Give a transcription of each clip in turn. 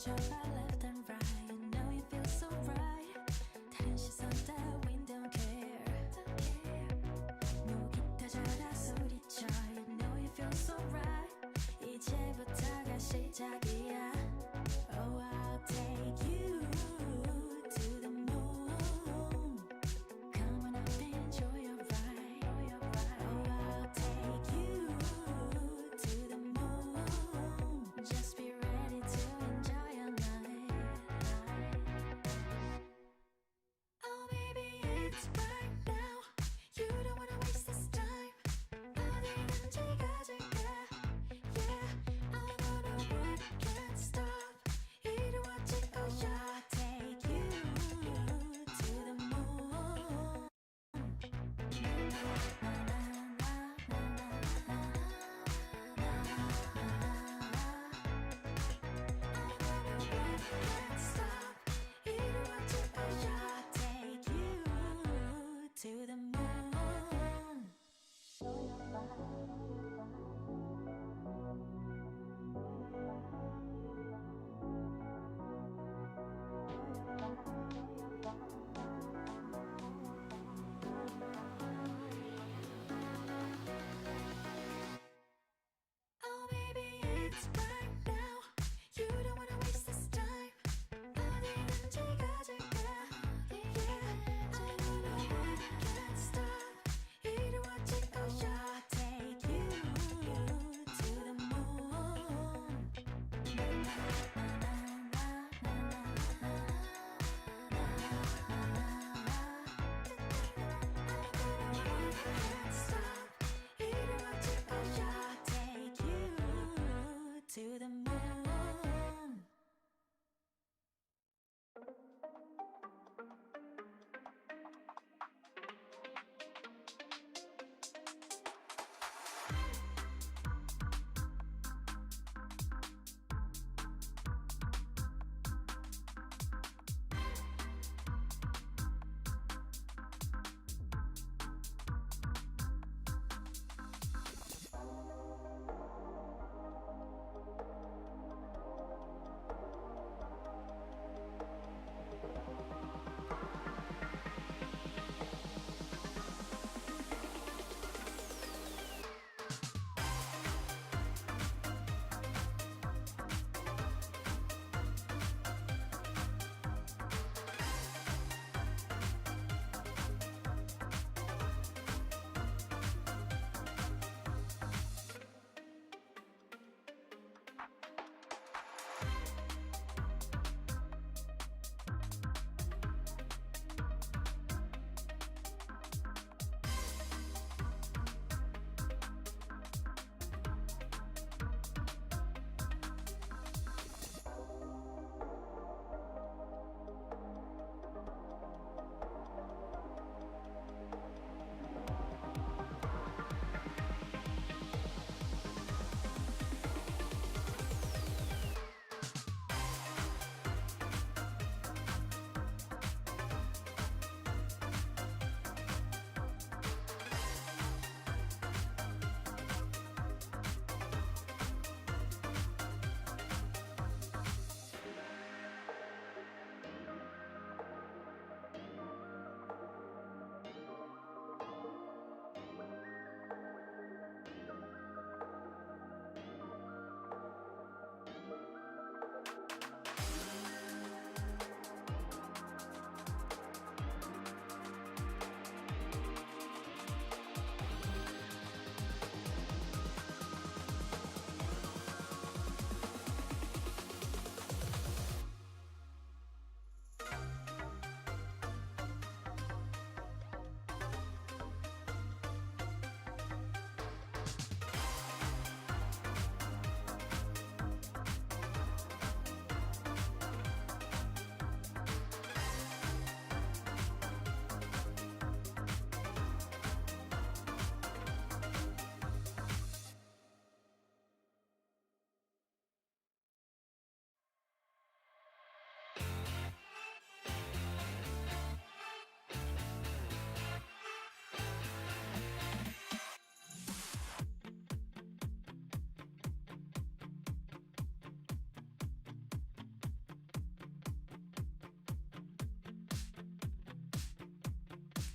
펼쳐봐 left and right. You know you feel so right. 다른 시선 따윈 don't care. 너 기타 잘하 소리쳐. You know you feel so right. 이제부터가 시작이야. Oh, I'll take you to the moon. Come on up and enjoy your ride. Oh, I'll take you to the moon. Just be ready to enjoy your night.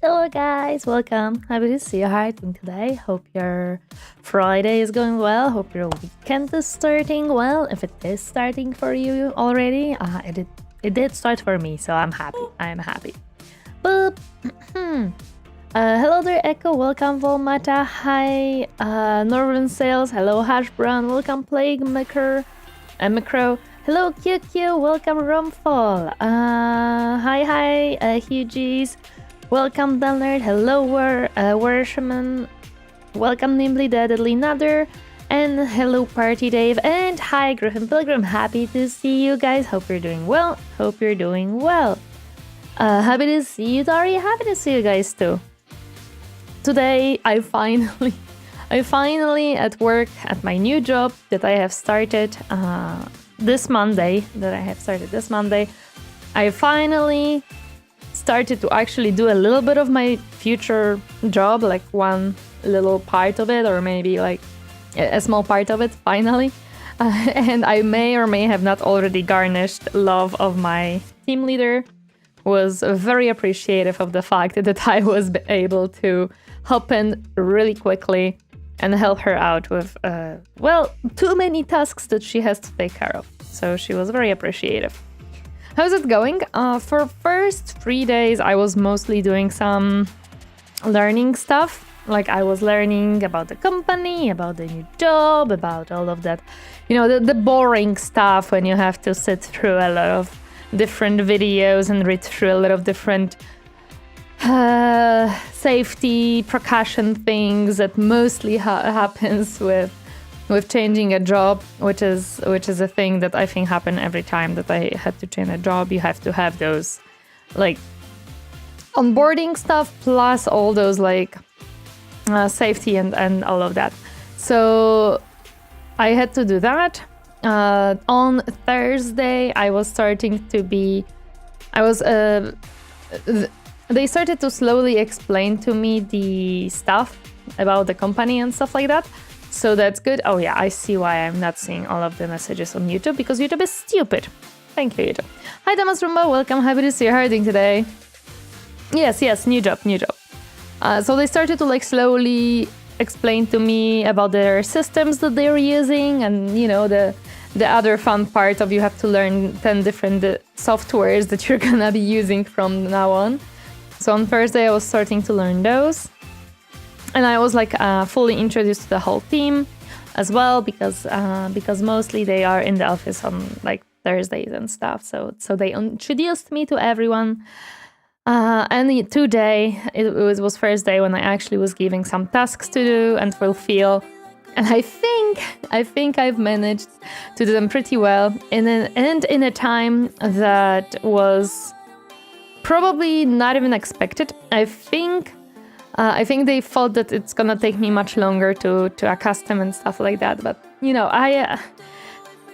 Hello guys, welcome. Happy to see you. How are you doing today? Hope your Friday is going well. Hope your weekend is starting well. If it is starting for you already, it did start for me, so I'm happy. I'm happy. Boop. Hello there, Echo. Welcome, Volmata. Hi, Northern Sales. Hello, Hash Brown. Welcome, Plague Maker. Macro. Hello, QQ. Welcome, Rumfall. Hi, Hugies. Welcome, Bernard. Hello, Warshaman. Welcome, Nimbly Deadly Nather. And hello, Party Dave. And hi, Griffin Pilgrim. Happy to see you guys. Hope you're doing well. Hope you're doing well. Happy to see you, Dari. Happy to see you guys too. Today, I finally at work at my new job that I have started this Monday. I finally started to actually do a little bit of my future job, like one little part of it, or maybe like a small part of it, finally. And I may or may have not already garnished love of my team leader. Was very appreciative of the fact that I was able to hop in really quickly and help her out with, too many tasks that she has to take care of. So she was very appreciative. How's it going? For first 3 days, I was mostly doing some learning stuff. Like I was learning about the company, about the new job, about all of that. You know, the boring stuff when you have to sit through a lot of different videos and read through a lot of different safety precaution things that mostly happens with changing a job, which is a thing that I think happened every time that I had to change a job. You have to have those like onboarding stuff plus all those like safety and all of that. So I had to do that. On Thursday, they started to slowly explain to me the stuff about the company and stuff like that. So that's good. Oh yeah, I see why I'm not seeing all of the messages on YouTube, because YouTube is stupid. Thank you, YouTube. Hi, Thomas Rumba. Welcome. Happy to see you. How are you doing today? Yes, new job. So they started to like slowly explain to me about their systems that they're using, and you know the other fun part of you have to learn 10 different softwares that you're gonna be using from now on. So on Thursday I was starting to learn those. And I was like fully introduced to the whole team as well, because mostly they are in the office on like Thursdays and stuff. So they introduced me to everyone. And today it was first day when I actually was giving some tasks to do and fulfill. And I think I've managed to do them pretty well, in a time that was probably not even expected. I think they thought that it's gonna take me much longer to accustom and stuff like that. But you know, a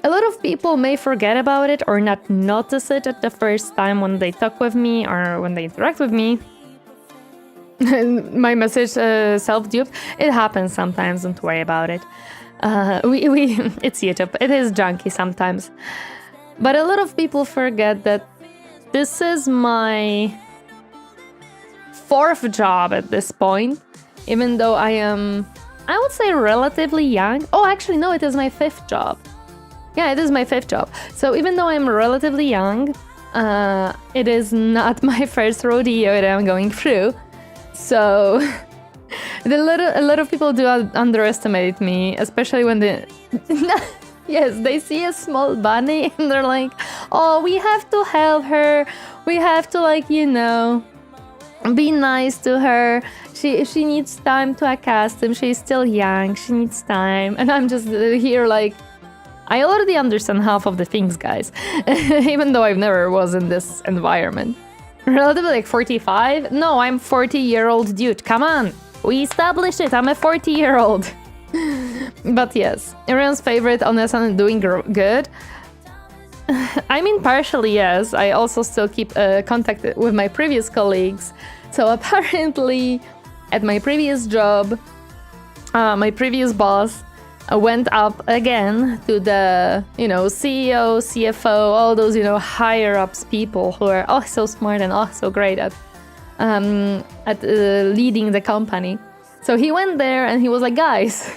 lot of people may forget about it or not notice it at the first time when they talk with me or when they interact with me. My message self-dupe. It happens sometimes. Don't worry about it. It's YouTube. It is junky sometimes. But a lot of people forget that this is my 4th job at this point, even though I would say relatively young. Oh, actually, no, it is my 5th job. Yeah, it is my 5th job. So even though I'm relatively young, it is not my first rodeo that I'm going through. So a lot of people do underestimate me, especially when they see a small bunny and they're like, oh, we have to help her. We have to, like, you know, be nice to her. She needs time to accustom. She's still young. She needs time. And I'm just here like, I already understand half of the things, guys. Even though I've never was in this environment. Relatively like 45? No, I'm 40-year-old dude. Come on. We established it. I'm a 40-year-old. But yes, everyone's favorite Onesan doing good. I mean, partially yes. I also still keep contact with my previous colleagues. So apparently, at my previous job, my previous boss went up again to the, you know, CEO, CFO, all those, you know, higher ups people who are so smart and so great at at leading the company. So he went there and he was like, guys,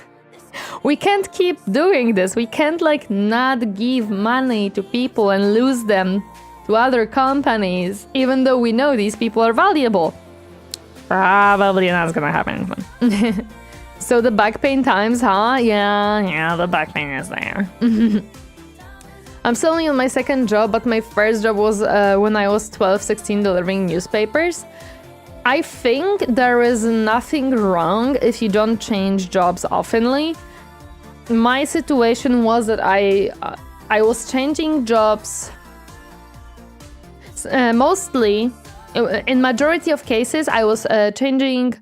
we can't keep doing this. We can't like not give money to people and lose them to other companies, even though we know these people are valuable. Probably not gonna happen. So the back pain times, huh? Yeah, the back pain is there. I'm still only on my second job, but my first job was when I was 12, 16, delivering newspapers. I think there is nothing wrong if you don't change jobs oftenly. My situation was that I was changing jobs mostly. In majority of cases, I was changing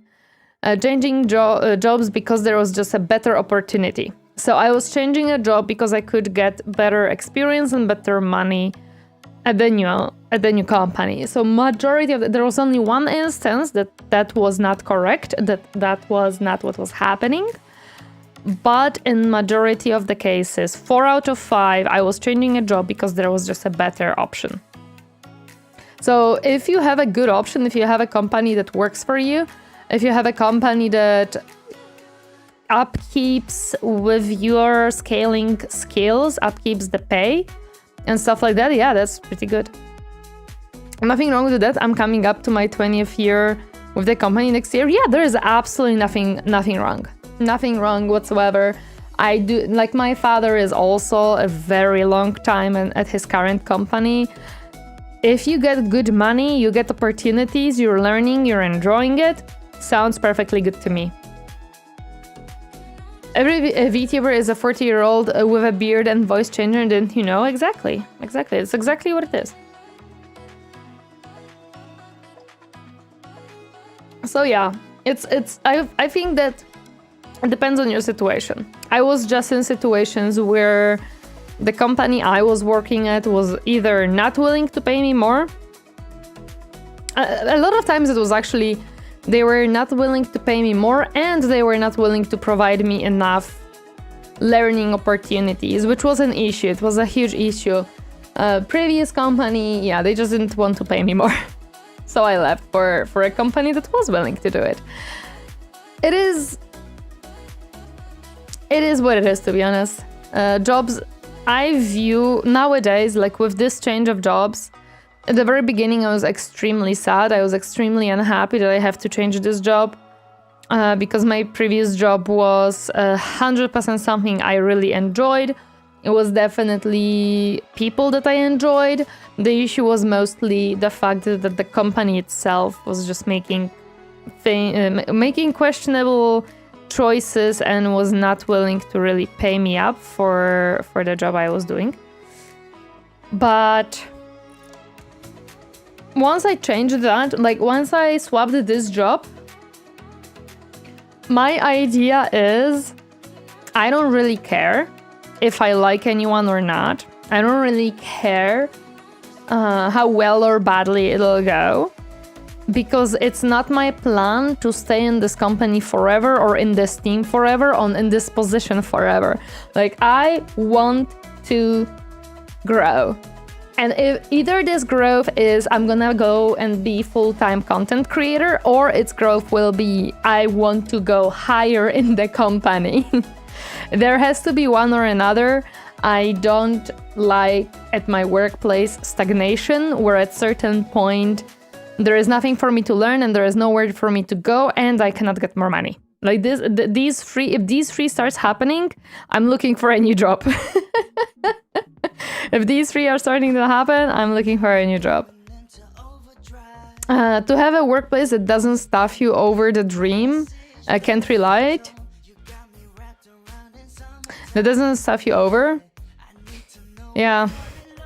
jobs because there was just a better opportunity. So I was changing a job because I could get better experience and better money at the new company. So majority of there was only one instance that was not correct, that was not what was happening. But in majority of the cases, 4 out of 5, I was changing a job because there was just a better option. So if you have a good option, if you have a company that works for you, if you have a company that upkeeps with your scaling skills, upkeeps the pay and stuff like that, yeah, that's pretty good. Nothing wrong with that. I'm coming up to my 20th year with the company next year. Yeah, there is absolutely nothing wrong. Nothing wrong whatsoever. I do, like, my father is also a very long time at his current company. If you get good money, you get opportunities, you're learning, you're enjoying it, sounds perfectly good to me. Every Vtuber is a 40-year-old with a beard and voice changer, didn't you know? Exactly. It's exactly what it is. So yeah, I think that it depends on your situation. I was just in situations where the company I was working at was either not willing to pay me more. A lot of times it was actually they were not willing to pay me more, and they were not willing to provide me enough learning opportunities, which was an issue. It was a huge issue. Previous company, yeah, they just didn't want to pay me more. So I left for a company that was willing to do it. It is what it is, to be honest. Jobs, I view nowadays, like with this change of jobs, at the very beginning I was extremely sad. I was extremely unhappy that I have to change this job because my previous job was 100% something I really enjoyed. It was definitely people that I enjoyed. The issue was mostly the fact that the company itself was just making questionable choices and was not willing to really pay me up for the job I was doing. But once I changed that, like once I swapped this job, my idea is I don't really care if I like anyone or not. I don't really care how well or badly it'll go, because it's not my plan to stay in this company forever or in this team forever, in this position forever. Like, I want to grow. And if either this growth is I'm gonna go and be full-time content creator, or its growth will be I want to go higher in the company. There has to be one or another. I don't like at my workplace stagnation, where at certain point there is nothing for me to learn and there is nowhere for me to go and I cannot get more money. Like this, if these three starts happening, I'm looking for a new job. If these three are starting to happen, I'm looking for a new job. To have a workplace that doesn't stuff you over the dream, can't relate. That doesn't stuff you over. Yeah.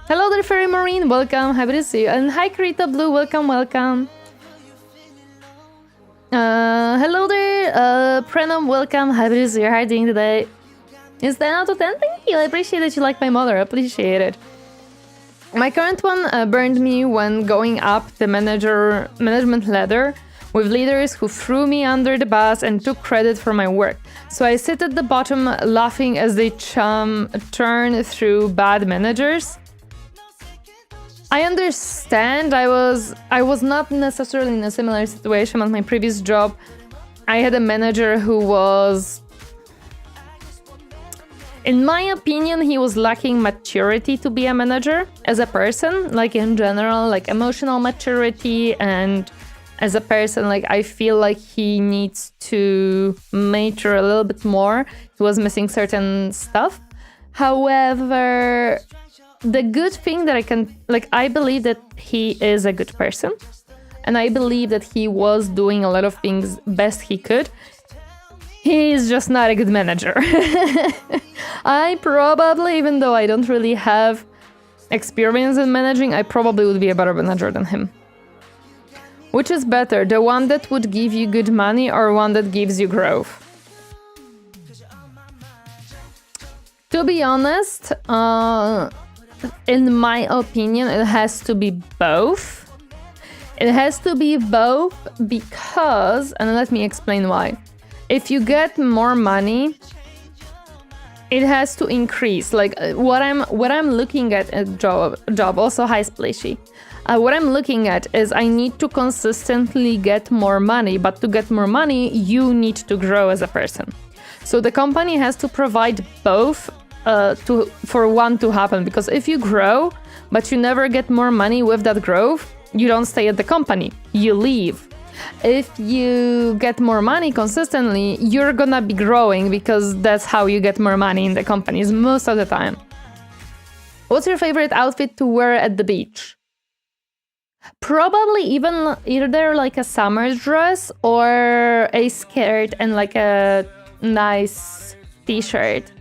Hello there, Fairy Marine. Welcome. Happy to see you. And hi, Karita Blue. Welcome. Hello there, Prenum. Welcome. Happy to see you. How are you doing today? Is 10 out of 10? Thank you. I appreciate that you like my mother. I appreciate it. My current one burned me when going up the management ladder with leaders who threw me under the bus and took credit for my work. So I sit at the bottom laughing as they churn through bad managers. I understand. I was not necessarily in a similar situation at my previous job. I had a manager who was, in my opinion, he was lacking maturity to be a manager as a person, like in general, like emotional maturity, and as a person, like I feel like he needs to mature a little bit more. He was missing certain stuff. However, the good thing that I believe that he is a good person. And I believe that he was doing a lot of things best he could. He's just not a good manager. I probably, even though I don't really have experience in managing, I probably would be a better manager than him. Which is better, the one that would give you good money or one that gives you growth? To be honest, in my opinion, it has to be both. It has to be both because, and let me explain why. If you get more money, it has to increase. Like what I'm looking at a job also high splashy. What I'm looking at is I need to consistently get more money, but to get more money, you need to grow as a person. So the company has to provide both for one to happen, because if you grow, but you never get more money with that growth, you don't stay at the company, you leave. If you get more money consistently, you're gonna be growing because that's how you get more money in the companies most of the time. What's your favorite outfit to wear at the beach? Probably either like a summer dress or a skirt and like a nice t-shirt.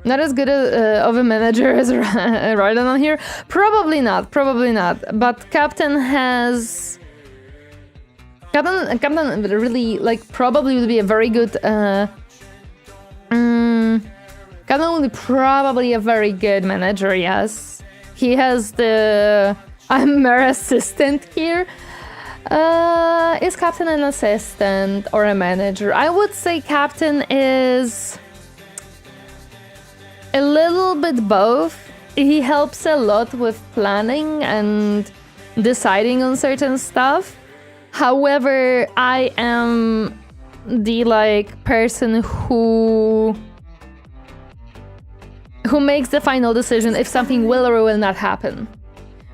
Not as good of a manager as Ryden on here. Probably not. But Captain really, like, probably would be a very good... Captain would be probably a very good manager, yes. He has the... I'm mere assistant here. Is Captain an assistant or a manager? I would say Captain is... a little bit both. He helps a lot with planning and deciding on certain stuff. However, I am the person who makes the final decision if something will or will not happen,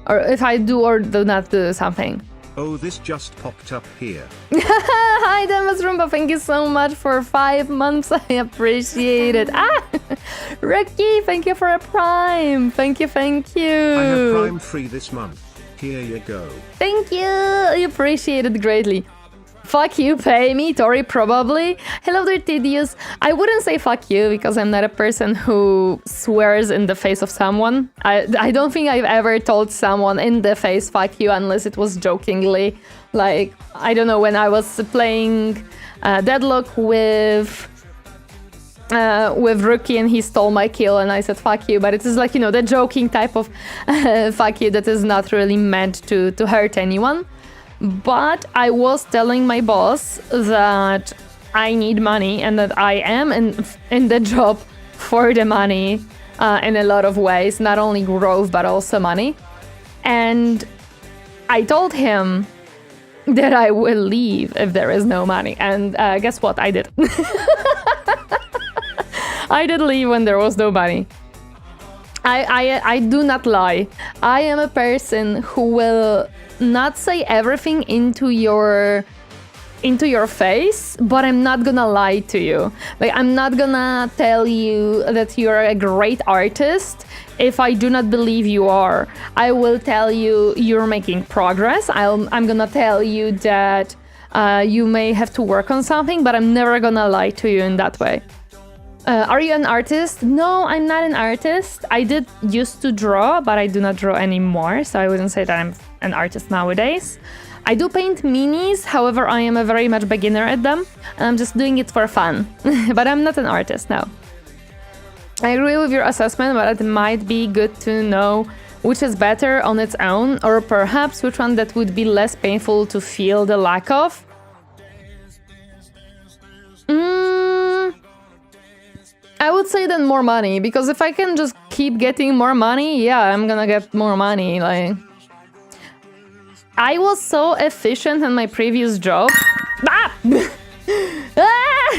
or if I do or do not do something. Oh, this just popped up here. Hi, Demas Rumba. Thank you so much for 5 months. I appreciate it. Reggie, thank you for a Prime. Thank you. I have Prime free this month. Here you go. Thank you. I appreciate it greatly. Fuck you, pay me, Tori, probably. Hello there, Tidius. I wouldn't say fuck you because I'm not a person who swears in the face of someone. I don't think I've ever told someone in the face fuck you unless it was jokingly. Like, I don't know, when I was playing Deadlock with Rookie and he stole my kill and I said fuck you, but it is like, you know, the joking type of fuck you that is not really meant to hurt anyone. But I was telling my boss that I need money and that I am in the job for the money in a lot of ways, not only growth but also money. And I told him that I will leave if there is no money. And guess what? I did. I did leave when there was no money. I do not lie. I am a person who will not say everything into your face, but I'm not gonna lie to you. Like, I'm not gonna tell you that you're a great artist if I do not believe you are. I will tell you you're making progress. I'm gonna tell you that you may have to work on something, but I'm never gonna lie to you in that way. Are you an artist? No, I'm not an artist. I did used to draw, but I do not draw anymore, so I wouldn't say that I'm an artist nowadays. I do paint minis, however, I am a very much beginner at them, and I'm just doing it for fun. But I'm not an artist, no. I agree with your assessment, but it might be good to know which is better on its own, or perhaps which one that would be less painful to feel the lack of. I would say then more money, because if I can just keep getting more money, yeah, I'm gonna get more money. Like, I was so efficient in my previous job. Ah! Ah!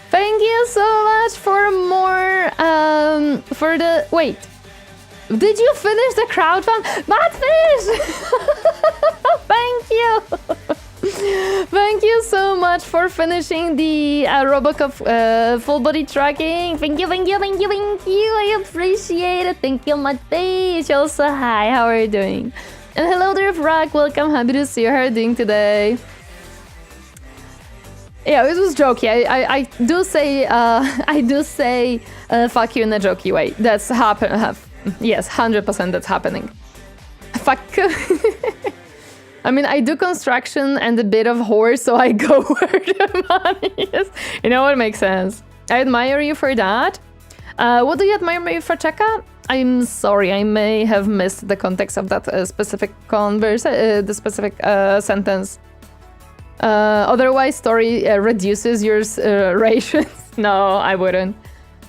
Thank you so much for more, for the, wait. Did you finish the crowdfund? Not finished! Thank you! Thank you so much for finishing the Robocop full body tracking. Thank you, thank you, thank you, thank you. I appreciate it. Thank you, Matej. Also, hi, how are you doing? And hello there, Rock. Welcome. Happy to see you. How are you doing today? Yeah, it was jokey. I do say fuck you in a jokey way. That's happen. Yes, 100% that's happening. Fuck. I mean, I do construction and a bit of horse, so I go where the money is. You know what makes sense? I admire you for that. What do you admire me for, Cheka? I'm sorry, I may have missed the context of that specific sentence. Otherwise, story reduces your rations. No, I wouldn't.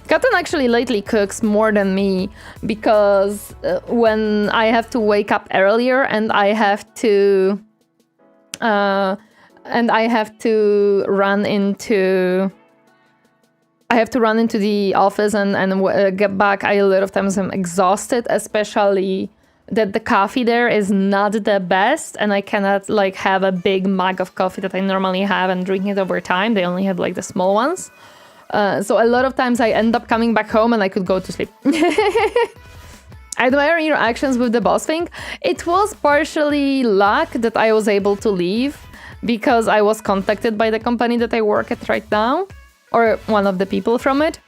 Captain actually lately cooks more than me because when I have to wake up earlier and I have to run into the office and get back. A lot of times I'm exhausted, especially that the coffee there is not the best and I cannot like have a big mug of coffee that I normally have and drink it over time. They only have like the small ones. So a lot of times I end up coming back home and I could go to sleep. I admire your actions with the boss thing. It was partially luck that I was able to leave because I was contacted by the company that I work at right now, or one of the people from it.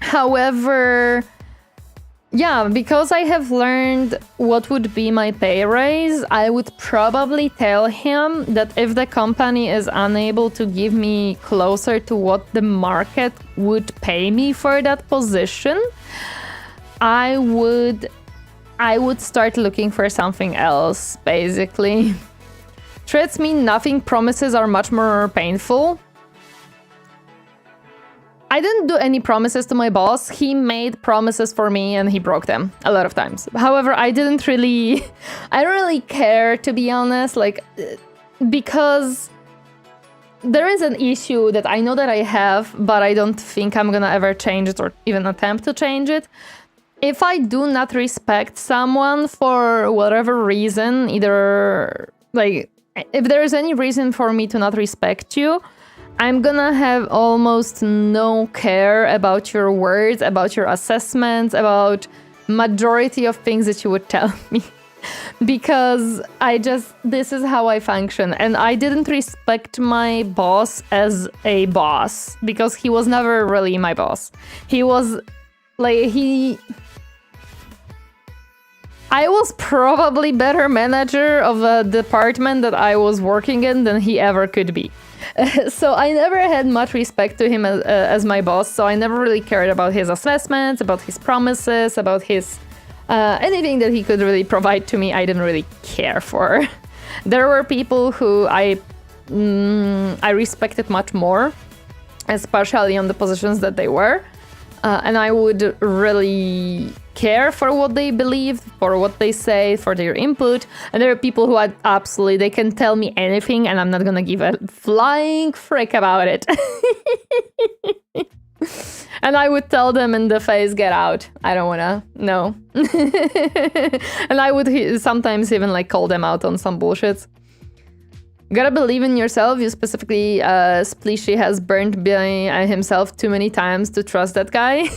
However, yeah, because I have learned what would be my pay raise, I would probably tell him that if the company is unable to give me closer to what the market would pay me for that position, I would start looking for something else, basically. Threats mean nothing, promises are much more painful. I didn't do any promises to my boss. He made promises for me and he broke them a lot of times. However, I don't really care, to be honest, like, because there is an issue that I know that I have, but I don't think I'm gonna ever change it or even attempt to change it. If I do not respect someone for whatever reason, either, like, if there is any reason for me to not respect you, I'm gonna have almost no care about your words, about your assessments, about majority of things that you would tell me. Because this is how I function. And I didn't respect my boss as a boss because he was never really my boss. He was like, I was probably better manager of a department that I was working in than he ever could be. So I never had much respect to him as my boss, so I never really cared about his assessments, about his promises, about his anything that he could really provide to me. I didn't really care for. There were people who I respected much more, especially on the positions that they were, and I would really care for what they believed, for what they say, for their input. And there are people who they can tell me anything and I'm not gonna give a flying frick about it. And I would tell them in the face, get out. I don't wanna, no. And I would sometimes even like call them out on some bullshit. Gotta believe in yourself. You specifically, Splishy has burned by himself too many times to trust that guy.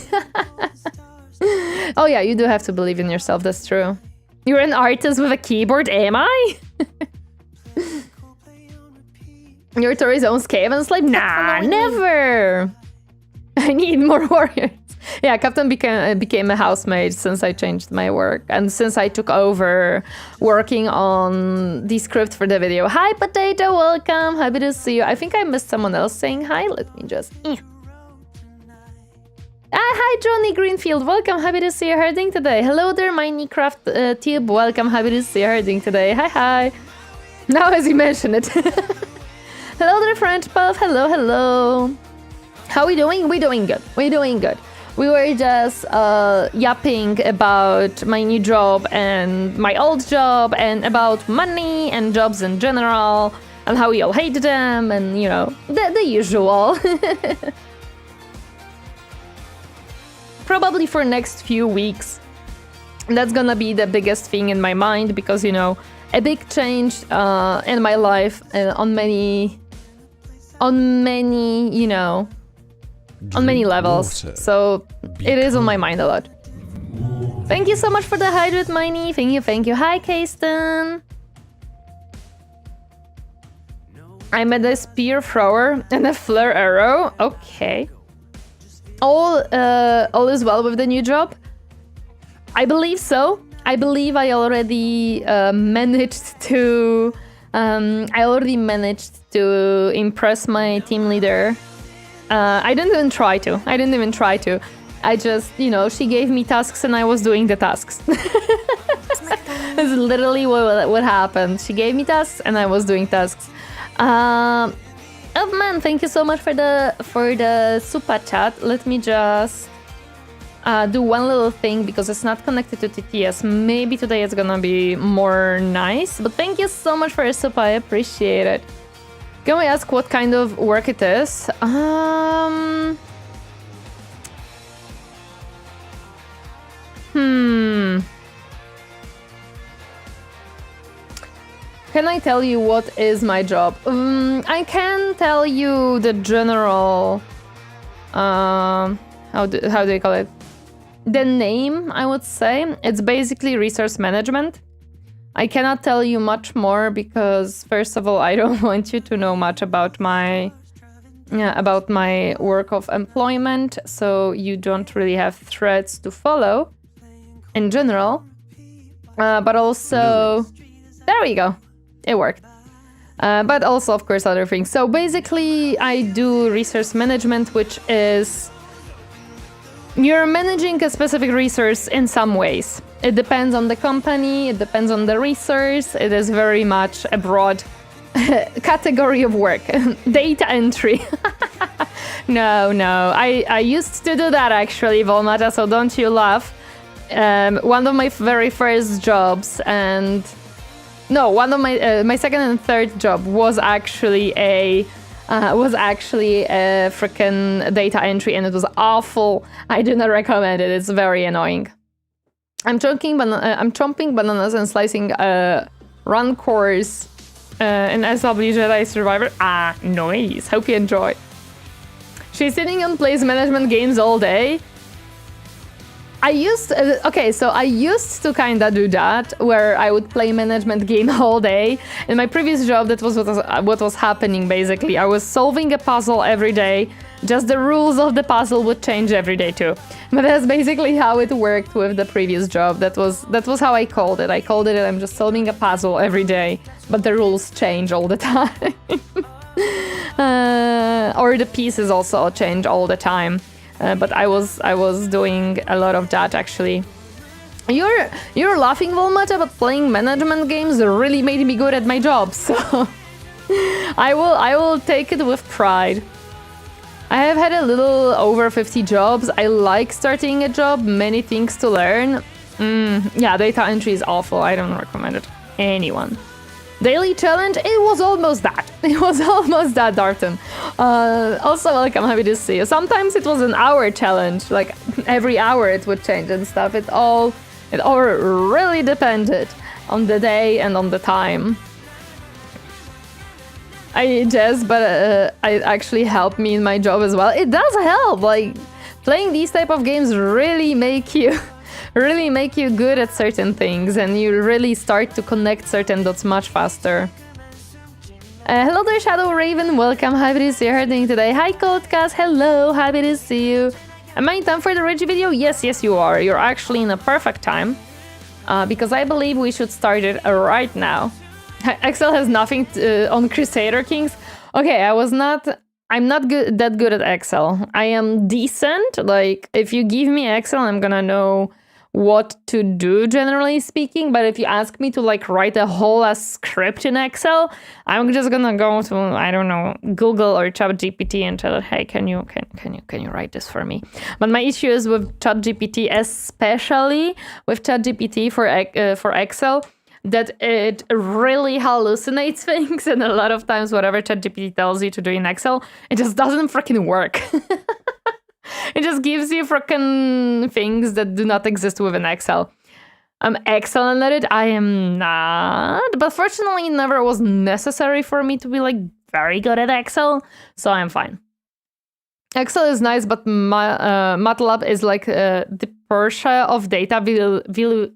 Oh yeah, you do have to believe in yourself, that's true. You're an artist with a keyboard, am I? You're Tori's own Skaven slave? Nah, never! I need more warriors. Yeah, Captain became a housemate since I changed my work and since I took over working on the script for the video. Hi, Potato, welcome. Happy to see you. I think I missed someone else saying hi. Let me just... hi, Johnny Greenfield. Welcome. Happy to see you herding today. Hello there, Minecraft Tube. Welcome. Happy to see you herding today. Hi, hi. Now as you mention it. Hello there, French Puff. Hello, hello. How we doing? We doing good. We doing good. we were just yapping about my new job and my old job and about money and jobs in general and how we all hate them and, you know, the usual. Probably for next few weeks. That's gonna be the biggest thing in my mind because, you know, a big change in my life on many, you know, on many levels. Water. So it is on my mind a lot. Thank you so much for the hydrate, Miney. Thank you. Hi, Kasten. I'm at a spear thrower and a flare arrow. Okay. All is well with the new job? I believe so. I believe I already managed to impress my team leader. I didn't even try to. I just, you know, she gave me tasks and I was doing the tasks. That's literally what happened. She gave me tasks and I was doing tasks. Oh man, thank you so much for the super chat. Let me just do one little thing because it's not connected to TTS. Maybe today it's gonna be more nice, but thank you so much for your super. I appreciate it. Can we ask what kind of work it is? Can I tell you what is my job? I can tell you the general... how do you call it? The name, I would say. It's basically resource management. I cannot tell you much more because, first of all, I don't want you to know much about my work of employment, so you don't really have threads to follow in general. But also... There we go. It worked. But also, of course, other things. So basically, I do resource management, which is... You're managing a specific resource in some ways. It depends on the company, it depends on the resource. It is very much a broad category of work. Data entry. No. I used to do that, actually, Volmata, so don't you laugh. One of my very first jobs and... No, one of my second and third job was actually a freaking data entry, and it was awful. I do not recommend it. It's very annoying. I'm chomping bananas and slicing run course in SW Jedi Survivor. Ah, nice. Hope you enjoy. She's sitting and plays management games all day. I used to kinda do that, where I would play management game all day. In my previous job, that was what was happening, basically. I was solving a puzzle every day, just the rules of the puzzle would change every day too. But that's basically how it worked with the previous job. That was how I called it. I called it I'm just solving a puzzle every day, but the rules change all the time. Or the pieces also change all the time. But I was doing a lot of that, actually. You're laughing, Volmata, but playing management games really made me good at my job, so I will take it with pride. I have had a little over 50 jobs. I like starting a job, many things to learn. Yeah, data entry is awful. I don't recommend it to anyone. Daily challenge, it was almost that. It was almost that, Darton. Also, welcome, happy to see you. Sometimes it was an hour challenge, like every hour it would change and stuff. It all really depended on the day and on the time. It actually helped me in my job as well. It does help, like playing these type of games really make you good at certain things, and you really start to connect certain dots much faster. Hello there, Shadow Raven. Welcome. Happy to see you. How are you doing today? Hi, Codecast. Hello. Happy to see you. Am I in time for the Reggie video? Yes, you are. You're actually in a perfect time. Because I believe we should start it right now. Excel has nothing on Crusader Kings. Okay, I'm not that good at Excel. I am decent. Like, if you give me Excel, I'm gonna know what to do, generally speaking. But if you ask me to like write a whole script in Excel, I'm just gonna go to, I don't know, Google or ChatGPT and tell it, hey, can you write this for me? But my issue is with ChatGPT, especially with ChatGPT for Excel, that it really hallucinates things, and a lot of times whatever ChatGPT tells you to do in Excel, it just doesn't freaking work. It just gives you freaking things that do not exist within Excel. I'm excellent at it. I am not. But fortunately, it never was necessary for me to be like very good at Excel. So I'm fine. Excel is nice, but MATLAB is like the Porsche of data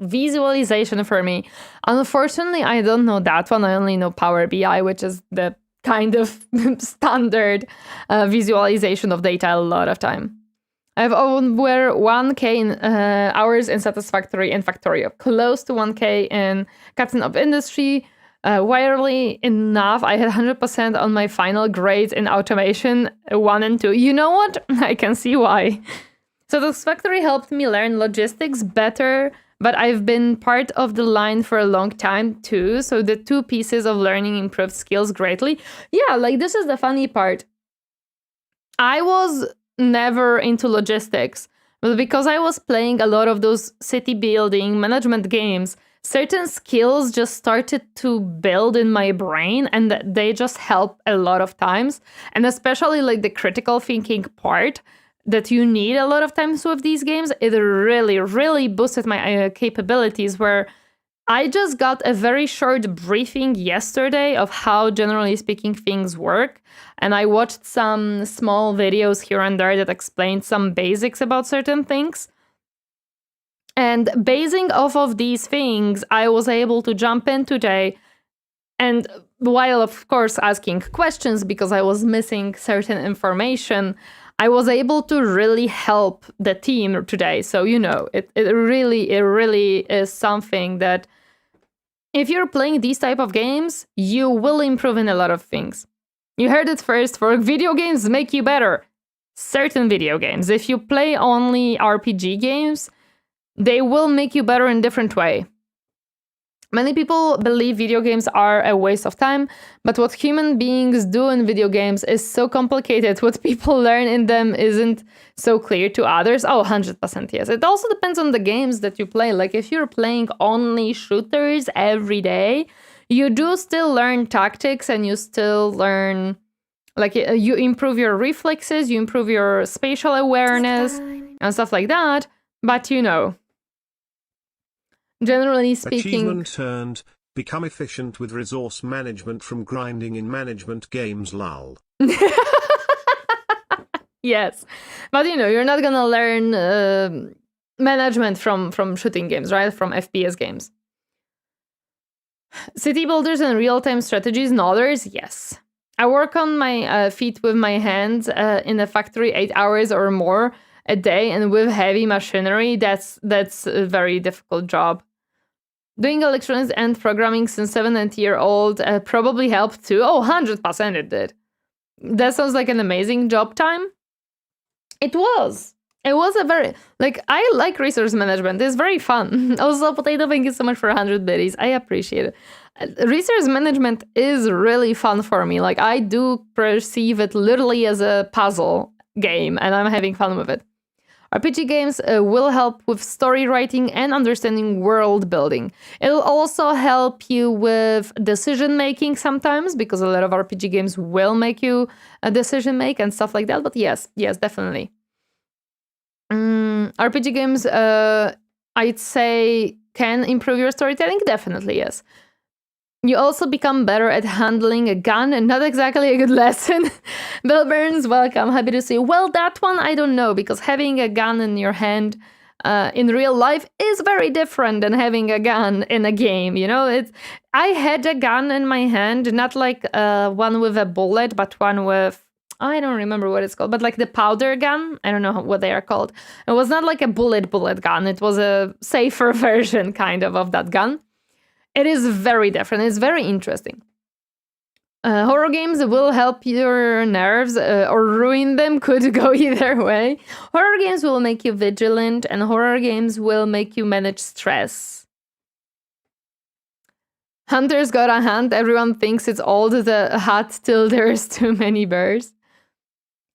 visualization for me. Unfortunately, I don't know that one. I only know Power BI, which is the kind of standard visualization of data a lot of time. I've over 1k in hours in Satisfactory and Factorio, close to 1k in Captain of Industry. Wirely enough, I had 100% on my final grades in Automation 1 and 2. You know what? I can see why. Satisfactory helped me learn logistics better, but I've been part of the line for a long time too, so the two pieces of learning improved skills greatly. Yeah, like this is the funny part. I was never into logistics, but because I was playing a lot of those city building management games, certain skills just started to build in my brain, and they just help a lot of times. And especially like the critical thinking part that you need a lot of times with these games, it really boosted my capabilities, where I just got a very short briefing yesterday of how, generally speaking, things work. And I watched some small videos here and there that explained some basics about certain things. And basing off of these things, I was able to jump in today. And while, of course, asking questions because I was missing certain information, I was able to really help the team today. So, you know, it really is something that if you're playing these type of games, you will improve in a lot of things. You heard it first, for video games make you better. Certain video games. If you play only RPG games, they will make you better in a different way. Many people believe video games are a waste of time, but what human beings do in video games is so complicated. What people learn in them isn't so clear to others. Oh, 100% yes. It also depends on the games that you play. Like if you're playing only shooters every day, you do still learn tactics and you still learn, like you improve your reflexes, you improve your spatial awareness and stuff like that. But you know, generally speaking... Achievement earned. Become efficient with resource management from grinding in management games, lol. Yes. But you know, you're not gonna learn management from shooting games, right? From FPS games. City builders and real-time strategies and others, yes. I work on my feet with my hands in a factory 8 hours or more a day, and with heavy machinery, that's a very difficult job. Doing electronics and programming since 7-year-old probably helped too. Oh, 100% it did. That sounds like an amazing job time. It was. It was a very... Like, I like resource management. It's very fun. Also, Potato, thank you so much for 100 biddies. I appreciate it. Resource management is really fun for me. Like, I do perceive it literally as a puzzle game, and I'm having fun with it. RPG games will help with story writing and understanding world building. It'll also help you with decision making sometimes, because a lot of RPG games will make you a decision make and stuff like that. But yes, definitely. RPG games, I'd say, can improve your storytelling. Definitely, yes. You also become better at handling a gun, and not exactly a good lesson. Bill Burns, welcome. Happy to see you. Well, that one, I don't know, because having a gun in your hand in real life is very different than having a gun in a game, you know? I had a gun in my hand, not like one with a bullet, but one with, I don't remember what it's called, but like the powder gun. I don't know what they are called. It was not like a bullet gun. It was a safer version, kind of that gun. It is very different. It's very interesting. Horror games will help your nerves or ruin them, could go either way. Horror games will make you vigilant, and horror games will make you manage stress. Hunters gotta hunt. Everyone thinks it's all the hut till there's too many bears.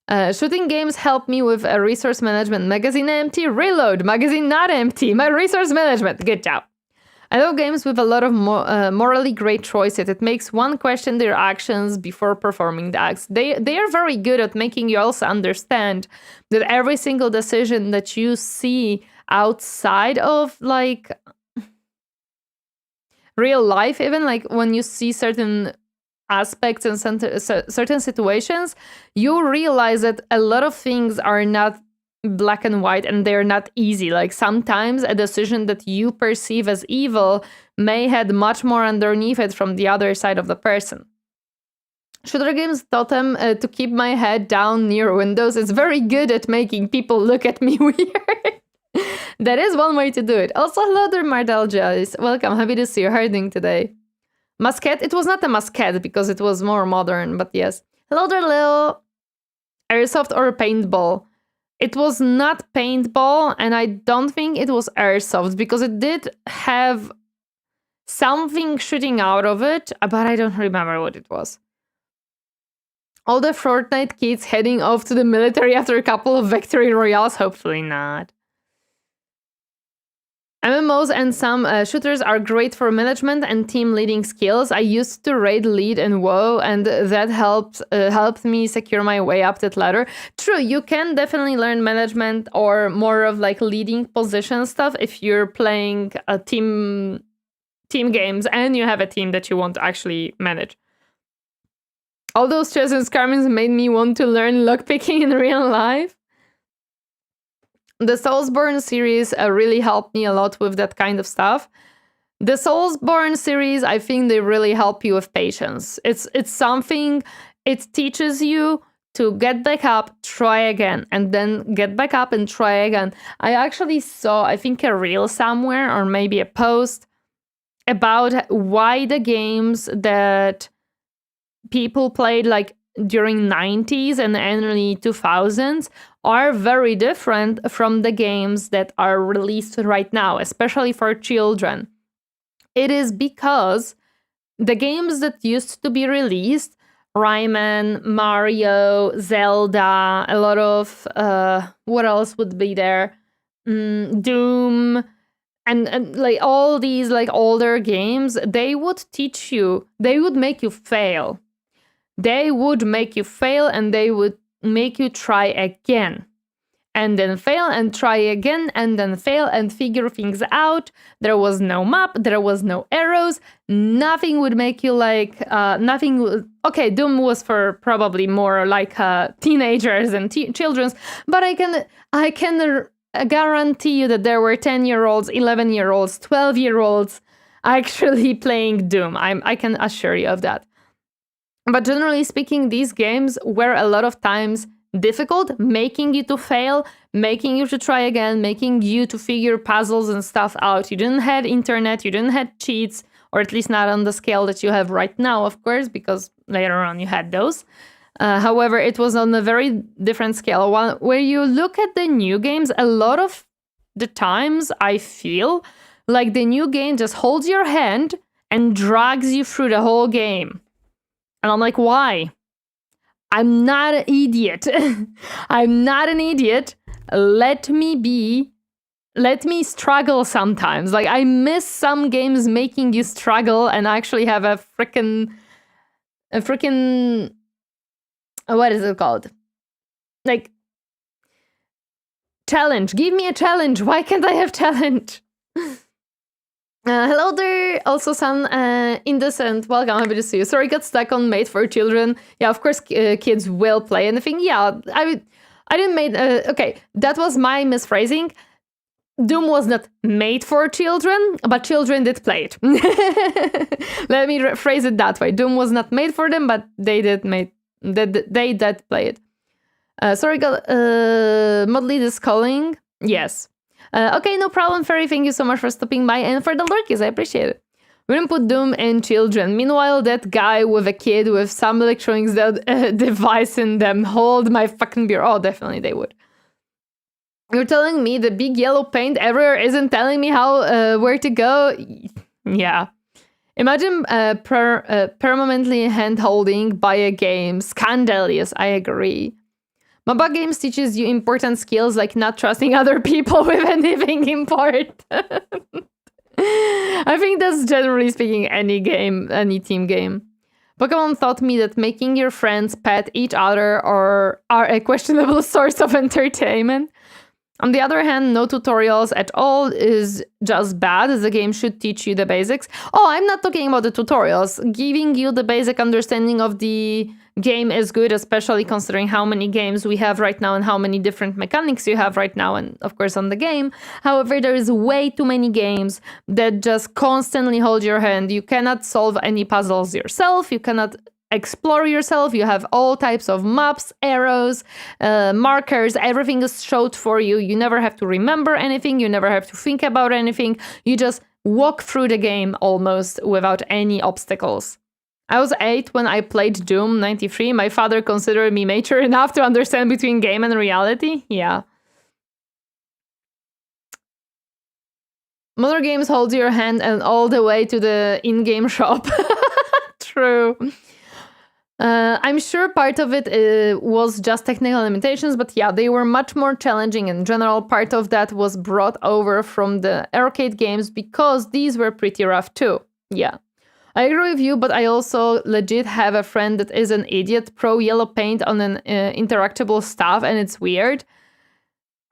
Shooting games help me with resource management. Magazine empty, reload. Magazine not empty. My resource management. Good job. I love games with a lot of morally great choices. It makes one question their actions before performing the acts. They are very good at making you also understand that every single decision that you see outside of like real life, even like when you see certain aspects and certain situations, you realize that a lot of things are not black and white and they're not easy. Like sometimes a decision that you perceive as evil may have much more underneath it from the other side of the person. Shooter games totem to keep my head down near windows. It's very good at making people look at me weird. That is one way to do it. Also, hello there, Mardalja. Welcome, happy to see you. How are you doing today? Musket? It was not a musket because it was more modern, but yes. Hello there, Leo. Airsoft or paintball? It was not paintball, and I don't think it was airsoft because it did have something shooting out of it, but I don't remember what it was. All the Fortnite kids heading off to the military after a couple of victory royales? Hopefully not. MMOs and some shooters are great for management and team leading skills. I used to raid lead in WoW, and that helped me secure my way up that ladder. True, you can definitely learn management or more of like leading position stuff if you're playing a team games and you have a team that you want to actually manage. All those chess and skirmishes made me want to learn lockpicking in real life. The Soulsborne series really helped me a lot with that kind of stuff. The Soulsborne series, I think they really help you with patience. It's something, it teaches you to get back up, try again, and then get back up and try again. I actually saw, I think, a reel somewhere or maybe a post about why the games that people played like during 90s and early 2000s are very different from the games that are released right now, especially for children. It is because the games that used to be released, Rayman, Mario, Zelda, a lot of, what else would be there? Doom, and like all these like older games, they would teach you, they would make you fail. They would make you fail and they would make you try again. And then fail and try again and then fail and figure things out. There was no map, there was no arrows, nothing would make you like, okay, Doom was for probably more like teenagers and children's, but I can guarantee you that there were 10-year-olds, 11-year-olds, 12-year-olds actually playing Doom. I can assure you of that. But generally speaking, these games were a lot of times difficult, making you to fail, making you to try again, making you to figure puzzles and stuff out. You didn't have internet, you didn't have cheats, or at least not on the scale that you have right now, of course, because later on you had those. However, it was on a very different scale. Where you look at the new games, a lot of the times I feel like the new game just holds your hand and drags you through the whole game. And I'm like, why? I'm not an idiot. I'm not an idiot. Let me struggle sometimes. Like, I miss some games making you struggle and actually have a freaking, what is it called? Like, challenge. Give me a challenge. Why can't I have challenge? Hello there, also some Indecent, welcome, happy to see you. Sorry, got stuck on Made for Children. Yeah, of course kids will play anything. Yeah, I didn't make, okay, that was my misphrasing. Doom was not made for children, but children did play it. Let me phrase it that way. Doom was not made for them, but they did play it. Sorry, got Modley is calling. Yes. Okay, no problem, Ferry. Thank you so much for stopping by and for the lurkies. I appreciate it. We didn't put Doom in children. Meanwhile, that guy with a kid with some electronics device in them, hold my fucking beer. Oh, definitely they would. You're telling me the big yellow paint everywhere isn't telling me how where to go? Yeah. Imagine permanently hand-holding by a game. Scandalous, I agree. MOBA games teaches you important skills like not trusting other people with anything important. I think that's generally speaking any game, any team game. Pokemon taught me that making your friends pet each other are a questionable source of entertainment. On the other hand, no tutorials at all is just bad. The game should teach you the basics. Oh, I'm not talking about the tutorials. Giving you the basic understanding of the game is good, especially considering how many games we have right now and how many different mechanics you have right now and, of course, on the game. However, there is way too many games that just constantly hold your hand. You cannot solve any puzzles yourself. You cannot explore yourself. You have all types of maps, arrows, markers. Everything is showed for you. You never have to remember anything. You never have to think about anything. You just walk through the game almost without any obstacles. I was 8 when I played Doom 93. My father considered me mature enough to understand between game and reality. Yeah. Modern games hold your hand and all the way to the in-game shop. True. I'm sure part of it was just technical limitations, but yeah, they were much more challenging in general. Part of that was brought over from the arcade games because these were pretty rough too. Yeah. I agree with you, but I also legit have a friend that is an idiot, pro yellow paint on an interactable stuff, and it's weird.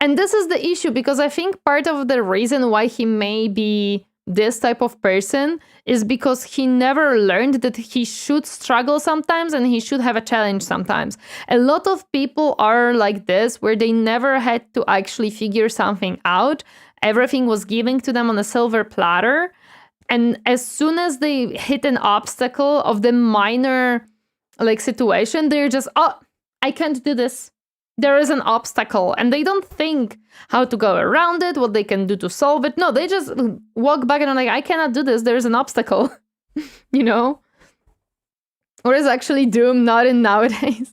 And this is the issue, because I think part of the reason why he may be this type of person is because he never learned that he should struggle sometimes and he should have a challenge sometimes. A lot of people are like this, where they never had to actually figure something out. Everything was given to them on a silver platter. And as soon as they hit an obstacle of the minor situation, they're just, oh, I can't do this. There is an obstacle, and they don't think how to go around it, what they can do to solve it. No, they just walk back and are like, I cannot do this. There's an obstacle, you know? Whereas actually Doom not in nowadays.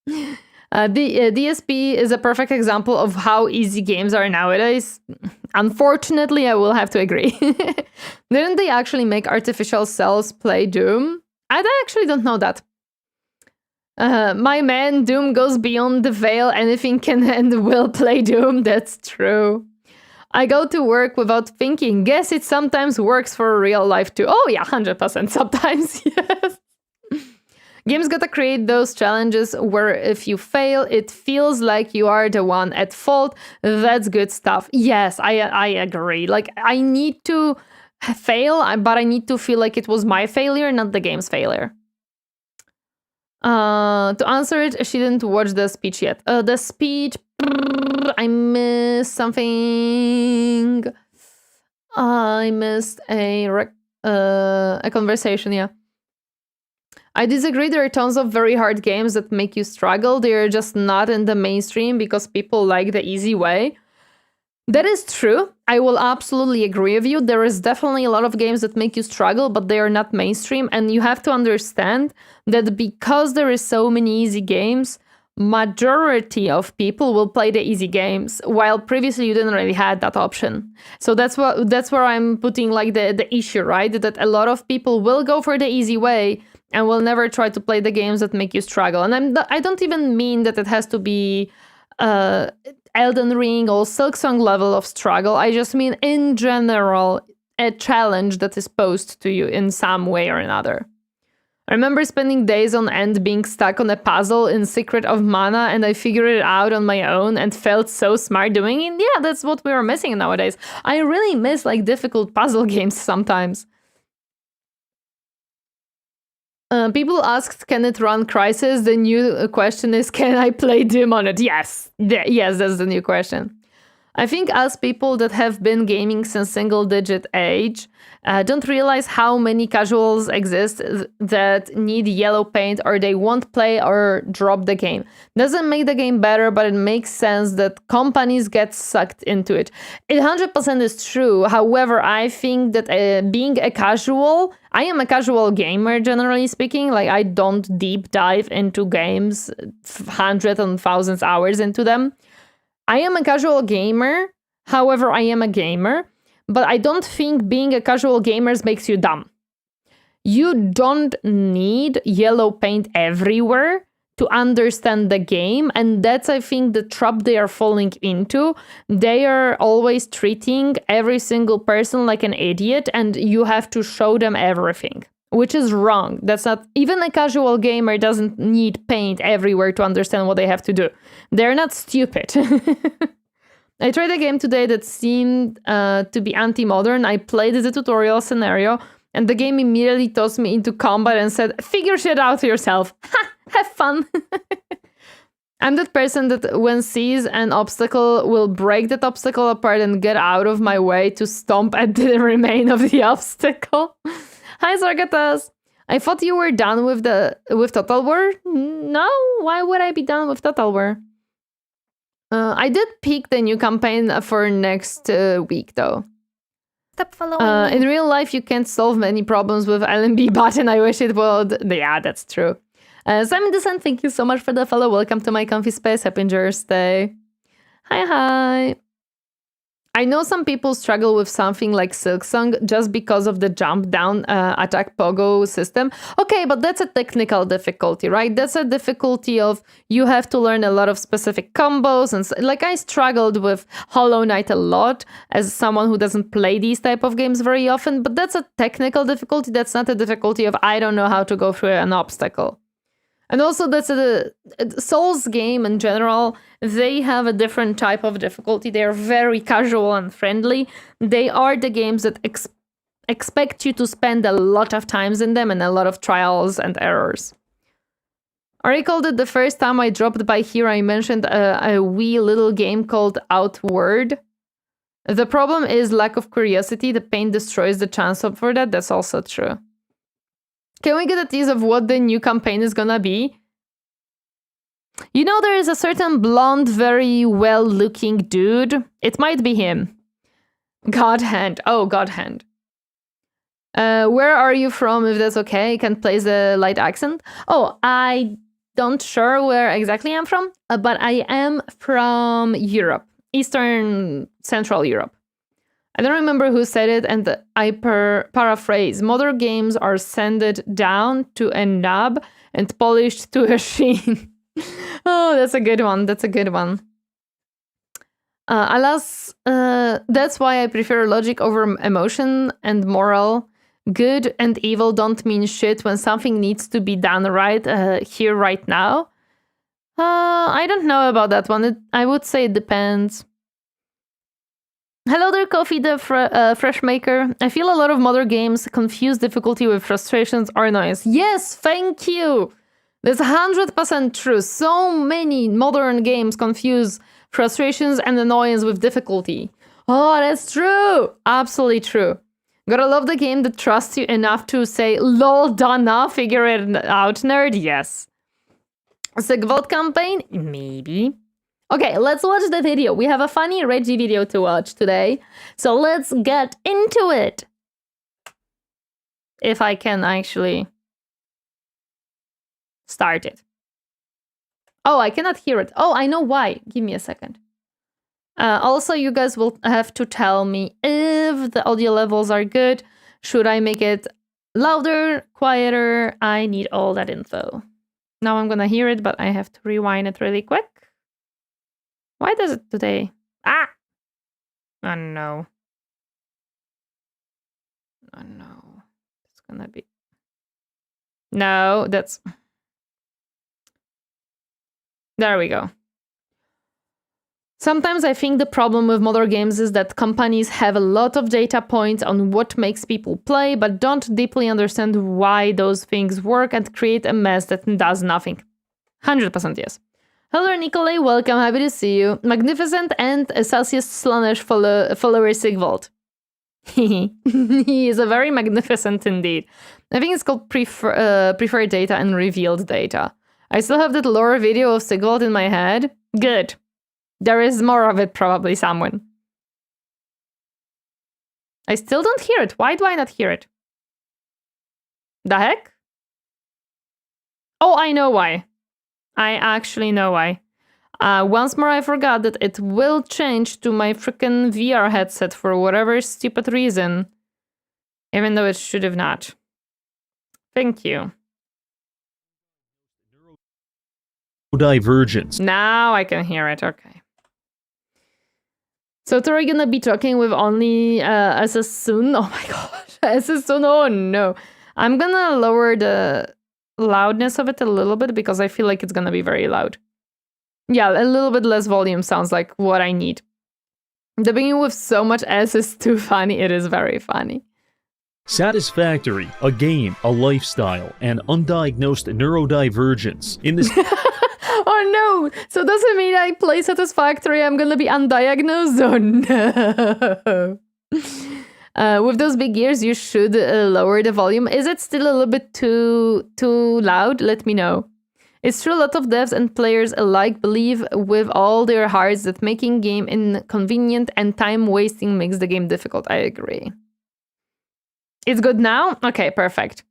The DSP is a perfect example of how easy games are nowadays. Unfortunately, I will have to agree. Didn't they actually make artificial cells play Doom? I actually don't know that. My man, Doom goes beyond the veil. Anything can and will play Doom. That's true. I go to work without thinking. Guess it sometimes works for real life too. Oh yeah, 100% sometimes, yes. Games gotta create those challenges where if you fail, it feels like you are the one at fault. That's good stuff. Yes, I agree. I need to fail, but I need to feel like it was my failure, not the game's failure. To answer it, she didn't watch the speech yet. The speech, I missed something. I missed a conversation, yeah. I disagree, there are tons of very hard games that make you struggle. They're just not in the mainstream because people like the easy way. That is true. I will absolutely agree with you. There is definitely a lot of games that make you struggle, but they are not mainstream. And you have to understand that because there is so many easy games, majority of people will play the easy games, while previously you didn't really have that option. So that's where I'm putting the issue, right? That a lot of people will go for the easy way and will never try to play the games that make you struggle. And I don't even mean that it has to be Elden Ring or Silksong level of struggle. I just mean in general a challenge that is posed to you in some way or another. I remember spending days on end being stuck on a puzzle in Secret of Mana, and I figured it out on my own and felt so smart doing it. Yeah, that's what we are missing nowadays. I really miss difficult puzzle games sometimes. People asked, can it run Crysis? The new question is, can I play Doom on it? Yes. Yes, that's the new question. I think us people that have been gaming since single-digit age don't realize how many casuals exist that need yellow paint or they won't play or drop the game. Doesn't make the game better, but it makes sense that companies get sucked into it. It 100% is true. However, I think that being a casual, I am a casual gamer generally speaking. Like, I don't deep dive into games, hundreds and thousands hours into them. I am a casual gamer, however, I am a gamer, but I don't think being a casual gamer makes you dumb. You don't need yellow paint everywhere to understand the game, and that's, I think, the trap they are falling into. They are always treating every single person like an idiot, and you have to show them everything, which is wrong. That's not, even a casual gamer doesn't need paint everywhere to understand what they have to do. They're not stupid. I tried a game today that seemed to be anti-modern. I played the tutorial scenario, and the game immediately tossed me into combat and said, figure shit out yourself. Ha! Have fun. I'm that person that when sees an obstacle will break that obstacle apart and get out of my way to stomp at the remain of the obstacle. Hi, Sargatas. I thought you were done with Total War. No, why would I be done with Total War? I did pick the new campaign for next week, though. Stop following me. In real life, you can't solve many problems with LMB button. I wish it would. Yeah, that's true. Simon Descent, thank you so much for the follow. Welcome to my comfy space. Happy Enjoyer's Day. Hi. I know some people struggle with something like Silksong just because of the jump down attack pogo system. Okay, but that's a technical difficulty, right? That's a difficulty of you have to learn a lot of specific combos. And like I struggled with Hollow Knight a lot as someone who doesn't play these type of games very often. But that's a technical difficulty. That's not a difficulty of I don't know how to go through an obstacle. And also, that's a Souls game in general. They have a different type of difficulty. They are very casual and friendly. They are the games that expect you to spend a lot of times in them and a lot of trials and errors. I recall that the first time I dropped by here, I mentioned a wee little game called Outward. The problem is lack of curiosity. The paint destroys the chance for that. That's also true. Can we get a tease of what the new campaign is gonna be? You know, there is a certain blonde, very well-looking dude. It might be him. Godhand. Oh, Godhand. Where are you from, if that's okay? I can place the light accent. Oh, I don't sure where exactly I'm from, but I am from Europe. Eastern Central Europe. I don't remember who said it, and I paraphrase. Modern games are sanded down to a nub and polished to a sheen. Oh, that's a good one. That's a good one. Alas, that's why I prefer logic over emotion and moral. Good and evil don't mean shit when something needs to be done right here, right now. I don't know about that one. I would say it depends. Hello there, Coffee the Fresh Maker. I feel a lot of modern games confuse difficulty with frustrations or annoyance. Yes, thank you. That's 100% true. So many modern games confuse frustrations and annoyance with difficulty. Oh, that's true. Absolutely true. Gotta love the game that trusts you enough to say, lol, done now, figure it out, nerd. Yes. Sigvald campaign? Maybe. Okay, let's watch the video. We have a funny Reggie video to watch today. So let's get into it. If I can actually start it. Oh, I cannot hear it. Oh, I know why. Give me a second. Also, you guys will have to tell me if the audio levels are good. Should I make it louder, quieter? I need all that info. Now I'm gonna hear it, but I have to rewind it really quick. Why does it today? Ah! Oh no. Oh no. It's gonna be... No, that's... There we go. Sometimes I think the problem with modern games is that companies have a lot of data points on what makes people play, but don't deeply understand why those things work and create a mess that does nothing. 100% yes. Hello, Nikolai. Welcome. Happy to see you. Magnificent and Celsius Slaanesh follower Sigvald. He is a very magnificent indeed. I think it's called preferred data and revealed data. I still have that lore video of Sigvald in my head. Good. There is more of it probably somewhere. I still don't hear it. Why do I not hear it? The heck? Oh, I know why. I actually know why. Once more, I forgot that it will change to my freaking VR headset for whatever stupid reason. Even though it should have not. Thank you. Divergence. Now I can hear it. Okay. So Tori gonna be talking with only SS soon. Oh my gosh. SS soon. Oh no. I'm gonna lower the loudness of it a little bit because I feel like it's gonna be very loud. Yeah, a little bit less volume sounds like what I need. The beginning with so much S is too funny. It is very funny. Satisfactory, a game, a lifestyle, and undiagnosed neurodivergence. In this Oh no! So does it mean I play Satisfactory, I'm gonna be undiagnosed? Oh no! With those big ears, you should lower the volume. Is it still a little bit too loud? Let me know. It's true a lot of devs and players alike believe with all their hearts that making game inconvenient and time-wasting makes the game difficult. I agree. It's good now? Okay, perfect.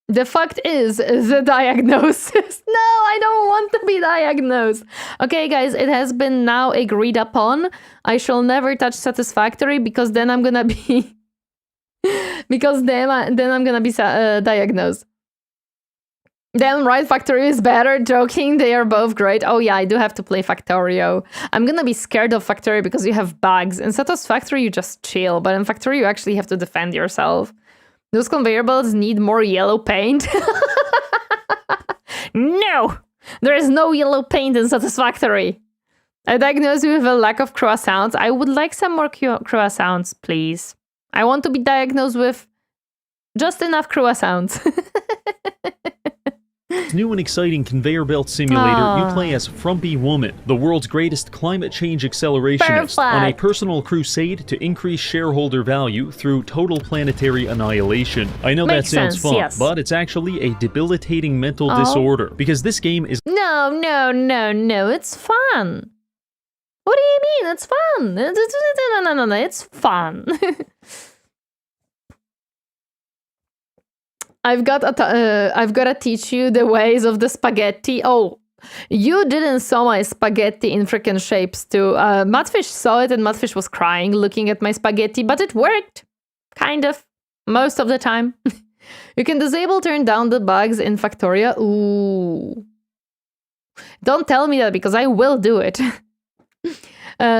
The fact is the diagnosis. No, I don't want to be diagnosed. Okay, guys, it has been now agreed upon. I shall never touch Satisfactory because then I'm gonna be... because then I'm gonna be diagnosed. Then Right Factory is better. Joking, they are both great. Oh yeah, I do have to play Factorio. I'm gonna be scared of Factorio because you have bugs. In Satisfactory, you just chill, but in Factory, you actually have to defend yourself. Those conveyor belts need more yellow paint. No! There is no yellow paint in Satisfactory. I diagnose you with a lack of croissants. I would like some more croissants, please. I want to be diagnosed with just enough croissants. new and exciting conveyor belt simulator, you play as Frumpy Woman, the world's greatest climate change accelerationist, on a personal crusade to increase shareholder value through total planetary annihilation. I know that sounds fun, yes, but it's actually a debilitating mental disorder, because this game is... No, it's fun. What do you mean? It's fun. No, it's fun. I've got to teach you the ways of the spaghetti. Oh, you didn't saw my spaghetti in freaking shapes too. Mudfish saw it and Mudfish was crying looking at my spaghetti, but it worked. Kind of. Most of the time. You can turn down the bugs in Factoria. Ooh. Don't tell me that because I will do it.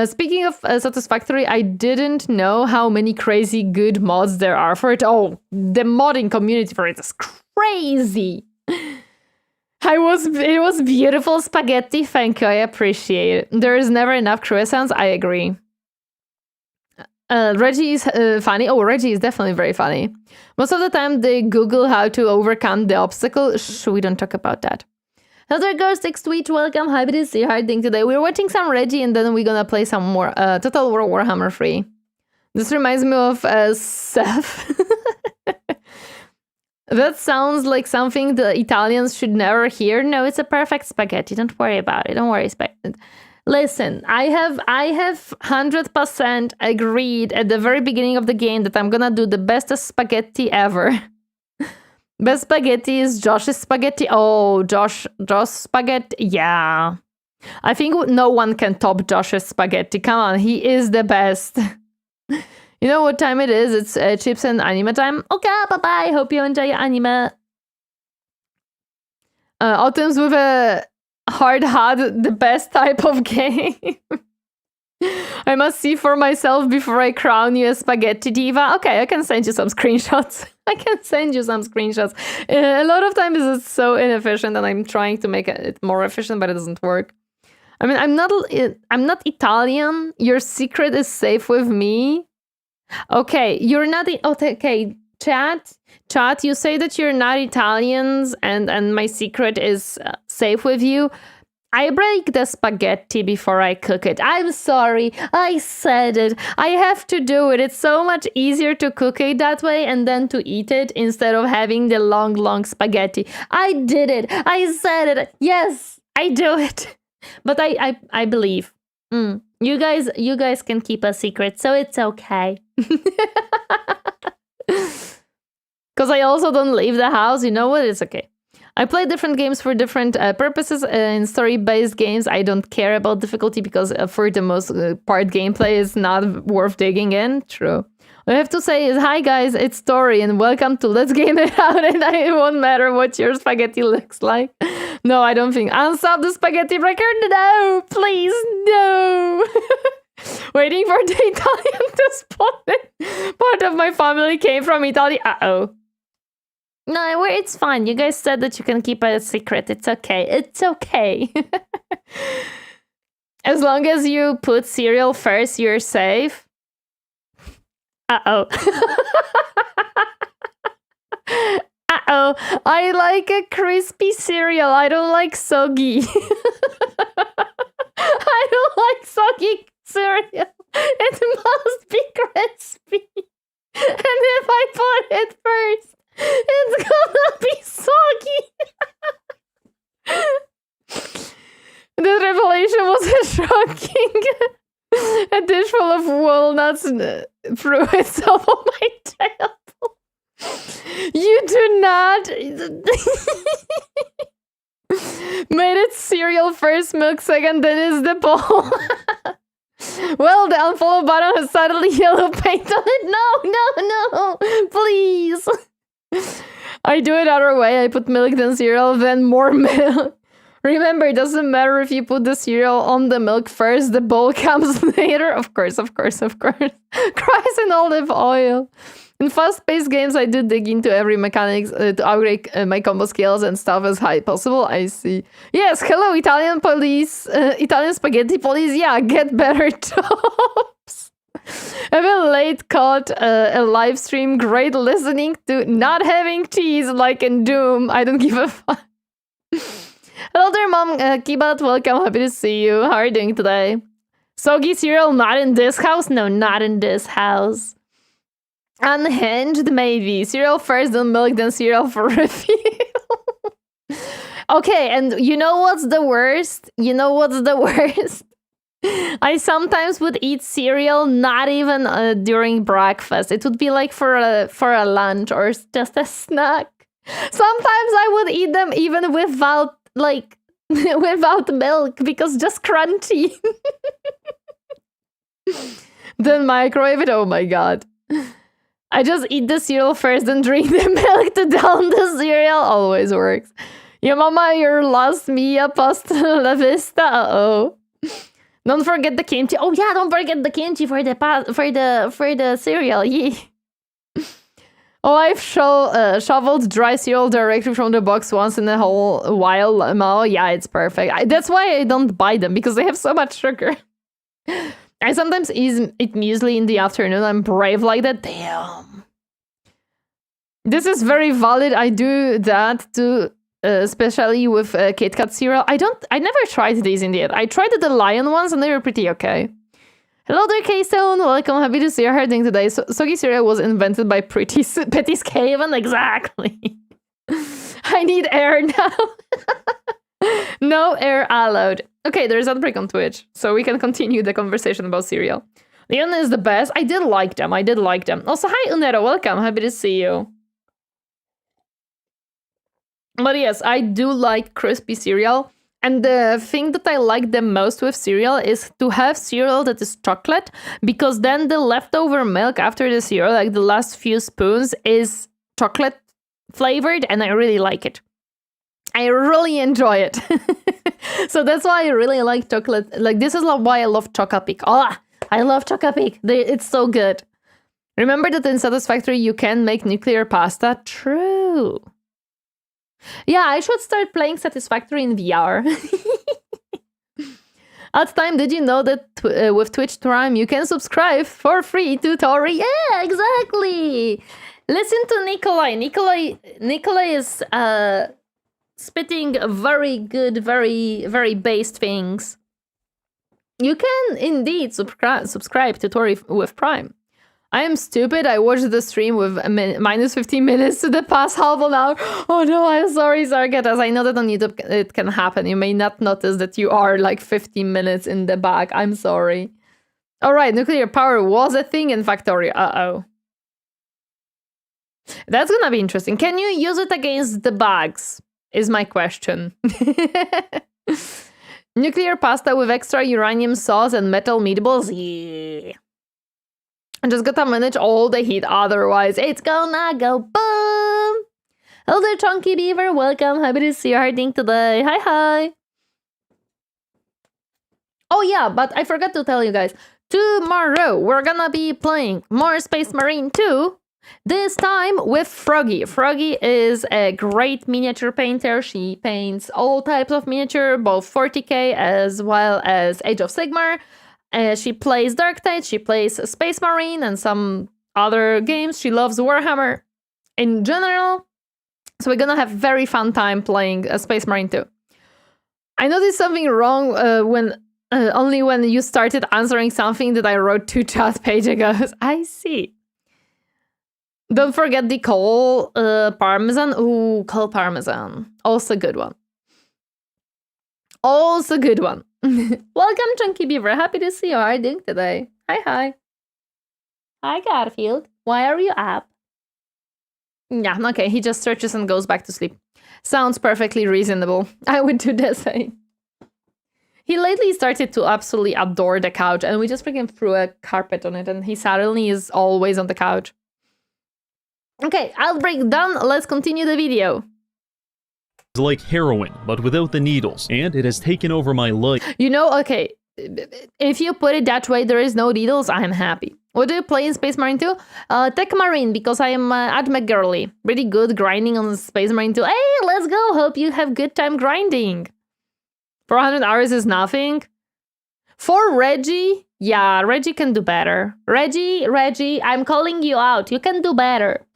Speaking of Satisfactory, I didn't know how many crazy good mods there are for it. Oh, the modding community for it is crazy. It was beautiful spaghetti. Thank you, I appreciate it. There is never enough croissants. I agree. Reggie is funny. Oh, Reggie is definitely very funny. Most of the time, they Google how to overcome the obstacle. Shh, we don't talk about that. Hello Ghost X Tweet, welcome. Happy to see you. How are you doing today? We're watching some Reggie and then we're gonna play some more Total War Warhammer 3. This reminds me of Seth. That sounds like something the Italians should never hear. No, it's a perfect spaghetti. Don't worry about it. Don't worry about it. Listen, I have 100% agreed at the very beginning of the game that I'm gonna do the bestest spaghetti ever. Best spaghetti is Josh's spaghetti. Oh, Josh's spaghetti. Yeah. I think no one can top Josh's spaghetti. Come on, he is the best. You know what time it is? It's chips and anime time. Okay, bye-bye. Hope you enjoy your anime. Autumns with a hard hat, the best type of game. I must see for myself before I crown you a spaghetti diva. Okay, I can send you some screenshots. A lot of times it's so inefficient and I'm trying to make it more efficient, but it doesn't work. I mean, I'm not Italian. Your secret is safe with me. Okay, you're not... Okay, chat, you say that you're not Italians and my secret is safe with you. I break the spaghetti before I cook it. I'm sorry. I said it. I have to do it. It's so much easier to cook it that way and then to eat it instead of having the long spaghetti. I did it. I said it. Yes, I do it. But I believe. You guys can keep a secret, so it's okay. Because I also don't leave the house. You know what? It's okay. I play different games for different purposes. In story-based games, I don't care about difficulty because for the most part, gameplay is not worth digging in. True. What I have to say is, hi guys, it's Tori, and welcome to Let's Game It Out, and it won't matter what your spaghetti looks like. No, I don't think. Unstop the spaghetti breaker? No, please, no. Waiting for the Italian to spawn it. Part of my family came from Italy. Uh-oh. No, it's fine. You guys said that you can keep a secret. It's okay. It's okay. As long as you put cereal first, you're safe. Uh-oh. Uh-oh. I like a crispy cereal. I don't like soggy. I don't like soggy cereal. It must be crispy. And if I put it first, it's gonna be soggy. This revelation was shocking. A dish full of walnuts threw itself on my table. You do not. Made it cereal first, milk second, then is the bowl. Well, the unfollow button has suddenly yellow paint on it. No, please. I do it other way. I put milk, then cereal, then more milk. Remember, it doesn't matter if you put the cereal on the milk first, the bowl comes later. Of course. Christ in olive oil. In fast-paced games, I do dig into every mechanics to upgrade my combo skills and stuff as high possible. I see. Yes, hello, Italian police. Italian spaghetti police. Yeah, get better tops. Evan late caught a live stream. Great listening to not having cheese like in Doom. I don't give a fuck. Hello there, Mom. Kibat, welcome. Happy to see you. How are you doing today? Soggy cereal not in this house? No, not in this house. Unhinged, maybe. Cereal first, then milk, then cereal for refill. Okay, and you know what's the worst? I sometimes would eat cereal not even during breakfast. It would be like for a lunch or just a snack. Sometimes I would eat them even without without milk because just crunchy. Then microwave it. Oh my god. I just eat the cereal first and drink the milk to down the cereal. Always works. Your mama, your lost me a pasta la vista. Uh-oh. Don't forget the kimchi. Oh yeah, don't forget the kimchi for the cereal. Yeah. Oh, I've shoveled dry cereal directly from the box once in a whole while. Oh yeah, it's perfect. That's why I don't buy them, because they have so much sugar. I sometimes eat muesli in the afternoon. I'm brave like that. Damn. This is very valid. I do that too, especially with Kit Kat cereal. I never tried these in the end. I tried the lion ones and they were pretty okay. Hello there, Keystone. Welcome. Happy to see you herding today. Soggy cereal was invented by Petty Skaven. Exactly. I need air now. No air allowed. Okay, there's Outbreak on Twitch, so we can continue the conversation about cereal. Leon is the best. I did like them. Also, hi, Unero. Welcome. Happy to see you. But yes, I do like crispy cereal. And the thing that I like the most with cereal is to have cereal that is chocolate, because then the leftover milk after the cereal, like the last few spoons, is chocolate flavored, and I really like it. I really enjoy it. So that's why I really like chocolate. Like, this is why I love Chocapic. I love Chocapic. It's so good. Remember that in Satisfactory you can make nuclear pasta? True. Yeah, I should start playing Satisfactory in VR. At time, did you know that with Twitch Prime you can subscribe for free to Tori? Yeah, exactly. Listen to Nikolai. Nikolai is spitting very good, very, very based things, you can indeed subscribe to Tori with Prime. I am stupid. I watched the stream with minus 15 minutes to the past half an hour. Oh no, I'm sorry, Zargatas. I know that on YouTube it can happen. You may not notice that you are like 15 minutes in the back. I'm sorry. All right, nuclear power was a thing in Factorio. Uh-oh. That's gonna be interesting. Can you use it against the bugs? Is my question. Nuclear pasta with extra uranium sauce and metal meatballs? Yeah. I just gotta manage all the heat, otherwise it's gonna go boom! Hello there, Chunky Beaver, welcome, happy to see you harding today. Hi. Oh yeah, but I forgot to tell you guys, tomorrow we're gonna be playing more Space Marine 2, this time with Froggy. Froggy is a great miniature painter. She paints all types of miniature, both 40k as well as Age of Sigmar. She plays Dark Tide, she plays Space Marine and some other games. She loves Warhammer in general. So we're gonna have very fun time playing Space Marine 2. I noticed something wrong only when you started answering something that I wrote 2 chat pages ago. I see. Don't forget the coal parmesan. Ooh, coal parmesan. Also good one. Also good one. Welcome, Chunky Beaver. Happy to see you. How are you doing today? Hi. Hi, Garfield. Why are you up? Yeah, okay. He just searches and goes back to sleep. Sounds perfectly reasonable. I would do the same. He lately started to absolutely adore the couch, and we just freaking threw a carpet on it, and he suddenly is always on the couch. Okay, outbreak done. Let's continue the video. It's like heroin, but without the needles, and it has taken over my life. You know, okay, if you put it that way, there is no needles, I am happy. What do you play in Space Marine 2? Tech Marine, because I am Admech girly. Pretty good grinding on Space Marine 2. Hey, let's go! Hope you have good time grinding. 400 hours is nothing. For Reggie, yeah, Reggie can do better. Reggie, I'm calling you out. You can do better.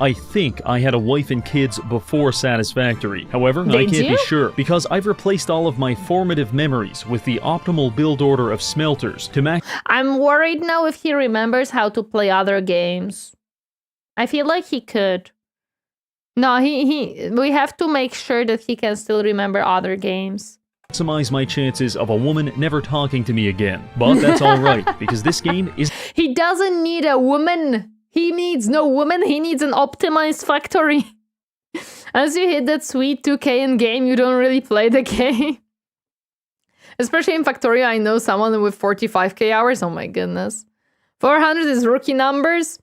I think I had a wife and kids before Satisfactory. However, I can't be sure, because I've replaced all of my formative memories with the optimal build order of smelters to max. I'm worried now if he remembers how to play other games. I feel like he could. No, we have to make sure that he can still remember other games. Maximize my chances of a woman never talking to me again. But that's alright, because this game is... He doesn't need a woman. He needs no woman. He needs an optimized factory. As you hit that sweet 2k in game, you don't really play the game. Especially in Factorio, I know someone with 45k hours. Oh my goodness. 400 is rookie numbers.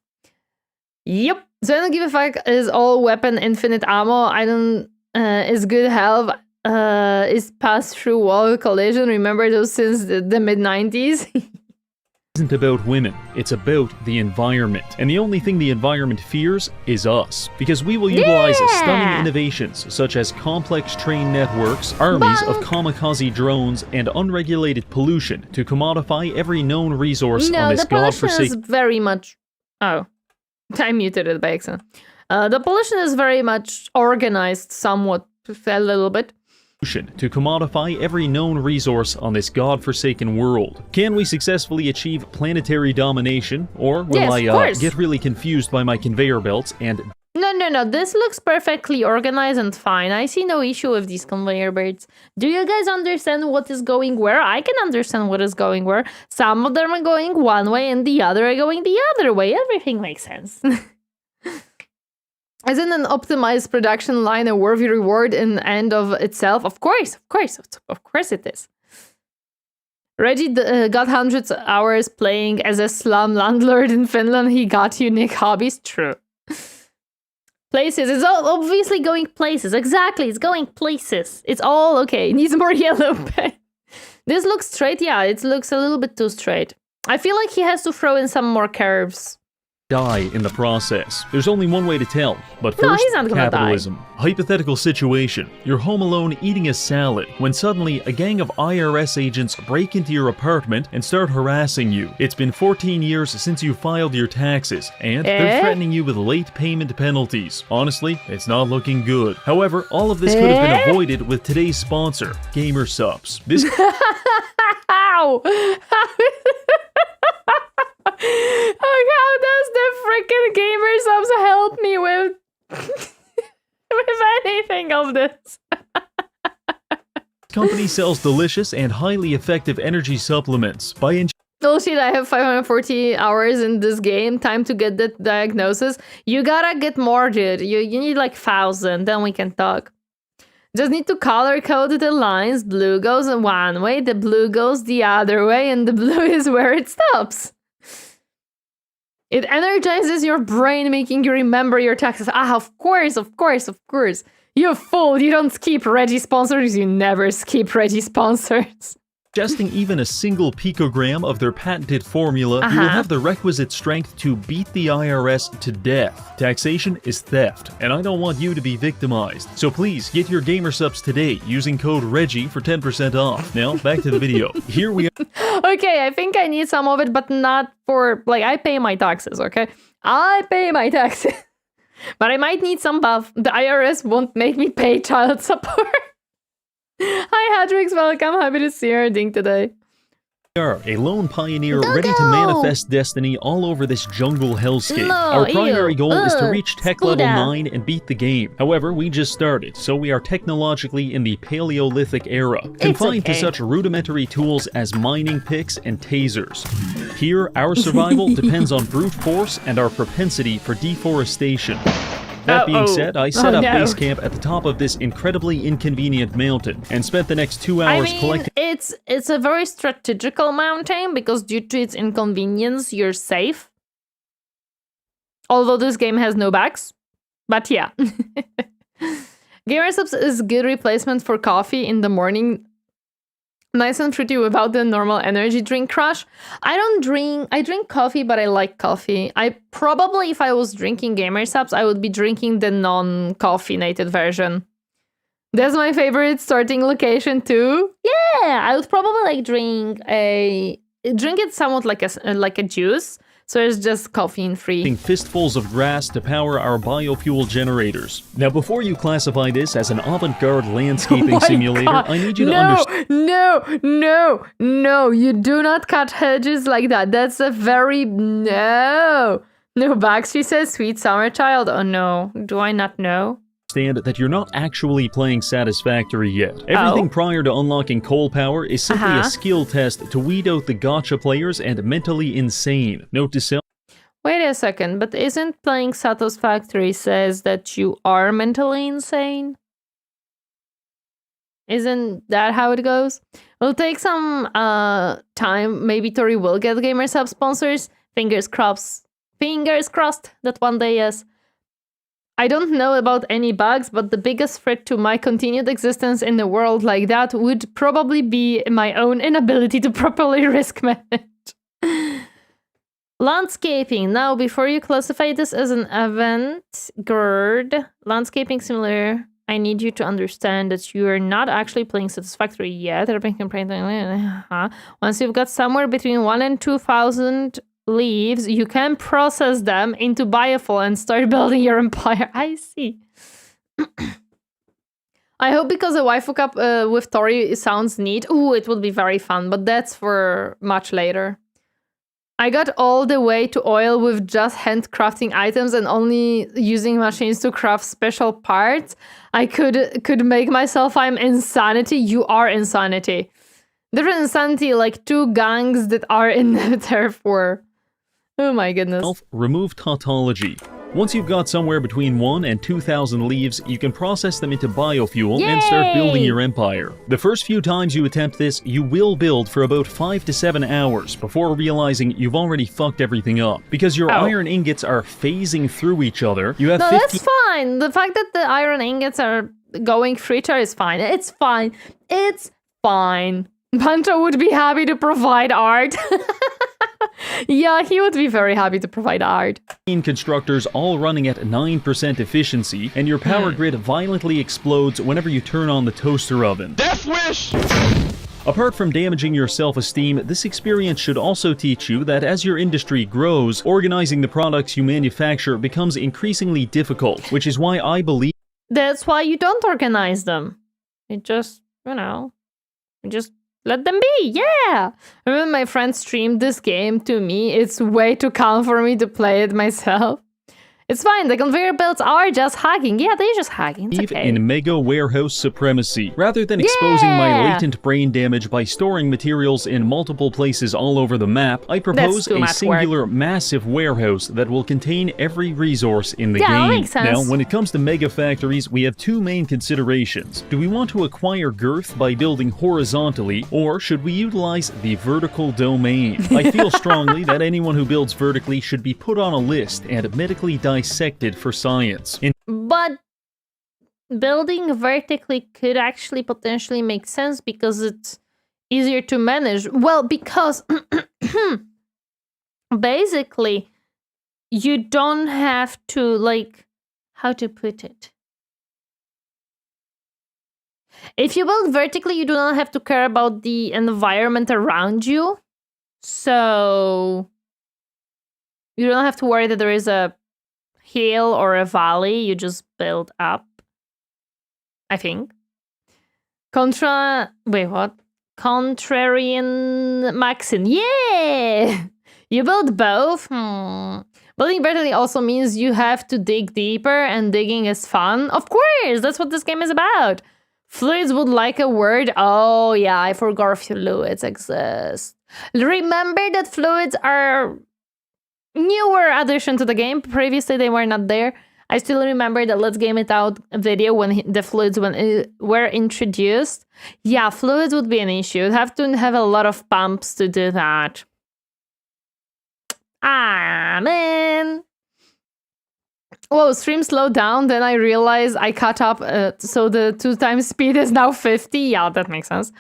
Yep. So I don't give a fuck is all weapon infinite ammo. I don't... is good health. Is passed through wall collision. Remember those since the mid-90s? Isn't about women, it's about the environment. And the only thing the environment fears is us. Because we will utilize stunning innovations such as complex train networks, armies of kamikaze drones, and unregulated pollution to commodify every known resource on this godforsaken... No, the pollution is very much... Oh, I muted it by accident. The pollution is very much organized somewhat, a little bit. To commodify every known resource on this godforsaken world. Can we successfully achieve planetary domination, or will I get really confused by my conveyor belts and... No, this looks perfectly organized and fine. I see no issue with these conveyor belts. Do you guys understand what is going where? I can understand what is going where. Some of them are going one way and the other are going the other way. Everything makes sense. Isn't an optimized production line a worthy reward in the end of itself? Of course it is. Reggie got hundreds of hours playing as a slum landlord in Finland. He got unique hobbies. True. Places. It's all obviously going places. Exactly. It's going places. It's all okay. It needs more yellow paint. This looks straight. Yeah, it looks a little bit too straight. I feel like he has to throw in some more curves. die in the process. There's only one way to tell, but No, first, he's not gonna capitalism. Hypothetical situation. You're home alone eating a salad when suddenly a gang of IRS agents break into your apartment and start harassing you. It's been 14 years since you filed your taxes, and they're threatening you with late payment penalties. Honestly, it's not looking good. However, all of this could have been avoided with today's sponsor, GamerSupps. This How? How does the freaking GamerSupps help me with with anything of this? company sells delicious and highly effective energy supplements by Oh shit, I have 540 hours in this game. Time to get the diagnosis. You gotta get more, dude. You need like 1,000, then we can talk. Just need to color code the lines. Blue goes one way, the blue goes the other way, and the blue is where it stops. It energizes your brain, making you remember your taxes. Ah, of course. You fool, you don't skip Reggie sponsors, you never skip Reggie sponsors. Suggesting even a single picogram of their patented formula, you will have the requisite strength to beat the IRS to death. Taxation is theft, and I don't want you to be victimized. So please, get your GamerSupps today using code REGGIE for 10% off. Now, back to the video. Here we are. Okay, I think I need some of it, but not for, like, I pay my taxes, okay? I pay my taxes. But I might need some buff. The IRS won't make me pay child support. Hi, Hadrix, welcome. Happy to see your ding today. We are a lone pioneer ready to manifest destiny all over this jungle hellscape. Our primary goal is to reach tech level 9 and beat the game. However, we just started, so we are technologically in the Paleolithic era, confined to such rudimentary tools as mining picks and tasers. Here, our survival depends on brute force and our propensity for deforestation. That being said, I set up base camp at the top of this incredibly inconvenient mountain and spent the next 2 hours collecting. It's a very strategical mountain because due to its inconvenience, you're safe. Although this game has no bugs, but yeah. GamerSupps is good replacement for coffee in the morning. Nice and fruity without the normal energy drink crush. I drink coffee, but I like coffee. I probably, if I was drinking GamerSupps, I would be drinking the non-caffeinated version. That's my favorite starting location too. Yeah, I would probably like drink it somewhat like a juice. So it's just caffeine free. Fistfuls of grass to power our biofuel generators. Now, before you classify this as an avant-garde landscaping simulator, I need you to understand. No, you do not cut hedges like that. That's a very no bugs. She says, sweet summer child. Oh no, do I not know? That you're not actually playing Satisfactory yet. Everything prior to unlocking coal power is simply a skill test to weed out the gotcha players and mentally insane. Note to self. Wait a second, but isn't playing Satisfactory says that you are mentally insane? Isn't that how it goes? It'll take some time. Maybe Tori will get GamerSupps sponsors. Fingers crossed that one day, yes. I don't know about any bugs, but the biggest threat to my continued existence in a world like that would probably be my own inability to properly risk manage. Landscaping. Now, before you classify this as an avant-garde landscaping simulator, I need you to understand that you are not actually playing Satisfactory yet. Once you've got somewhere between 1,000 and 2,000 leaves, you can process them into biofuel and start building your empire. I see. I hope because a waifu cup with Tori sounds neat. Ooh, it would be very fun, but that's for much later. I got all the way to oil with just handcrafting items and only using machines to craft special parts. I could make myself. I'm insanity. You are insanity. Different insanity, like two gangs that are in the turf war. Oh my goodness. Remove tautology. Once you've got somewhere between 1,000 and 2,000 leaves, you can process them into biofuel and start building your empire. The first few times you attempt this, you will build for about 5 to 7 hours before realizing you've already fucked everything up. Because your iron ingots are phasing through each other, you have that's fine. The fact that the iron ingots are going treacherous is fine. It's fine. It's fine. Pancho would be happy to provide art. Yeah, he would be very happy to provide art. Constructors all running at 9% efficiency, and your power grid violently explodes whenever you turn on the toaster oven. Death wish! Apart from damaging your self-esteem, this experience should also teach you that as your industry grows, organizing the products you manufacture becomes increasingly difficult, which is why I believe... That's why you don't organize them. You just, you just let them be, yeah! I remember my friend streamed this game to me. It's way too calm for me to play it myself. It's fine, the conveyor belts are just hacking. Yeah, they're just hacking. It's okay. In mega warehouse supremacy. Rather than exposing my latent brain damage by storing materials in multiple places all over the map, I propose a singular massive warehouse that will contain every resource in the game. That makes sense. Now, when it comes to mega factories, we have two main considerations. Do we want to acquire girth by building horizontally, or should we utilize the vertical domain? I feel strongly that anyone who builds vertically should be put on a list and medically dissected for science. But building vertically could actually potentially make sense because it's easier to manage. Well, because basically you don't have to, like, how to put it? If you build vertically, you do not have to care about the environment around you. So you don't have to worry that there is a hill or a valley. You just build up, I think. Contrarian Maxin. Yeah! You build both. Building vertically also means you have to dig deeper, and digging is fun. Of course, that's what this game is about. Fluids would like a word. Oh yeah, I forgot fluids exist. Remember that fluids are newer addition to the game. Previously, they were not there. I still remember the Let's Game It Out video when the fluids were introduced. Yeah, fluids would be an issue. You'd have to have a lot of pumps to do that. Ah, man. Whoa, stream slowed down. Then I realized I caught up. So the 2 times speed is now 50. Yeah, that makes sense.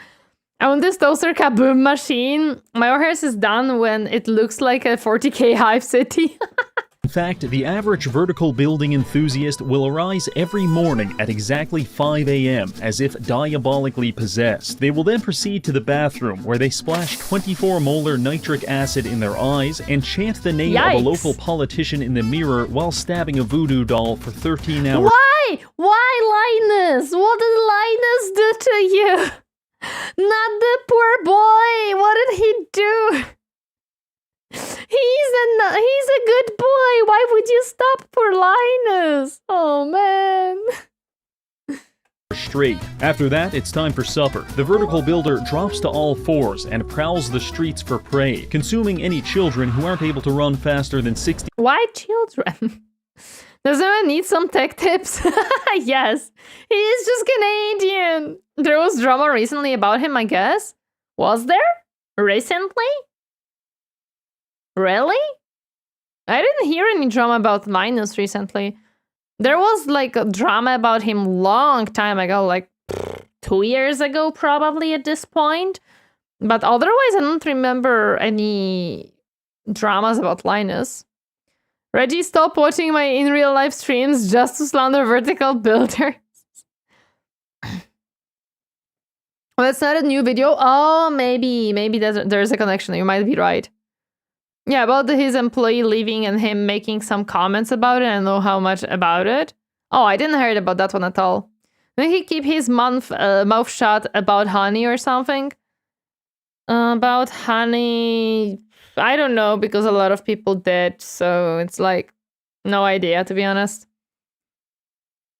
On this toaster kaboom machine, my horse is done when it looks like a 40k hive city. In fact, the average vertical building enthusiast will arise every morning at exactly 5 a.m. as if diabolically possessed. They will then proceed to the bathroom, where they splash 24 molar nitric acid in their eyes and chant the name of a local politician in the mirror while stabbing a voodoo doll for 13 hours. Why? Why, Linus? What did Linus do to you? Not the poor boy! What did he do? He's a good boy! Why would you stop poor Linus? Oh, man. Straight. After that, it's time for supper. The vertical builder drops to all fours and prowls the streets for prey, consuming any children who aren't able to run faster than 60. Why children? Does anyone need some tech tips? Yes. He is just Canadian. There was drama recently about him, I guess. Was there? Recently? Really? I didn't hear any drama about Linus recently. There was like a drama about him long time ago, like 2 years ago probably at this point. But otherwise I don't remember any dramas about Linus. Reggie, stop watching my in real life streams just to slander vertical builders. Well, that's not a new video. Oh, maybe there's a connection. You might be right. Yeah, about his employee leaving and him making some comments about it. I don't know how much about it. Oh, I didn't hear about that one at all. Did he keep his mouth shut about honey or something? About honey, I don't know, because a lot of people did. So it's like, no idea, to be honest.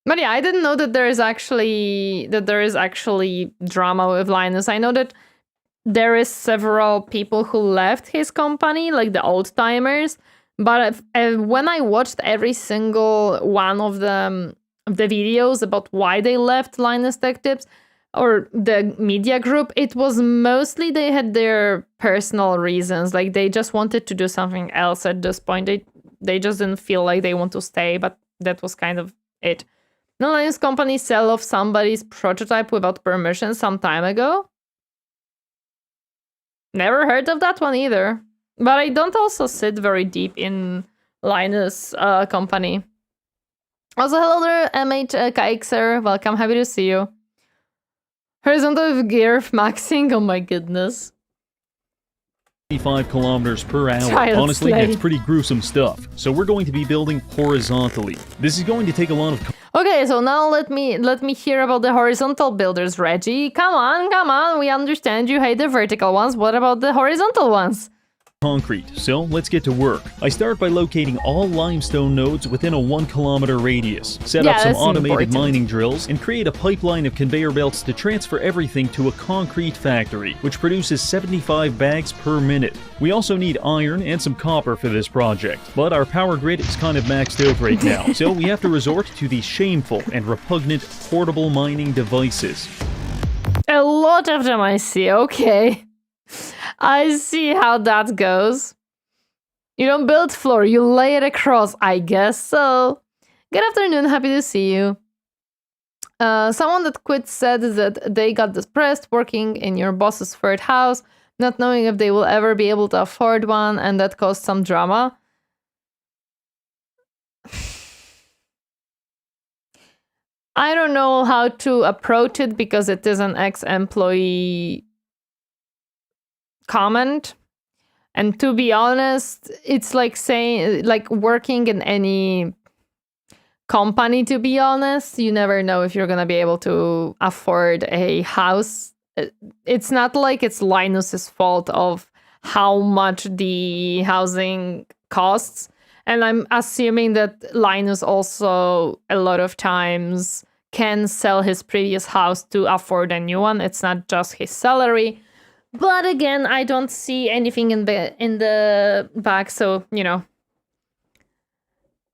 But yeah, I didn't know that there is actually drama with Linus. I know that there is several people who left his company, like the old timers. But when I watched every single one of the videos about why they left Linus Tech Tips or the media group, it was mostly they had their personal reasons. Like they just wanted to do something else at this point. They just didn't feel like they want to stay, but that was kind of it. The Linus company sell off somebody's prototype without permission some time ago. Never heard of that one either. But I don't also sit very deep in Linus' company. Also, hello there, MH welcome, happy to see you. Horizontal gear maxing, oh my goodness. 25 kilometers per hour. Child Honestly, slay. that's pretty gruesome stuff. So we're going to be building horizontally. This is going to take a lot of Okay, so now let me hear about the horizontal builders, Reggie. Come on, we understand you hate the vertical ones. What about the horizontal ones? concrete, so let's get to work. I start by locating all limestone nodes within a 1 kilometer radius, set up some that's automated important. mining drills, and create a pipeline of conveyor belts to transfer everything to a concrete factory, which produces 75 bags per minute. We also need iron and some copper for this project, but our power grid is kind of maxed out right now, so we have to resort to the shameful and repugnant portable mining devices. A lot of them I see, okay. I see how that goes. You don't build floor, you lay it across, I guess so. Good afternoon, happy to see you. Someone that quit said that they got depressed working in your boss's third house, not knowing if they will ever be able to afford one, and that caused some drama. I don't know how to approach it because it is an ex-employee comment. And to be honest, it's like saying, like working in any company, to be honest. You never know if you're going to be able to afford a house. It's not like it's Linus's fault of how much the housing costs. And I'm assuming that Linus also a lot of times can sell his previous house to afford a new one. It's not just his salary. But again, I don't see anything in the back, so, you know.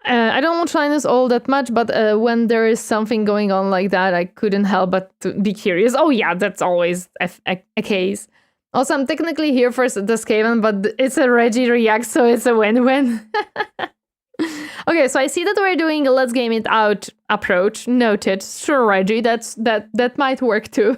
I don't watch Linus all that much, but when there is something going on like that, I couldn't help but to be curious. Oh yeah, that's always a case. Also, I'm technically here for the Skaven, but it's a Reggie react, so it's a win-win. Okay, so I see that we're doing a let's game it out approach. Noted. Sure, Reggie, that might work too.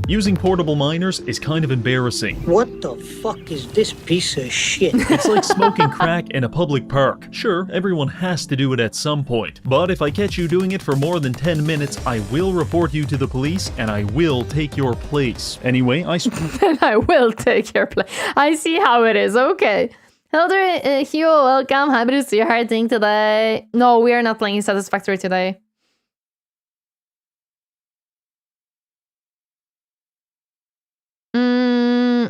Using portable miners is kind of embarrassing. What the fuck is this piece of shit? It's like smoking crack in a public park. Sure, everyone has to do it at some point, but if I catch you doing it for more than 10 minutes, I will report you to the police and I will take your place. Anyway, Then I will take your place. I see how it is, okay. Hello there, Hugh, welcome. Happy to see you. How are you doing today? No, we are not playing Satisfactory today.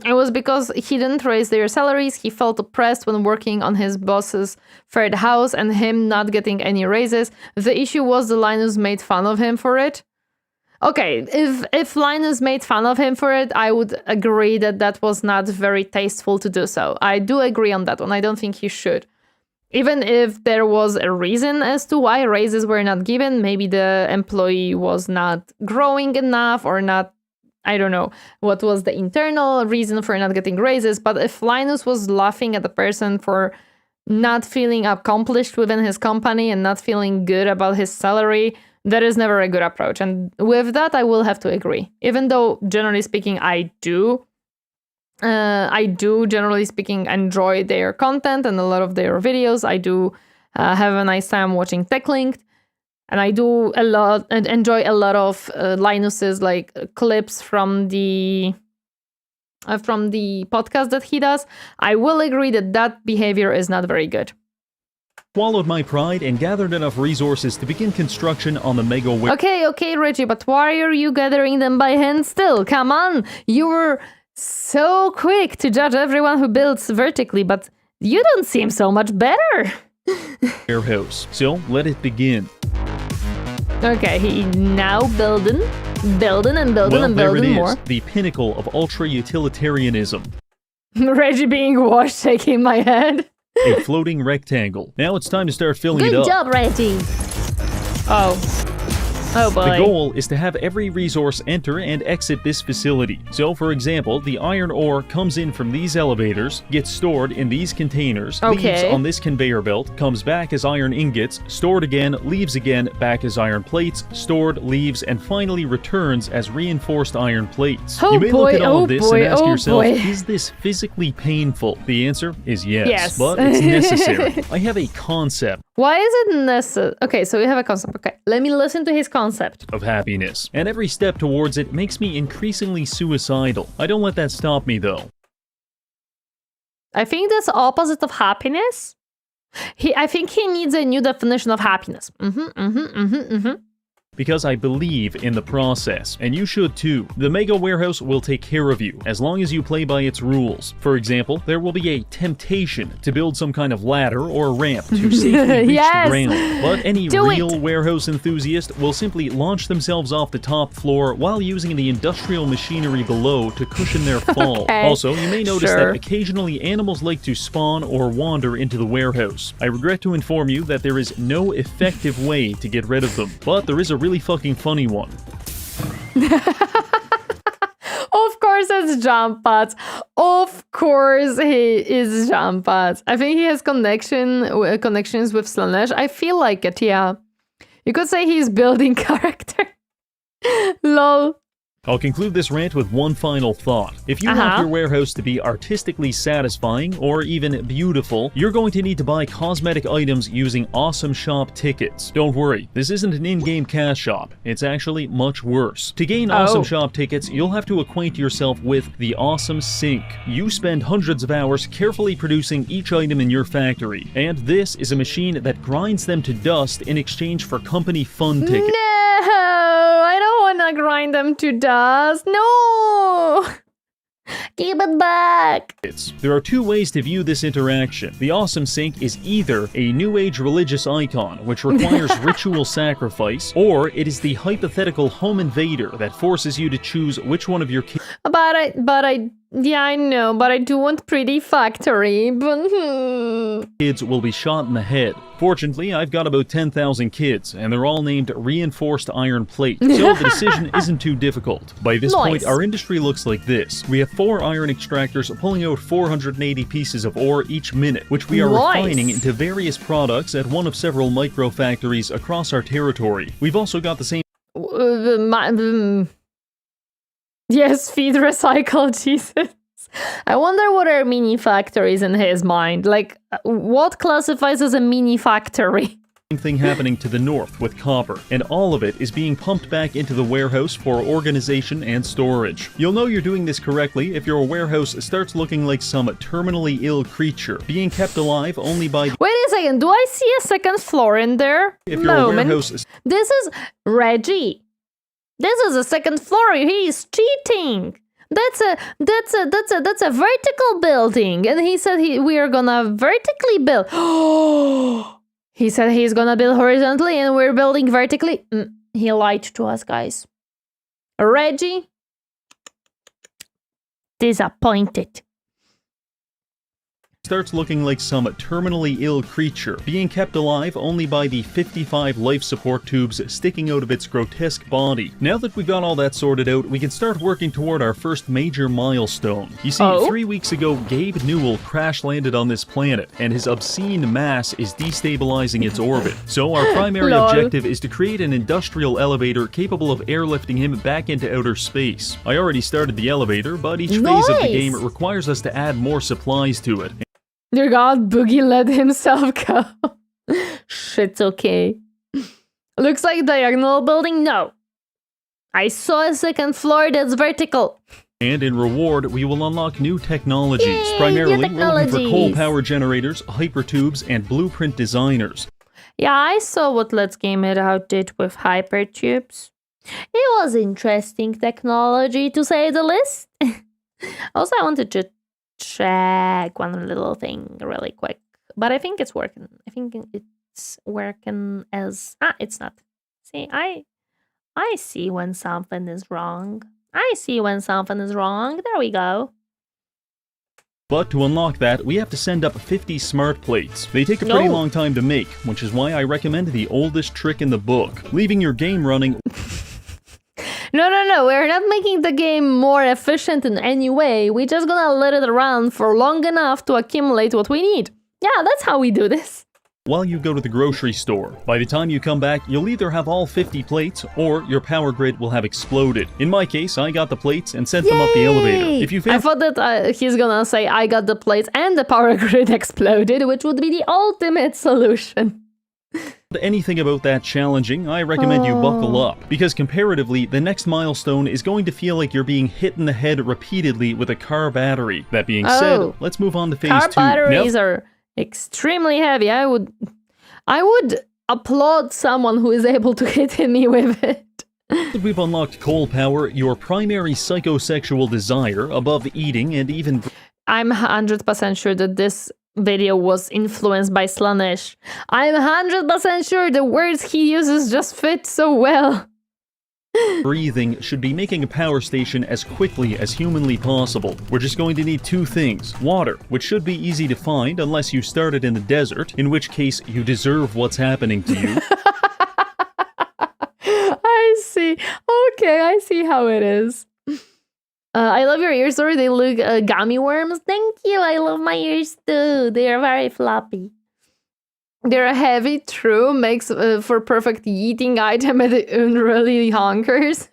It was because he didn't raise their salaries. He felt oppressed when working on his boss's third house and him not getting any raises. The issue was the Linus made fun of him for it. Okay, if Linus made fun of him for it, I would agree that was not very tasteful to do so. I do agree on that one. I don't think he should. Even if there was a reason as to why raises were not given, maybe the employee was not growing enough or not, I don't know what was the internal reason for not getting raises, but if Linus was laughing at the person for not feeling accomplished within his company and not feeling good about his salary, that is never a good approach. And with that, I will have to agree. Even though, generally speaking, I do generally speaking enjoy their content and a lot of their videos. I do have a nice time watching TechLinked. And I do enjoy a lot of Linus's like clips from the podcast that he does. I will agree that behavior is not very good. swallowed my pride and gathered enough resources to begin construction on the mega Okay, Reggie, but why are you gathering them by hand still? Come on, you were so quick to judge everyone who builds vertically, but you don't seem so much better. warehouse. So let it begin. Okay, he now building and building more. The pinnacle of ultra-utilitarianism. Reggie being washed, shaking my head. A floating rectangle. Now it's time to start filling it Good up. job, Reggie. Oh. Oh boy. The goal is to have every resource enter and exit this facility. So, for example, the iron ore comes in from these elevators, gets stored in these containers, leaves on this conveyor belt, comes back as iron ingots, stored again, leaves again, back as iron plates, stored, leaves, and finally returns as reinforced iron plates. Oh you may look at all of this and ask yourself, boy. is this physically painful? The answer is yes. But it's necessary. I have a concept Why is it necessary? Okay, so we have a concept. Okay, let me listen to his concept. of happiness, and every step towards it makes me increasingly suicidal. I don't let that stop me though. I think that's opposite of happiness. I think he needs a new definition of happiness. Because I believe in the process, and you should too. The Mega Warehouse will take care of you, as long as you play by its rules. For example, there will be a temptation to build some kind of ladder or ramp to safely reach Yes! the ground, but any Do real it! warehouse enthusiast will simply launch themselves off the top floor while using the industrial machinery below to cushion their fall. Okay, Also, you may notice sure. that occasionally animals like to spawn or wander into the warehouse. I regret to inform you that there is no effective way to get rid of them, but there is a really fucking funny one. Of course, it's jump pads. Of course, he is jump pads. I think he has connections with Slaanesh. I feel like it. Yeah, you could say he's building character. Lol. I'll conclude this rant with one final thought. If you want your warehouse to be artistically satisfying or even beautiful, you're going to need to buy cosmetic items using Awesome Shop tickets. Don't worry, this isn't an in-game cash shop. It's actually much worse. To gain Awesome Shop tickets, you'll have to acquaint yourself with the Awesome Sink. You spend hundreds of hours carefully producing each item in your factory, and this is a machine that grinds them to dust in exchange for company fun tickets. No, I don't want to grind them to dust. No! Give it back! There are two ways to view this interaction. The Awesome Sink is either a New Age religious icon, which requires ritual sacrifice, or it is the hypothetical home invader that forces you to choose which one of your Yeah, I know, but I do want pretty factory. kids will be shot in the head. Fortunately, I've got about 10,000 kids, and they're all named Reinforced Iron Plate, so the decision isn't too difficult. By this point, our industry looks like this. We have 4 iron extractors pulling out 480 pieces of ore each minute, which we are refining into various products at one of several micro factories across our territory. We've also got the same Yes, feed recycle, Jesus. I wonder what are mini factories in his mind. Like, what classifies as a mini factory? thing happening to the north with copper, and all of it is being pumped back into the warehouse for organization and storage. You'll know you're doing this correctly if your warehouse starts looking like some terminally ill creature, being kept alive only by Wait a second, do I see a second floor in there? if your warehouse is This is Reggie. This is a second floor. He is cheating. That's a vertical building, and he said we are gonna vertically build. He said he's gonna build horizontally, and we're building vertically. He lied to us, guys. Reggie, disappointed. starts looking like some terminally ill creature, being kept alive only by the 55 life support tubes sticking out of its grotesque body. Now that we've got all that sorted out, we can start working toward our first major milestone. You see, 3 weeks ago, Gabe Newell crash-landed on this planet, and his obscene mass is destabilizing its orbit. So our primary objective is to create an industrial elevator capable of airlifting him back into outer space. I already started the elevator, but each phase of the game requires us to add more supplies to it. Dear God, Boogie let himself go. Shit's okay. Looks like diagonal building? No. I saw a second floor that's vertical. And in reward, we will unlock new technologies. Yay, Primarily, new we're looking for coal technologies. power generators, hypertubes, and blueprint designers. Yeah, I saw what Let's Game It Out did with hypertubes. It was interesting technology, to say the least. Also, I wanted to check one little thing really quick, but I think it's working. I think it's working as it's not. See, I see when something is wrong. I see when something is wrong. There we go. But to unlock that, we have to send up 50 smart plates. They take a pretty long time to make, which is why I recommend the oldest trick in the book, leaving your game running. No, we're not making the game more efficient in any way. We're just gonna let it run for long enough to accumulate what we need. Yeah, that's how we do this. While you go to the grocery store. By the time you come back, you'll either have all 50 plates, or your power grid will have exploded. In my case, I got the plates and sent them up the elevator. If you fail, I thought that he's gonna say, I got the plates and the power grid exploded, which would be the ultimate solution. Anything about that challenging, I recommend you buckle up, because comparatively, the next milestone is going to feel like you're being hit in the head repeatedly with a car battery. That being said, let's move on to phase 2. Car batteries are extremely heavy. I would applaud someone who is able to hit me with it. We've unlocked coal power, your primary psychosexual desire above eating and even... I'm 100% sure that this video was influenced by Slaanesh. I'm 100% sure the words he uses just fit so well. breathing should be making a power station as quickly as humanly possible. We're just going to need 2 things. Water, which should be easy to find unless you started in the desert, in which case you deserve what's happening to you. I see. Okay, I see how it is. I love your ears, sorry. They look gummy worms. Thank you. I love my ears too. They are very floppy. They're heavy, true. Makes for perfect eating item at unruly honkers.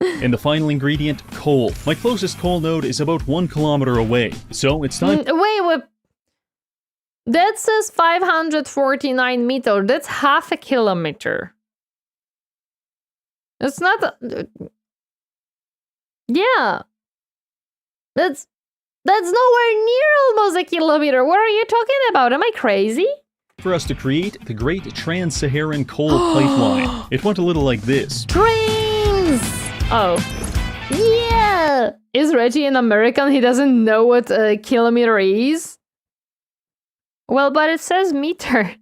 And the final ingredient, coal. My closest coal node is about 1 kilometer away, so it's time... Wait. That says 549 meters. That's half a kilometer. It's not... Yeah. That's nowhere near almost a kilometer. What are you talking about? Am I crazy? For us to create the Great Trans-Saharan Coal Pipeline. It went a little like this. Trains! Oh. Yeah! Is Reggie an American? He doesn't know what a kilometer is? Well, but it says meters.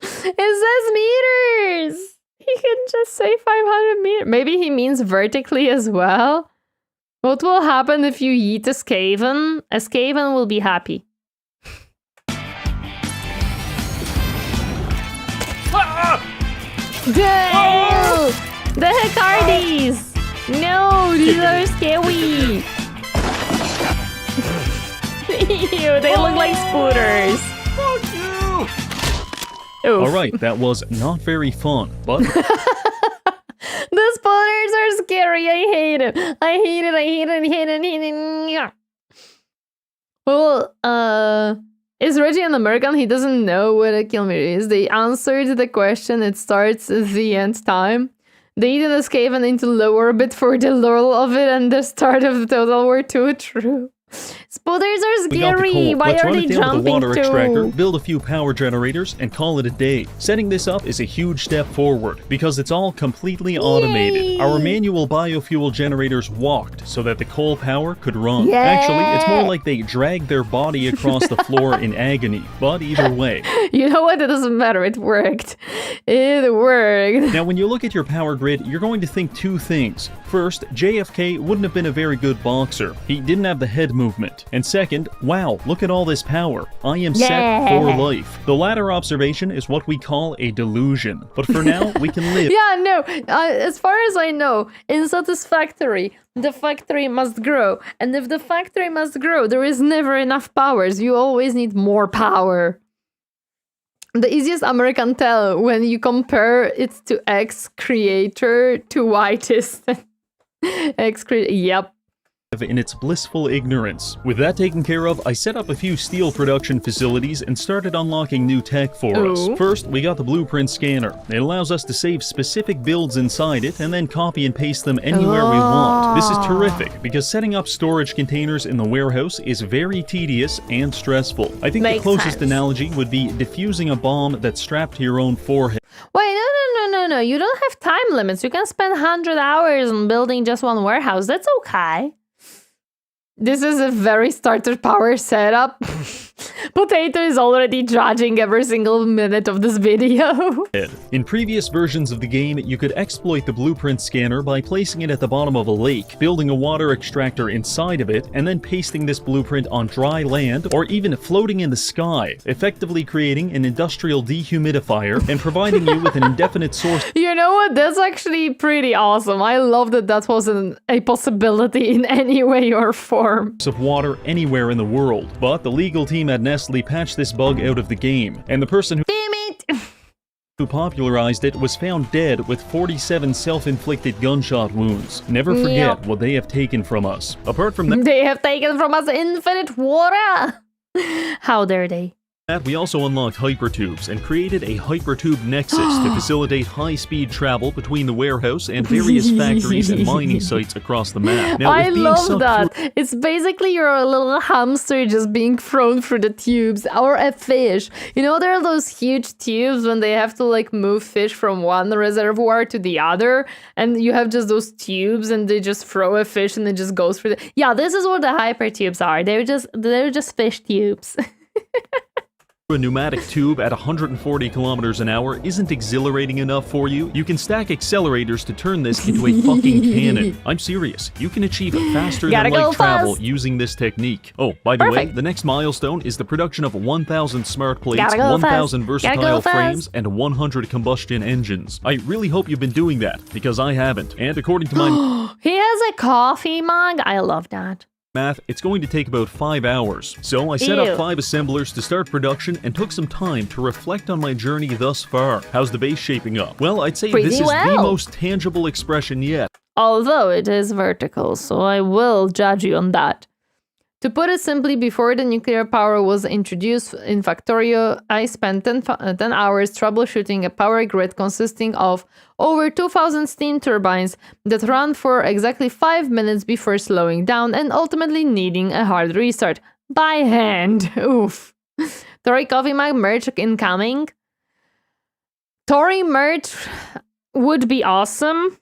It says meters! He can just say 500 meters. Maybe he means vertically as well. What will happen if you eat a Skaven? A Skaven will be happy. Damn! The heck are these? No, these are scary. Ew, they look like spooters. Fuck you! Alright, that was not very fun, but... The spoilers are scary. I hate it. I hate it. Well, is Reggie an American? He doesn't know what a kilometer is. They answered the question. It starts at the end time. They eat an Skaven into low orbit for the lull of it and the start of the Total War 2. True. Spoilers are scary. Why Let's are run they it down to the jumping water to? extractor, build a few power generators, and call it a day. Setting this up is a huge step forward, because it's all completely automated. Yay! Our manual biofuel generators walked so that the coal power could run. Yeah! Actually, it's more like they dragged their body across the floor in agony, but either way. You know what? It doesn't matter. It worked. It worked. Now, when you look at your power grid, you're going to think 2 things. First, JFK wouldn't have been a very good boxer. He didn't have the head movement. And second, wow, look at all this power. I am set for life. The latter observation is what we call a delusion. But for now, we can live. Yeah, no. As far as I know, in Satisfactory, the factory must grow. And if the factory must grow, there is never enough powers. You always need more power. The easiest American tell when you compare it to X creator to whitest. X creator, yep. In its blissful ignorance. With that taken care of, I set up a few steel production facilities and started unlocking new tech for us. First, we got the blueprint scanner. It allows us to save specific builds inside it and then copy and paste them anywhere we want. This is terrific because setting up storage containers in the warehouse is very tedious and stressful. I think the closest analogy would be diffusing a bomb that's strapped to your own forehead. Wait, no. You don't have time limits. You can spend 100 hours on building just one warehouse. That's okay. This is a very starter power setup. Potato is already judging every single minute of this video. In previous versions of the game, you could exploit the blueprint scanner by placing it at the bottom of a lake, building a water extractor inside of it, and then pasting this blueprint on dry land, or even floating in the sky, effectively creating an industrial dehumidifier and providing you with an indefinite source. You know what? That's actually pretty awesome. I love that that wasn't a possibility in any way or form. Of water anywhere in the world. But the legal team at Nestle patched this bug out of the game, and the person who popularized it was found dead with 47 self-inflicted gunshot wounds. Never forget what they have taken from us. Apart from that, they have taken from us infinite water. How dare they? we also unlocked hypertubes and created a hypertube nexus to facilitate high-speed travel between the warehouse and various factories and mining sites across the map. Now, I love that. It's basically you're a little hamster just being thrown through the tubes, or a fish. You know, there are those huge tubes when they have to like move fish from one reservoir to the other, and you have just those tubes and they just throw a fish and it just goes through the... Yeah, this is what the hypertubes are. They're just fish tubes. A pneumatic tube at 140 kilometers an hour isn't exhilarating enough for you. You can stack accelerators to turn this into a fucking cannon. I'm serious. You can achieve faster than light travel using this technique. Oh, by the way, the next milestone is the production of 1,000 smart plates, 1,000 versatile frames, and 100 combustion engines. I really hope you've been doing that, because I haven't. And according to my... He has a coffee mug? I love that. Math, it's going to take about 5 hours. So I set up 5 assemblers to start production and took some time to reflect on my journey thus far. How's the base shaping up? Well, I'd say this is the most tangible expression yet. Although it is vertical, so I will judge you on that. To put it simply, before the nuclear power was introduced in Factorio, I spent 10 hours troubleshooting a power grid consisting of over 2,000 steam turbines that ran for exactly 5 minutes before slowing down and ultimately needing a hard restart. By hand. Oof. Tori Coffee Mug merch incoming. Tori merch would be awesome.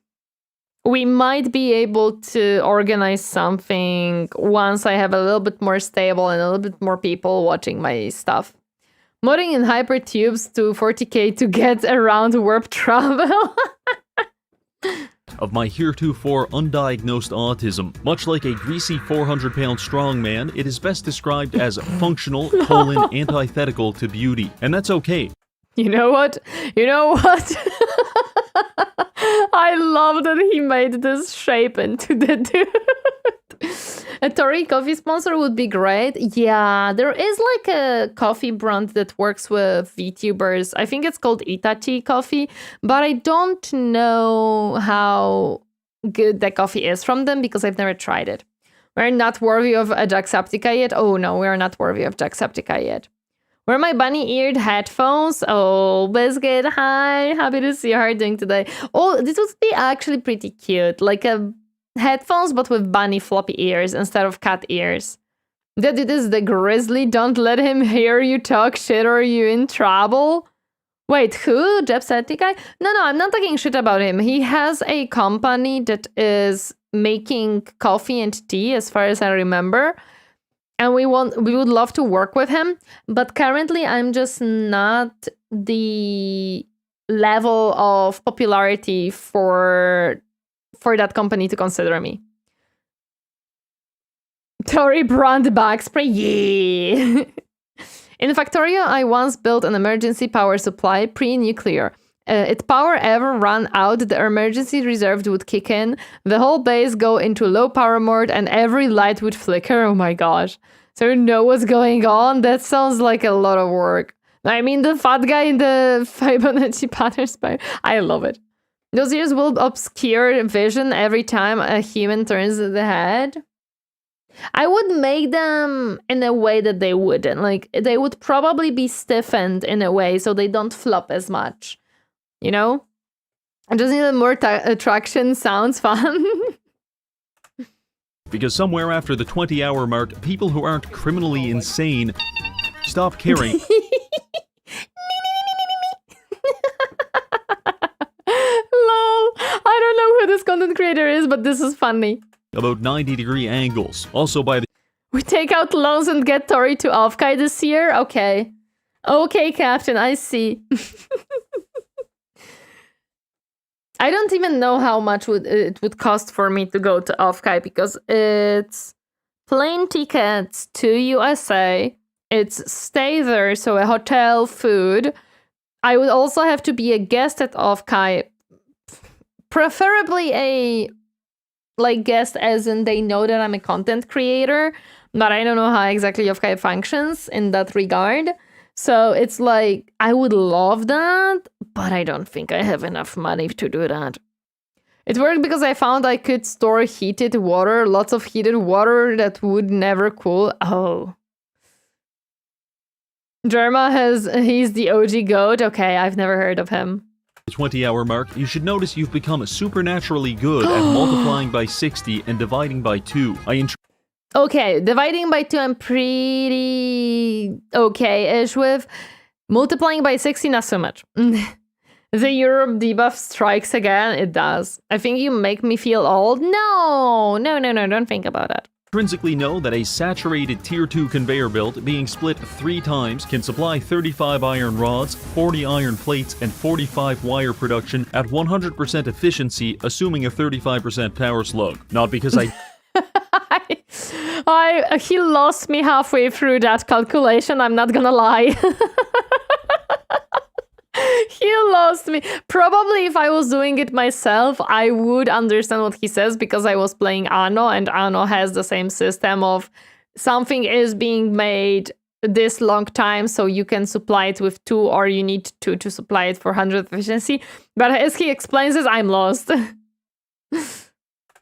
We might be able to organize something once I have a little bit more stable and a little bit more people watching my stuff. Modding in hypertubes to 40k to get around warp travel. Of my heretofore undiagnosed autism. Much like a greasy 400-pound strongman, it is best described as functional, antithetical to beauty. And that's okay. You know what? I love that he made this shape into the dude. A Tori coffee sponsor would be great. Yeah, there is like a coffee brand that works with VTubers. I think it's called Itachi Coffee, but I don't know how good the coffee is from them because I've never tried it. We're not worthy of a Jacksepticeye yet. Oh no, we're not worthy of Jacksepticeye yet. Where are my bunny-eared headphones? Oh, Biscuit, hi. Happy to see you. How are you doing today? Oh, this would be actually pretty cute. Like a headphones, but with bunny floppy ears instead of cat ears. That it is the grizzly. Don't let him hear you talk shit or you in trouble. Wait, who? Jacksepticeye? No, I'm not talking shit about him. He has a company that is making coffee and tea, as far as I remember. And we would love to work with him, but currently I'm just not the level of popularity for that company to consider me. Tori brand bag spray, yeah. In Factorio, I once built an emergency power supply pre-nuclear. If power ever ran out, the emergency reserve would kick in, the whole base go into low power mode, and every light would flicker. Oh my gosh. So you know what's going on? That sounds like a lot of work. I mean, the fat guy in the Fibonacci pattern spy. I love it. Those ears will obscure vision every time a human turns the head. I would make them in a way that they wouldn't. Like, they would probably be stiffened in a way so they don't flop as much. You know? I just need more attraction. Sounds fun. Because somewhere after the 20-hour mark, people who aren't criminally insane stop caring. Lol. I don't know who this content creator is, but this is funny. About 90-degree angles. Also by the... We take out loans and get Tori to Offkai this year? Okay. Okay, Captain, I see. I don't even know how much it would cost for me to go to Offkai because it's plane tickets to USA. It's stay there, so a hotel, food. I would also have to be a guest at Offkai. Preferably a guest as in they know that I'm a content creator, but I don't know how exactly Offkai functions in that regard. So it's like, I would love that, but I don't think I have enough money to do that. It worked because I found I could store heated water, lots of heated water that would never cool. Oh. Jerma he's the OG goat. Okay, I've never heard of him. 20-hour mark, you should notice you've become supernaturally good at multiplying by 60 and dividing by 2. Okay, dividing by 2 I'm pretty okay-ish with. Multiplying by 60, not so much. The Europe debuff strikes again. It does. I think you make me feel old. No, don't think about it. Intrinsically know that a saturated tier 2 conveyor belt being split 3 times can supply 35 iron rods, 40 iron plates, and 45 wire production at 100% efficiency, assuming a 35% power slug. Not because I... He lost me halfway through that calculation, I'm not gonna lie. He lost me. Probably if I was doing it myself, I would understand what he says because I was playing Anno, and Anno has the same system of something is being made this long time, so you can supply it with 2, or you need 2 to supply it for 100 efficiency. But as he explains this, I'm lost.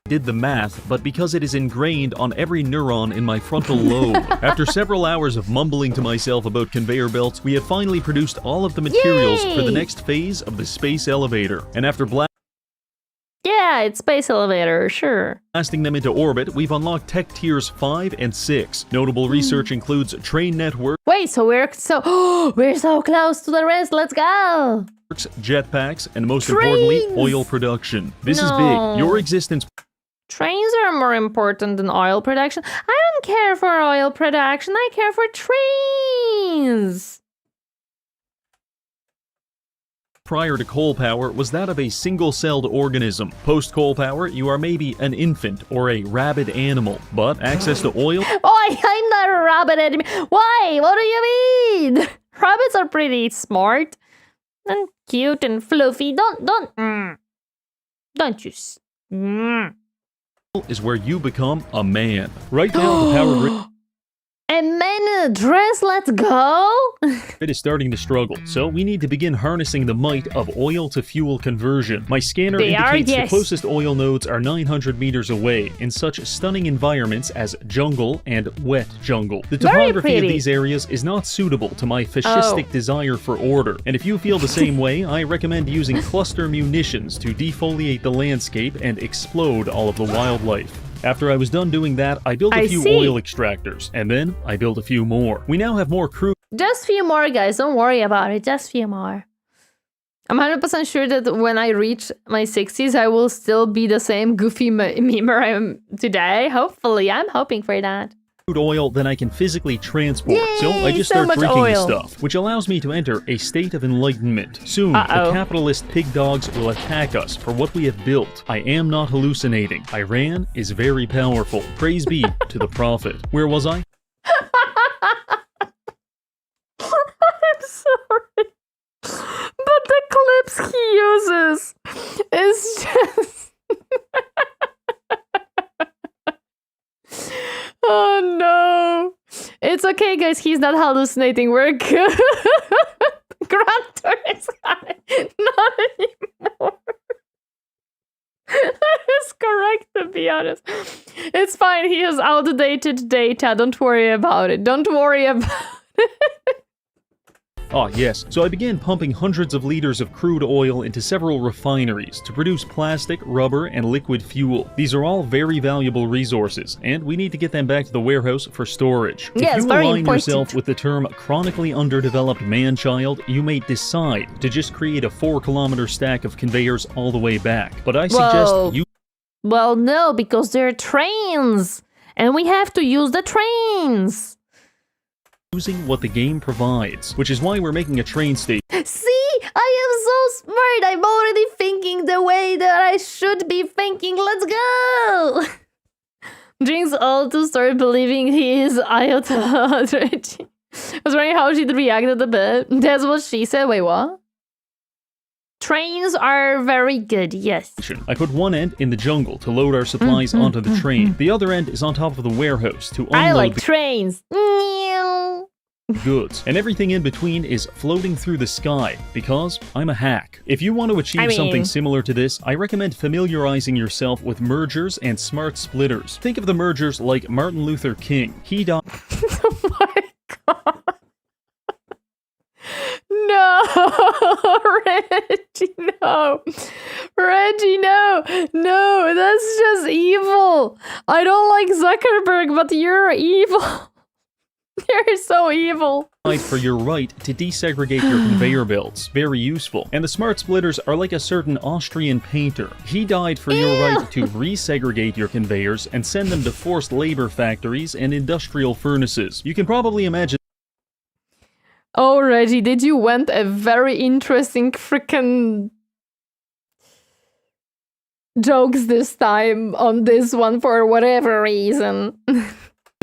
Did the math, but because it is ingrained on every neuron in my frontal lobe. After several hours of mumbling to myself about conveyor belts, we have finally produced all of the materials for the next phase of the space elevator. And after yeah, it's space elevator, sure. blasting them into orbit, we've unlocked tech tiers 5 and 6. Notable research includes train network. Wait, so we're so close to the rest. Let's go. Jetpacks, and most importantly, oil production. This is big. Your existence... Trains are more important than oil production. I don't care for oil production. I care for trains. Prior to coal power was that of a single-celled organism. Post-coal power, you are maybe an infant or a rabid animal, but access to oil... Oh, I'm not a rabid animal. Why? What do you mean? Rabbits are pretty smart and cute and fluffy. Don't you... is where you become a man. Right now, the power A man in a dress, let's go! It is starting to struggle, so we need to begin harnessing the might of oil to fuel conversion. My scanner indicates the closest oil nodes are 900 meters away, in such stunning environments as jungle and wet jungle. The topography of these areas is not suitable to my fascistic desire for order, and if you feel the same way, I recommend using cluster munitions to defoliate the landscape and explode all of the wildlife. After I was done doing that, I built a few oil extractors, and then I built a few more. We now have more crew. Just few more, guys. Don't worry about it. Just few more. I'm 100% sure that when I reach my 60s, I will still be the same goofy memer I am today. Hopefully. I'm hoping for that. Oil than I can physically transport, so I just start drinking stuff, which allows me to enter a state of enlightenment. Soon, the capitalist pig dogs will attack us for what we have built. I am not hallucinating. Iran is very powerful. Praise be to the Prophet. Where was I? I'm sorry, but the clips he uses is just... Oh no. It's okay, guys. He's not hallucinating. We're good. Grunter is not anymore. That is correct, to be honest. It's fine. He has outdated data. Don't worry about it. Don't worry about it. Ah, yes. So I began pumping hundreds of liters of crude oil into several refineries to produce plastic, rubber, and liquid fuel. These are all very valuable resources, and we need to get them back to the warehouse for storage. Yes, if you align yourself with the term chronically underdeveloped man-child, you may decide to just create a 4-kilometer stack of conveyors all the way back. But I suggest you... Well, no, because they're trains. And we have to use the trains. Using what the game provides, which is why we're making a train station. See, I am so smart. I'm already thinking the way that I should be thinking. Let's go. Jinx also started believing he is Iota. Reggie. I was wondering how she'd reacted a bit. That's what she said. Wait, what? Trains are very good, yes. I put one end in the jungle to load our supplies onto the train. The other end is on top of the warehouse to unload I like trains. goods. And everything in between is floating through the sky, because I'm a hack. If you want to achieve something similar to this, I recommend familiarizing yourself with mergers and smart splitters. Think of the mergers like Martin Luther King. He died. Oh my god. No, Reggie, no. Reggie, no. No, that's just evil. I don't like Zuckerberg, but you're evil. You're so evil. For your right to desegregate your conveyor belts. Very useful. And the smart splitters are like a certain Austrian painter. He died for your right to resegregate your conveyors and send them to forced labor factories and industrial furnaces. You can probably imagine. Oh, Reggie, did you want a very interesting freaking jokes this time on this one for whatever reason.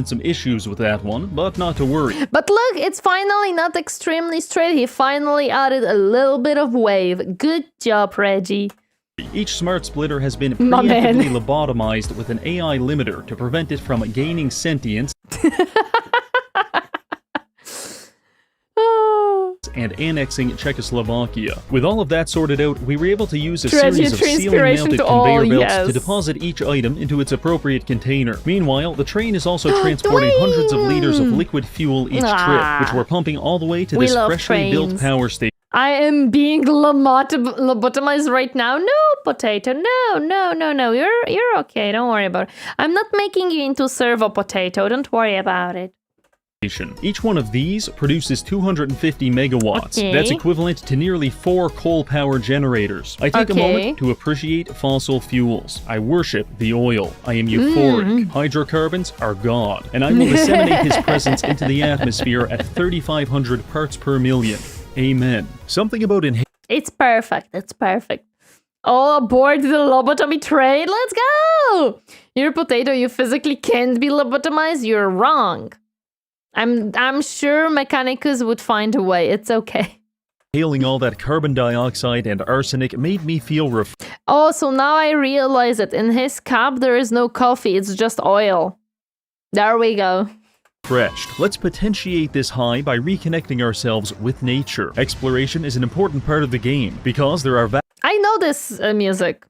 Some issues with that one, but not to worry. But look, it's finally not extremely straight. He finally added a little bit of wave. Good job, Reggie. Each smart splitter has been preemptively lobotomized with an AI limiter to prevent it from gaining sentience and annexing Czechoslovakia. With all of that sorted out, we were able to use a series of ceiling-mounted conveyor belts to deposit each item into its appropriate container. Meanwhile, the train is also transporting hundreds of liters of liquid fuel each trip, which we're pumping all the way to this freshly built power station. I am being lobotomized right now. No, potato. No. You're okay. Don't worry about it. I'm not making you into servo potato. Don't worry about it. Each one of these produces 250 megawatts. Okay. That's equivalent to nearly 4 coal power generators. I take a moment to appreciate fossil fuels. I worship the oil. I am euphoric. Hydrocarbons are God, and I will disseminate his presence into the atmosphere at 3,500 parts per million. Amen. Something about It's perfect. It's perfect. All aboard the lobotomy train. Let's go! You're a potato. You physically can't be lobotomized. You're wrong. I'm sure Mechanicus would find a way. It's okay. Inhaling all that carbon dioxide and arsenic made me feel Oh, so now I realize it. In his cup, there is no coffee. It's just oil. There we go. refreshed. Let's potentiate this high by reconnecting ourselves with nature. Exploration is an important part of the game, because there are I know this music.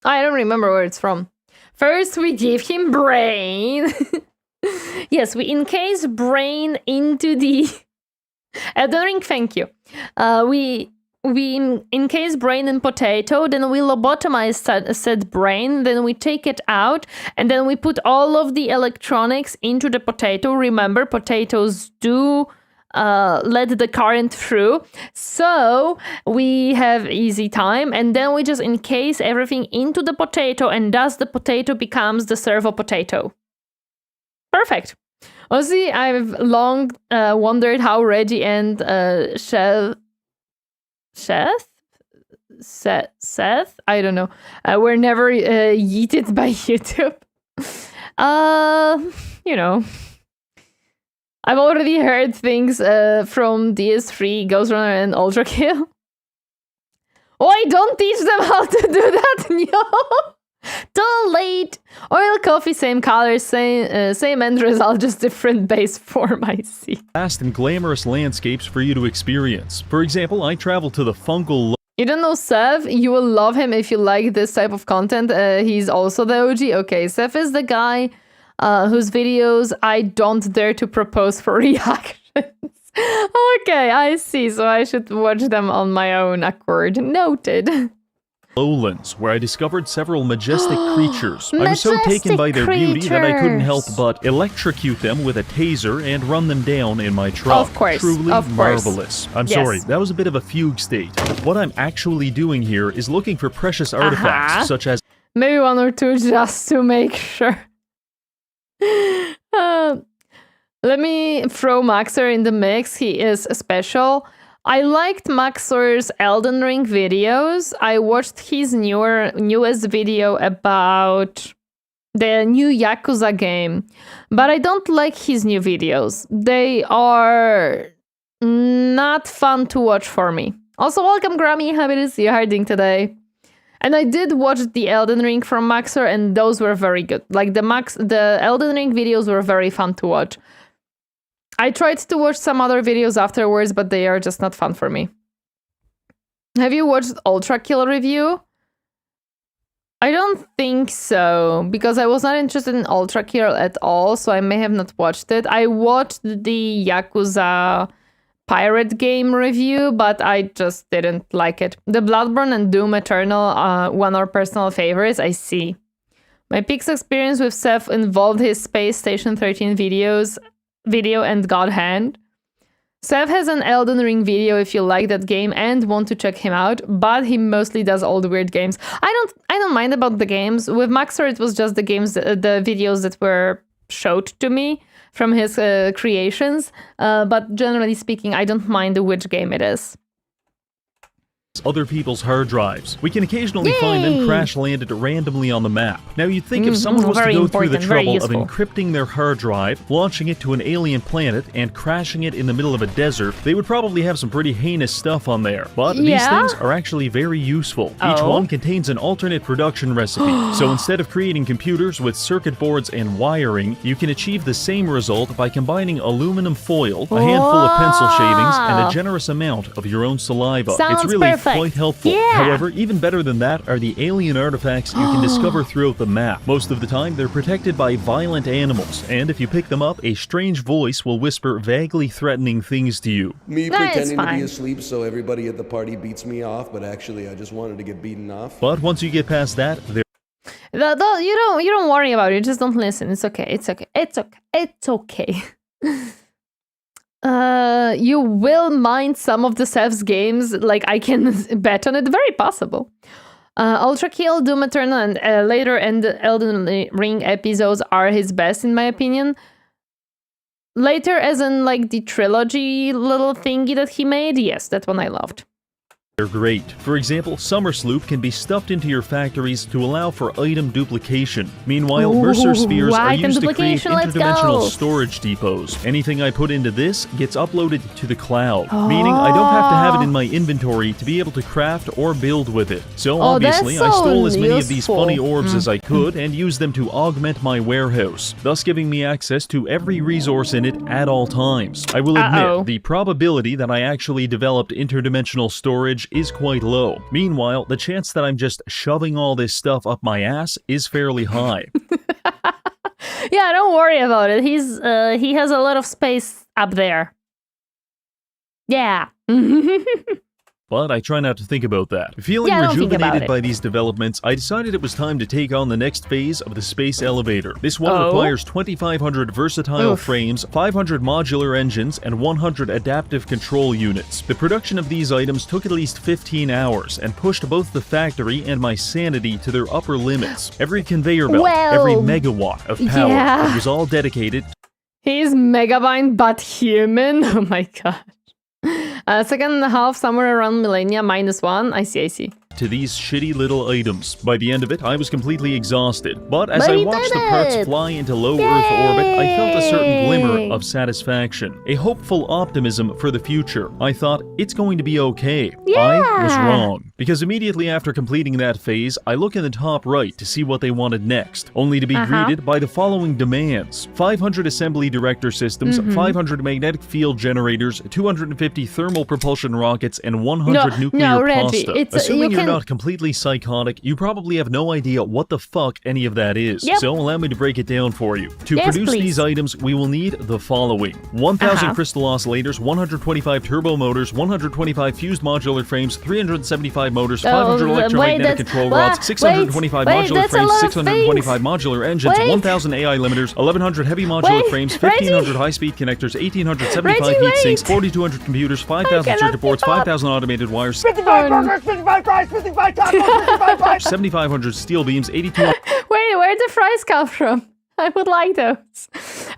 I don't remember where it's from. First, we give him brain. Yes, we encase brain into the... Elden Ring, thank you. We encase brain in potato, then we lobotomize said brain, then we take it out, and then we put all of the electronics into the potato. Remember, potatoes do let the current through, so we have easy time, and then we just encase everything into the potato, and thus the potato becomes the servo potato. Perfect. Honestly, I've long wondered how Reggie and Seth, I don't know, were never yeeted by YouTube. You know, I've already heard things from DS3, Ghost Runner, and Ultra Kill. Oh, I don't teach them how to do that, no! Too late! Oil, coffee, same colors, same end result, just different base form, I see. Vast and glamorous landscapes for you to experience. For example, I traveled to the fungal... You don't know Seth? You will love him if you like this type of content. He's also the OG. Okay, Seth is the guy whose videos I don't dare to propose for reactions. Okay, I see. So I should watch them on my own accord. Noted. Lowlands, where I discovered several majestic creatures. I was so taken by their beauty that I couldn't help but electrocute them with a taser and run them down in my truck. Of course, Truly marvelous. I'm yes. sorry, that was a bit of a fugue state. What I'm actually doing here is looking for precious artifacts, such as... Maybe one or two just to make sure. Let me throw Maxer in the mix. He is special. I liked Maxer's Elden Ring videos. I watched his newest video about the new Yakuza game, but I don't like his new videos. They are not fun to watch for me. Also, welcome, Grammy. Happy to see you hiding today. And I did watch the Elden Ring from Maxer, and those were very good. Like the Elden Ring videos were very fun to watch. I tried to watch some other videos afterwards, but they are just not fun for me. Have you watched Ultra Kill review? I don't think so, because I was not interested in Ultra Kill at all, so I may have not watched it. I watched the Yakuza pirate game review, but I just didn't like it. The Bloodborne and Doom Eternal, one are personal favorites, I see. My peak experience with Seth involved his Space Station 13 video and God Hand. Seth has an Elden Ring video if you like that game and want to check him out, but he mostly does all the weird games. I don't mind about the games. With Maxer, it was just the games, the videos that were showed to me from his creations. But generally speaking, I don't mind which game it is. Other people's hard drives. We can occasionally find them crash landed randomly on the map. Now you'd think if someone was to go through the trouble of encrypting their hard drive, launching it to an alien planet, and crashing it in the middle of a desert, they would probably have some pretty heinous stuff on there. But these things are actually very useful. Each one contains an alternate production recipe. So instead of creating computers with circuit boards and wiring, you can achieve the same result by combining aluminum foil, a handful of pencil shavings, and a generous amount of your own saliva. It's really quite helpful. However, even better than that are the alien artifacts you can discover throughout the map. Most of the time, they're protected by violent animals, and if you pick them up, a strange voice will whisper vaguely threatening things to you. Me pretending to be asleep so everybody at the party beats me off, but actually I just wanted to get beaten off. But once you get past that, you don't worry about it. Just don't listen. It's okay. It's okay. It's okay. It's okay. You will mind some of the Seth's games, like I can bet on it, very possible. Ultra Kill, Doom Eternal, and later and Elden Ring episodes are his best in my opinion. Later, as in like the trilogy little thingy that he made, yes, that one I loved. They're great. For example, Summer Sloop can be stuffed into your factories to allow for item duplication. Meanwhile, Mercer Spheres are used to create interdimensional storage depots. Anything I put into this gets uploaded to the cloud, meaning I don't have to have it in my inventory to be able to craft or build with it. So obviously, I stole as many of these funny orbs as I could and used them to augment my warehouse, thus giving me access to every resource in it at all times. I will admit, the probability that I actually developed interdimensional storage is quite low. Meanwhile, the chance that I'm just shoving all this stuff up my ass is fairly high. Yeah, don't worry about it. He has a lot of space up there. Yeah. But I try not to think about that. Feeling rejuvenated by these developments, I decided it was time to take on the next phase of the space elevator. This one requires 2,500 versatile frames, 500 modular engines, and 100 adaptive control units. The production of these items took at least 15 hours and pushed both the factory and my sanity to their upper limits. Every conveyor belt, every megawatt of power, it was all dedicated. He's megabyte but human. Oh my god. Second half, somewhere around millennia, -1. I see. To these shitty little items. By the end of it, I was completely exhausted. But as I watched the parts fly into low Earth orbit, I felt a certain glimmer of satisfaction. A hopeful optimism for the future. I thought, it's going to be okay. I was wrong. Because immediately after completing that phase, I look in the top right to see what they wanted next, only to be greeted by the following demands. 500 assembly director systems, 500 magnetic field generators, 250 thermal propulsion rockets, and 100 nuclear pasta. Assuming you're not completely psychotic, you probably have no idea what the fuck any of that is. So allow me to break it down for you. To produce these items, we will need the following. 1,000 crystal oscillators, 125 turbo motors, 125 fused modular frames, 375 motors, 500 electromagnetic control rods, 625 modular frames, 625 modular engines, 1,000 AI limiters, 1,100 heavy modular frames, 1,500 high-speed connectors, 1,875 heat sinks, 4,200 computers, 5,000 circuit boards, 5,000 automated wires, 55 burgers, 55 fries, 55 tacos, 55 pies, 7,500 steel beams, 82... Wait, where'd the fries come from? I would like those.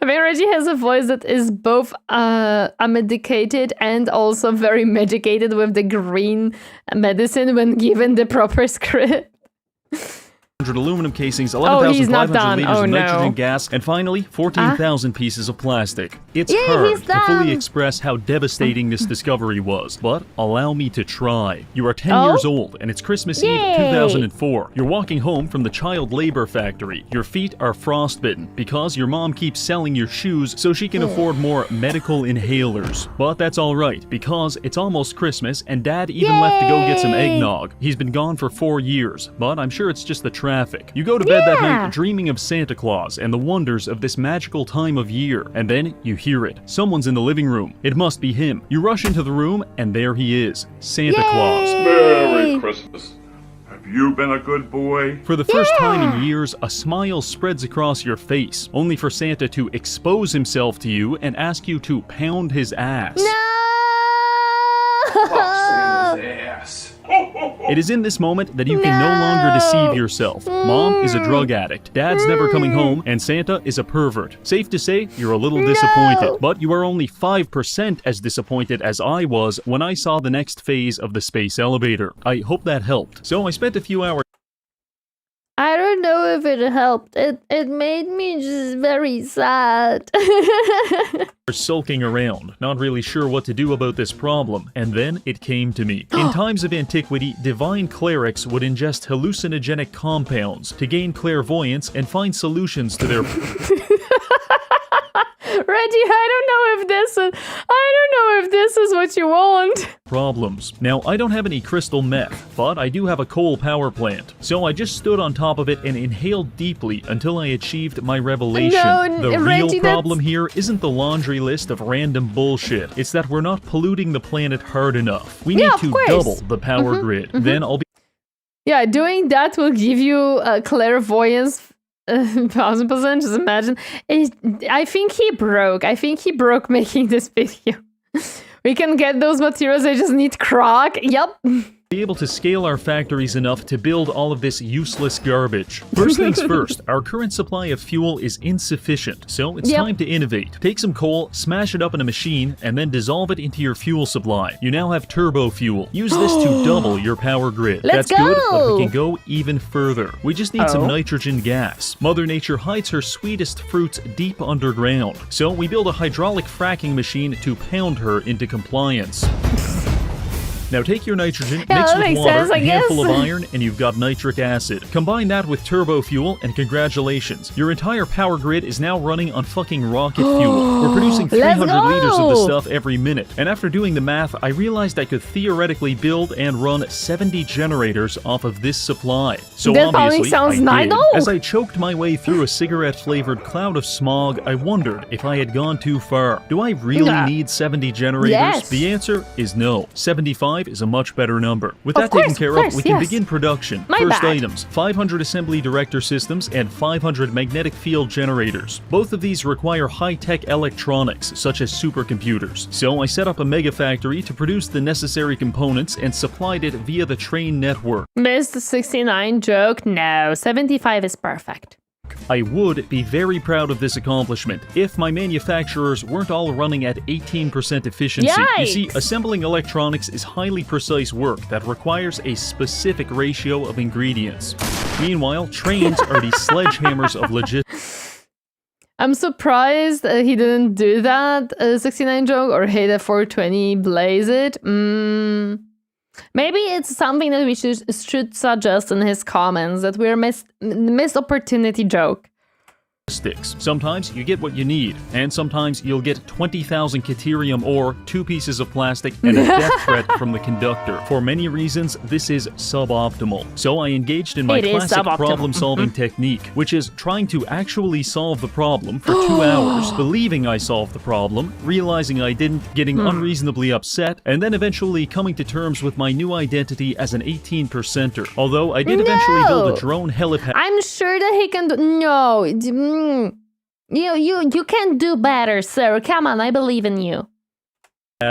I mean, Reggie has a voice that is both unmedicated and also very medicated with the green medicine when given the proper script. Aluminum casings, 11,500 liters of nitrogen no. gas, and finally, 14,000 pieces of plastic. It's Yay, hard he's to done. fully express how devastating this discovery was, but allow me to try. You are 10 years old, and it's Christmas Eve Yay. 2004. You're walking home from the child labor factory. Your feet are frostbitten because your mom keeps selling your shoes so she can afford more medical inhalers. But that's alright, because it's almost Christmas, and Dad even left to go get some eggnog. He's been gone for 4 years, but I'm sure it's just the traffic. You go to bed that night dreaming of Santa Claus and the wonders of this magical time of year, and then you hear it. Someone's in the living room. It must be him. You rush into the room, and there he is, Santa Claus. Merry Christmas. Have you been a good boy? For the first time in years, a smile spreads across your face, only for Santa to expose himself to you and ask you to pound his ass. Fuck Santa's ass. It is in this moment that you can no longer deceive yourself. Mom is a drug addict, Dad's never coming home, and Santa is a pervert. Safe to say, you're a little disappointed, but you are only 5% as disappointed as I was when I saw the next phase of the space elevator. I hope that helped. So I spent a few hours I don't know if it helped. It made me just very sad. sulking around, not really sure what to do about this problem, and then it came to me. In times of antiquity, divine clerics would ingest hallucinogenic compounds to gain clairvoyance and find solutions to their Reggie, I don't know if this is what you want. problems. Now, I don't have any crystal meth, but I do have a coal power plant. So I just stood on top of it and inhaled deeply until I achieved my revelation. No, the Reggie, real problem here isn't the laundry list of random bullshit. It's that we're not polluting the planet hard enough. We need of to course. double the power grid. Then I'll be Yeah, doing that will give you clairvoyance 1000%. Just imagine. I think he broke making this video. We can get those materials, I just need crock. Yep. able to scale our factories enough to build all of this useless garbage. First things first, our current supply of fuel is insufficient, so it's time to innovate. Take some coal, smash it up in a machine, and then dissolve it into your fuel supply. You now have turbo fuel. Use this to double your power grid. Let's That's good, but we go! can go even further. We just need some nitrogen gas. Mother Nature hides her sweetest fruits deep underground, so we build a hydraulic fracking machine to pound her into compliance. Now take your nitrogen, mix with water, a handful of iron, and you've got nitric acid. Combine that with turbo fuel, and congratulations. Your entire power grid is now running on fucking rocket fuel. We're producing 300 liters of this stuff every minute. And after doing the math, I realized I could theoretically build and run 70 generators off of this supply. So that obviously, sounds I did. Nurgle. As I choked my way through a cigarette-flavored cloud of smog, I wondered if I had gone too far. Do I really need 70 generators? Yes. The answer is no. 75 is a much better number. With that taken care of, we can begin production. First items, 500 assembly director systems and 500 magnetic field generators. Both of these require high-tech electronics, such as supercomputers. So I set up a mega factory to produce the necessary components and supplied it via the train network. Missed 69 joke? No, 75 is perfect. I would be very proud of this accomplishment if my manufacturers weren't all running at 18% efficiency. You see, assembling electronics is highly precise work that requires a specific ratio of ingredients. Meanwhile, trains are the sledgehammers of logistics. I'm surprised he didn't do that 69 joke or hit a 420 blaze it. Maybe it's something that we should suggest in his comments, that we're missed opportunity joke. Sometimes you get what you need, and sometimes you'll get 20,000 Caterium ore, 2 pieces of plastic, and a death threat from the conductor. For many reasons, this is suboptimal. So I engaged in my classic problem-solving technique, which is trying to actually solve the problem for 2 hours, believing I solved the problem, realizing I didn't, getting unreasonably upset, and then eventually coming to terms with my new identity as an 18%er. Although I did eventually build a drone helipad. I'm sure that he can do... No. You can do better, sir. Come on, I believe in you.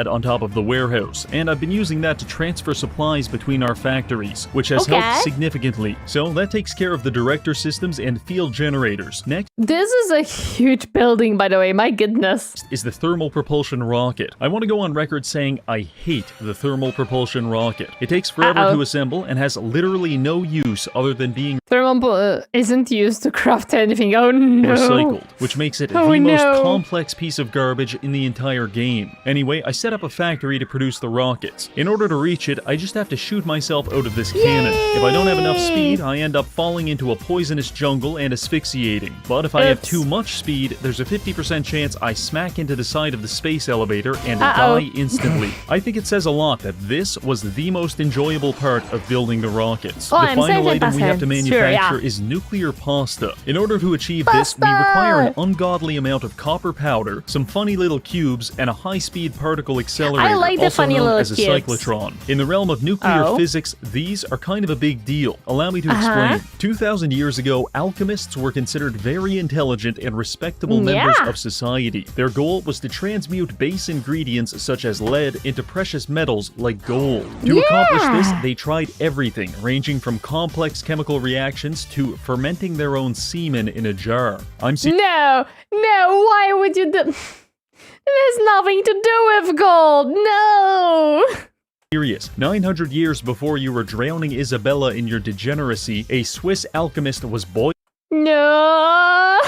on top of the warehouse, and I've been using that to transfer supplies between our factories, which has helped significantly. So that takes care of the director systems and field generators. Next This is a huge building, by the way, my goodness. is the thermal propulsion rocket. I want to go on record saying I hate the thermal propulsion rocket. It takes forever to assemble and has literally no use other than being Thermal isn't used to craft anything. Oh no. recycled, which makes it the most complex piece of garbage in the entire game. Anyway, I set up a factory to produce the rockets. In order to reach it, I just have to shoot myself out of this cannon. If I don't have enough speed, I end up falling into a poisonous jungle and asphyxiating. But if I have too much speed, there's a 50% chance I smack into the side of the space elevator and die instantly. I think it says a lot that this was the most enjoyable part of building the rockets. The final item we have to manufacture is nuclear pasta. In order to achieve this, we require an ungodly amount of copper powder, some funny little cubes, and a high-speed particle accelerator, also known as a cyclotron. In the realm of nuclear physics, these are kind of a big deal. Allow me to explain. 2,000 years ago, alchemists were considered very intelligent and respectable members of society. Their goal was to transmute base ingredients such as lead into precious metals like gold. To accomplish this, they tried everything, ranging from complex chemical reactions to fermenting their own semen in a jar. No, why would you do... It has nothing to do with gold, no! Serious. 900 years before you were drowning Isabella in your degeneracy, a Swiss alchemist was boiled. No!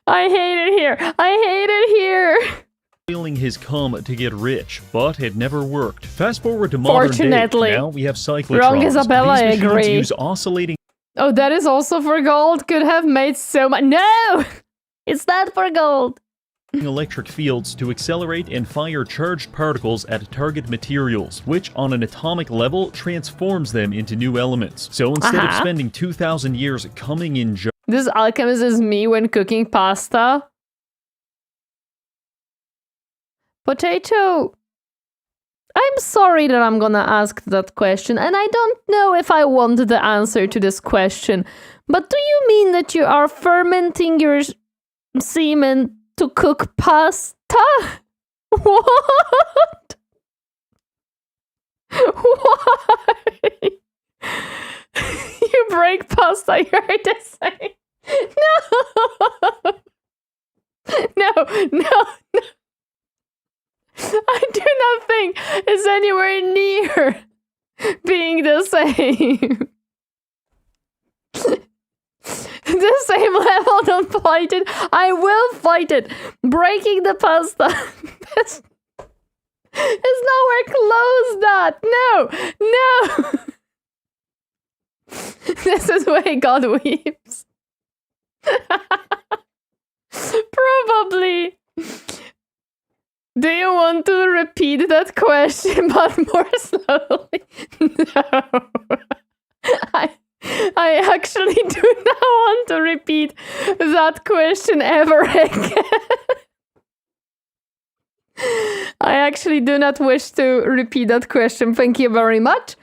I hate it here. I hate it here. Boiling his cum to get rich, but it never worked. Fast forward to modern Fortunately. day. Now we have cyclotrons. Wrong, Isabella, I These machines agree. use oscillating Oh, that is also for gold? Could have made so much. No! It's not for gold. electric fields to accelerate and fire charged particles at target materials, which on an atomic level transforms them into new elements. So instead of spending 2,000 years coming in jars. This alchemist is me when cooking pasta. Potato. I'm sorry that I'm gonna ask that question, and I don't know if I want the answer to this question, but do you mean that you are fermenting your semen to cook pasta? What? Why? You break pasta, you're the same. No! No. I do not think it's anywhere near being the same. The same level, don't fight it. I will fight it. Breaking the pasta. It's nowhere close that. No. This is why God weeps. Probably. Do you want to repeat that question, but more slowly? No. I actually do not want to repeat that question ever again. I actually do not wish to repeat that question. Thank you very much.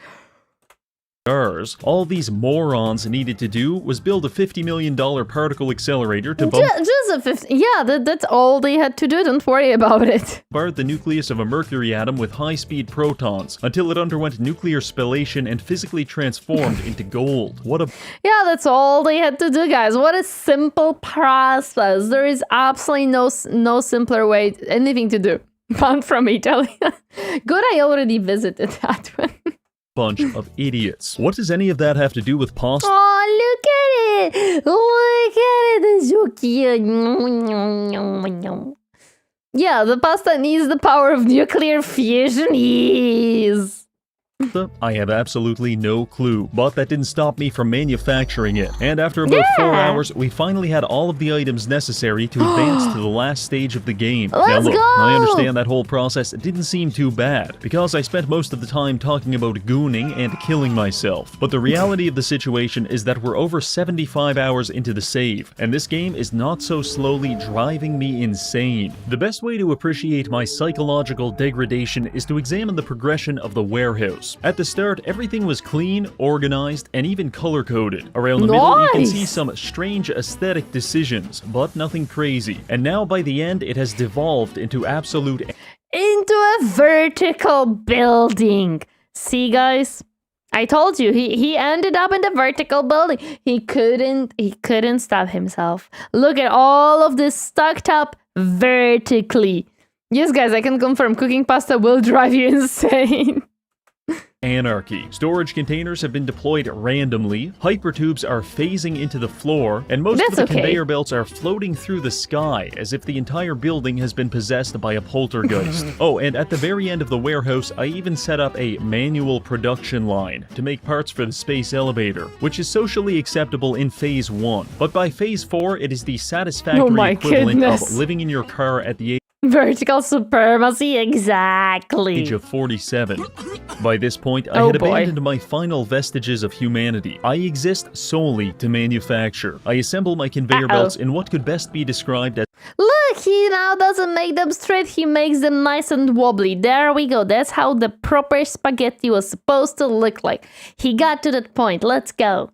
All these morons needed to do was build a $50 million particle accelerator to that's all they had to do. Don't worry about it. bombard the nucleus of a mercury atom with high-speed protons until it underwent nuclear spallation and physically transformed into gold. Yeah, that's all they had to do, guys. What a simple process. There is absolutely no simpler way, anything to do. Found from Italy. Good, I already visited that one. Bunch of idiots. What does any of that have to do with pasta? Oh, look at it! Look at it! It's so cute. Yeah, the pasta needs the power of nuclear fusion. Yes. I have absolutely no clue, but that didn't stop me from manufacturing it. And after about 4 hours, we finally had all of the items necessary to advance to the last stage of the game. Now look, I understand that whole process didn't seem too bad, because I spent most of the time talking about gooning and killing myself. But the reality of the situation is that we're over 75 hours into the save, and this game is not so slowly driving me insane. The best way to appreciate my psychological degradation is to examine the progression of the warehouse. house. At the start, everything was clean, organized, and even color-coded. Around the middle, you can see some strange aesthetic decisions, but nothing crazy. And now by the end, it has devolved into absolute... Into a vertical building. See, guys? I told you, he ended up in the vertical building. He couldn't stop himself. Look at all of this stacked up vertically. Yes, guys, I can confirm cooking pasta will drive you insane. Anarchy. Storage containers have been deployed randomly, hypertubes are phasing into the floor, and most of the conveyor belts are floating through the sky as if the entire building has been possessed by a poltergeist. Oh, and at the very end of the warehouse, I even set up a manual production line to make parts for the space elevator, which is socially acceptable in Phase 1. But by Phase 4, it is the satisfactory equivalent of living in your car at the vertical supremacy, exactly. Age of 47. By this point, I had abandoned my final vestiges of humanity. I exist solely to manufacture. I assemble my conveyor belts in what could best be described as... Look, he now doesn't make them straight, he makes them nice and wobbly. There we go, that's how the proper spaghetti was supposed to look like. He got to that point, let's go.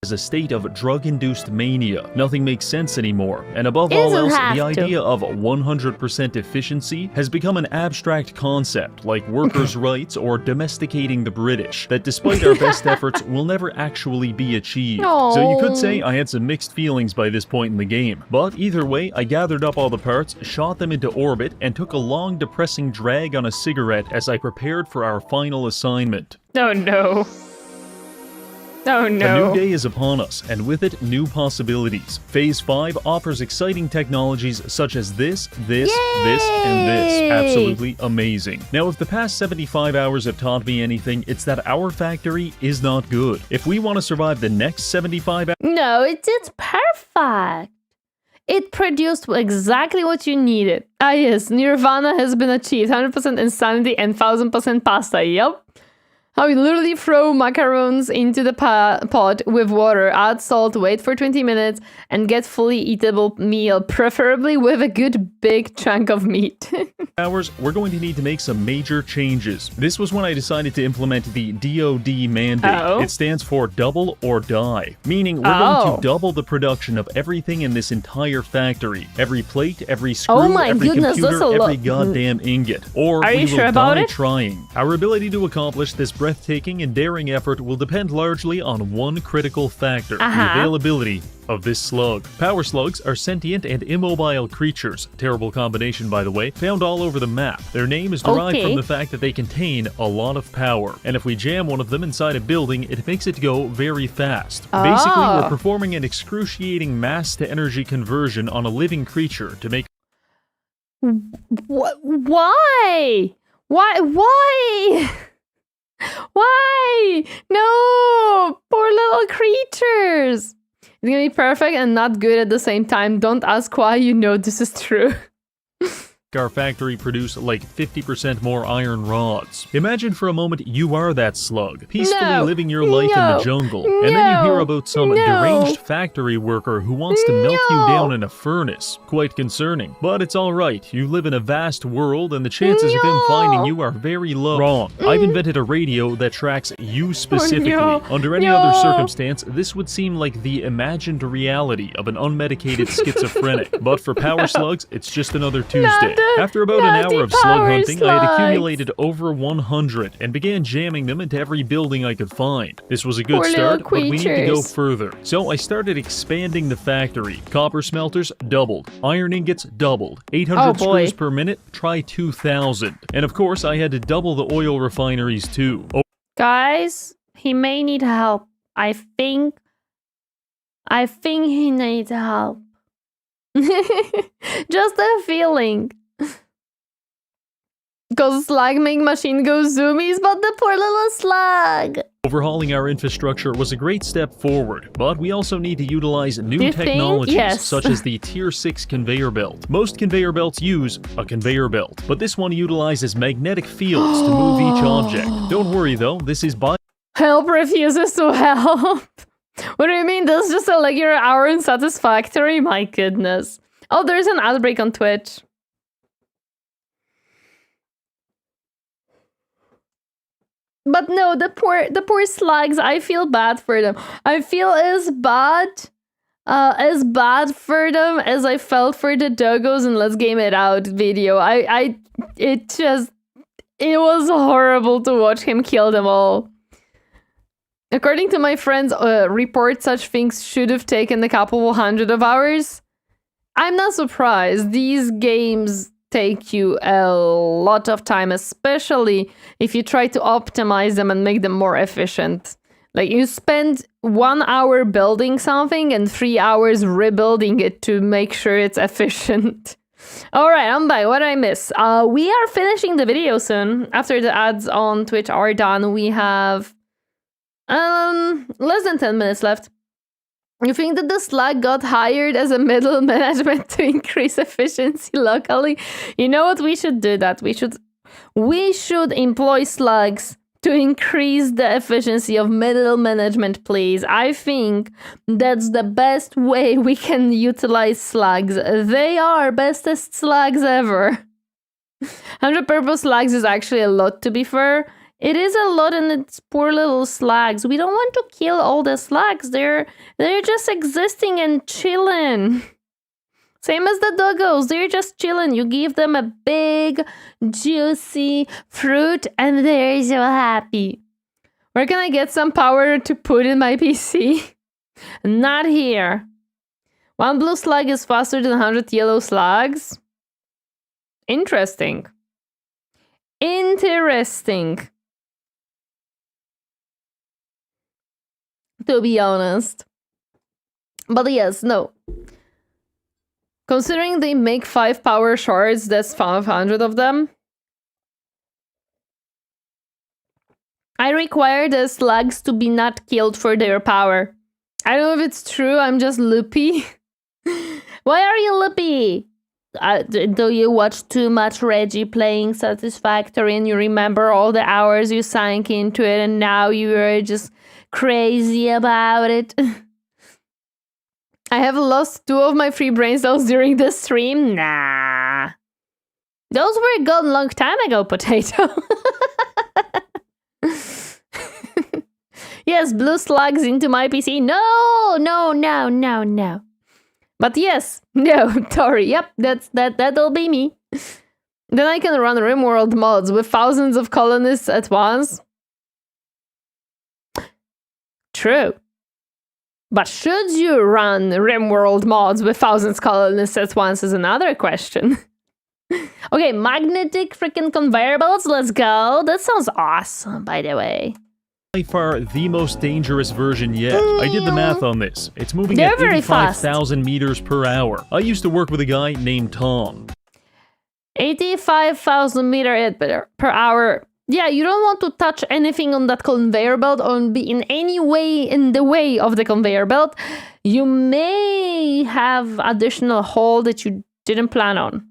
As a state of drug-induced mania. Nothing makes sense anymore, and above all else, the idea of 100% efficiency has become an abstract concept, like workers' rights or domesticating the British, that despite our best efforts will never actually be achieved. So you could say I had some mixed feelings by this point in the game, but either way, I gathered up all the parts, shot them into orbit, and took a long depressing drag on a cigarette as I prepared for our final assignment. Oh no. Oh no. A new day is upon us, and with it, new possibilities. Phase 5 offers exciting technologies such as this, and this. Absolutely amazing. Now, if the past 75 hours have taught me anything, it's that our factory is not good. If we want to survive the next 75 hours... No, it's perfect. It produced exactly what you needed. Ah yes, Nirvana has been achieved. 100% insanity and 1000% pasta. Yup. How you literally throw macarons into the pot with water, add salt, wait for 20 minutes, and get fully eatable meal, preferably with a good big chunk of meat. We're going to need to make some major changes. This was when I decided to implement the DoD mandate. It stands for double or die, meaning we're going to double the production of everything in this entire factory. Every plate, every screw, every computer, every goddamn ingot. Or we will die trying. Our ability to accomplish this breathtaking and daring effort will depend largely on one critical factor, the availability of this slug. Power slugs are sentient and immobile creatures, terrible combination by the way, found all over the map. Their name is derived from the fact that they contain a lot of power, and if we jam one of them inside a building, it makes it go very fast. Basically, we're performing an excruciating mass-to-energy conversion on a living creature to make... Why? Why? No! Poor little creatures! It's gonna be perfect and not good at the same time. Don't ask why, you know this is true. Our factory produce like 50% more iron rods. Imagine for a moment you are that slug, peacefully living your life in the jungle, and then you hear about some deranged factory worker who wants to melt you down in a furnace. Quite concerning, but it's alright. You live in a vast world and the chances of him finding you are very low. Wrong. I've invented a radio that tracks you specifically. Under any other circumstance, this would seem like the imagined reality of an unmedicated schizophrenic. But for power slugs, it's just another Tuesday. After about an hour of slug hunting, I had accumulated over 100 and began jamming them into every building I could find. This was a good start, but we need to go further. So I started expanding the factory. Copper smelters doubled. Iron ingots doubled. 800 screws per minute, try 2,000. And of course, I had to double the oil refineries too. Guys, he may need help. I think he needs help. Just a feeling. Because slug make machine go zoomies, but the poor little slug. Overhauling our infrastructure was a great step forward, but we also need to utilize new technologies such as the Tier 6 conveyor belt. Most conveyor belts use a conveyor belt, but this one utilizes magnetic fields to move each object. Don't worry though, this is Help refuses to help. What do you mean? This is just a regular hour unsatisfactory? My goodness. Oh, there's an outbreak on Twitch. But no, the poor slugs, I feel bad for them. I feel as bad for them as I felt for the doggos in Let's Game It Out video. It was horrible to watch him kill them all. According to my friends, report such things should have taken a couple of 100 of hours. I'm not surprised. These games take you a lot of time, especially if you try to optimize them and make them more efficient. Like, you spend 1 hour building something and 3 hours rebuilding it to make sure it's efficient. Alright, I'm back. What did I miss? We are finishing the video soon. After the ads on Twitch are done, we have less than 10 minutes left. You think that the slug got hired as a middle management to increase efficiency locally? You know what? We should do that. We should employ slugs to increase the efficiency of middle management, please. I think that's the best way we can utilize slugs. They are bestest slugs ever. 100 purple slugs is actually a lot, to be fair. It is a lot, and it's poor little slugs. We don't want to kill all the slugs. They're just existing and chilling. Same as the doggos. They're just chilling. You give them a big, juicy fruit, and they're so happy. Where can I get some power to put in my PC? Not here. 1 blue slug is faster than 100 yellow slugs. Interesting. Interesting. To be honest. But yes, no. Considering they make 5 power shards, that's 500 of them. I require the slugs to be not killed for their power. I don't know if it's true, I'm just loopy. Why are you loopy? Do you watch too much Reggie playing Satisfactory and you remember all the hours you sank into it and now you are just crazy about it? I have lost 2 of my free brain cells during the stream. Nah. Those were gone long time ago, Potato. Yes, blue slugs into my PC. No. But yes, no, Tori. Yep, that'll be me. Then I can run RimWorld mods with thousands of colonists at once. True. But should you run RimWorld mods with thousands of colonists at once is another question. Okay, magnetic freaking conveyor belts, let's go. That sounds awesome, by the way. By far the most dangerous version yet. I did the math on this. It's moving They're at very 85,000 meters per hour. I used to work with a guy named Tom. 85,000 meters per hour. Yeah, you don't want to touch anything on that conveyor belt or be in any way in the way of the conveyor belt. You may have additional hole that you didn't plan on.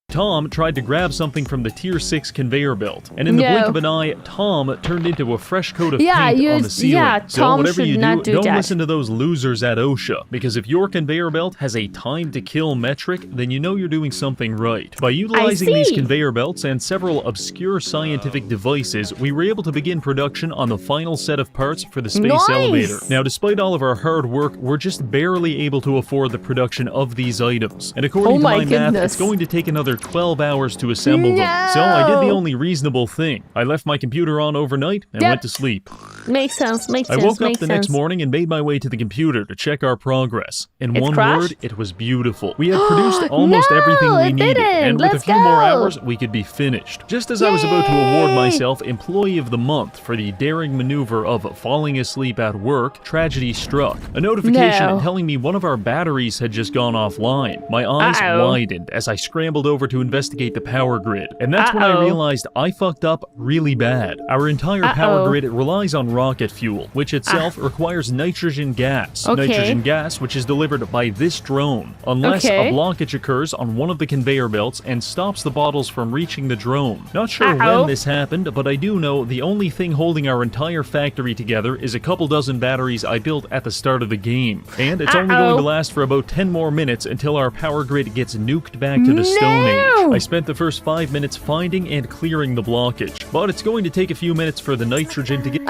Tom tried to grab something from the Tier 6 conveyor belt, and in the blink of an eye, Tom turned into a fresh coat of paint on the ceiling. Yeah, so Tom whatever you do don't that. listen to those losers at OSHA, because if your conveyor belt has a time-to-kill metric, then you know you're doing something right. By utilizing these conveyor belts and several obscure scientific devices, we were able to begin production on the final set of parts for the space elevator. Now, despite all of our hard work, we're just barely able to afford the production of these items. And according to my math, it's going to take another 12 hours to assemble them. So I did the only reasonable thing. I left my computer on overnight and went to sleep. Makes sense, makes sense. I woke up the next morning and made my way to the computer to check our progress. In one word, it was beautiful. We had produced almost everything we needed, and with a few more hours, we could be finished. Just as I was about to award myself Employee of the Month for the daring maneuver of falling asleep at work, tragedy struck. A notification telling me one of our batteries had just gone offline. My eyes widened as I scrambled over to investigate the power grid, and that's when I realized I fucked up really bad. Our entire power grid relies on rocket fuel, which itself requires nitrogen gas. Okay. Nitrogen gas, which is delivered by this drone, unless a blockage occurs on one of the conveyor belts and stops the bottles from reaching the drone. Not sure when this happened, but I do know the only thing holding our entire factory together is a couple dozen batteries I built at the start of the game. And it's only going to last for about 10 more minutes until our power grid gets nuked back to the Stone Age. I spent the first 5 minutes finding and clearing the blockage, but it's going to take a few minutes for the nitrogen to get...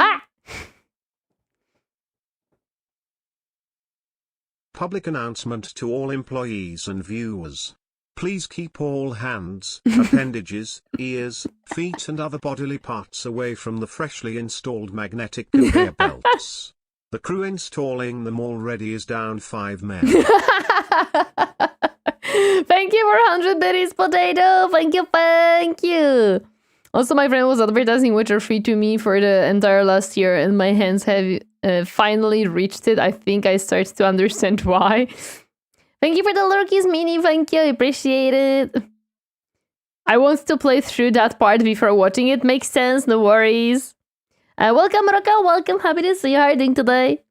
Public announcement to all employees and viewers. Please keep all hands, appendages, ears, feet and other bodily parts away from the freshly installed magnetic conveyor belts. The crew installing them already is down 5 men. Thank you for 100 biddies, potato. Thank you. Also, my friend was advertising Witcher 3 to me for the entire last year, and my hands have finally reached it. I think I start to understand why. Thank you for the lurkies, Mini. Thank you. I appreciate it. I want to play through that part before watching it. Makes sense. No worries. Welcome, Rocco. Welcome. Happy to see you. How are you doing today?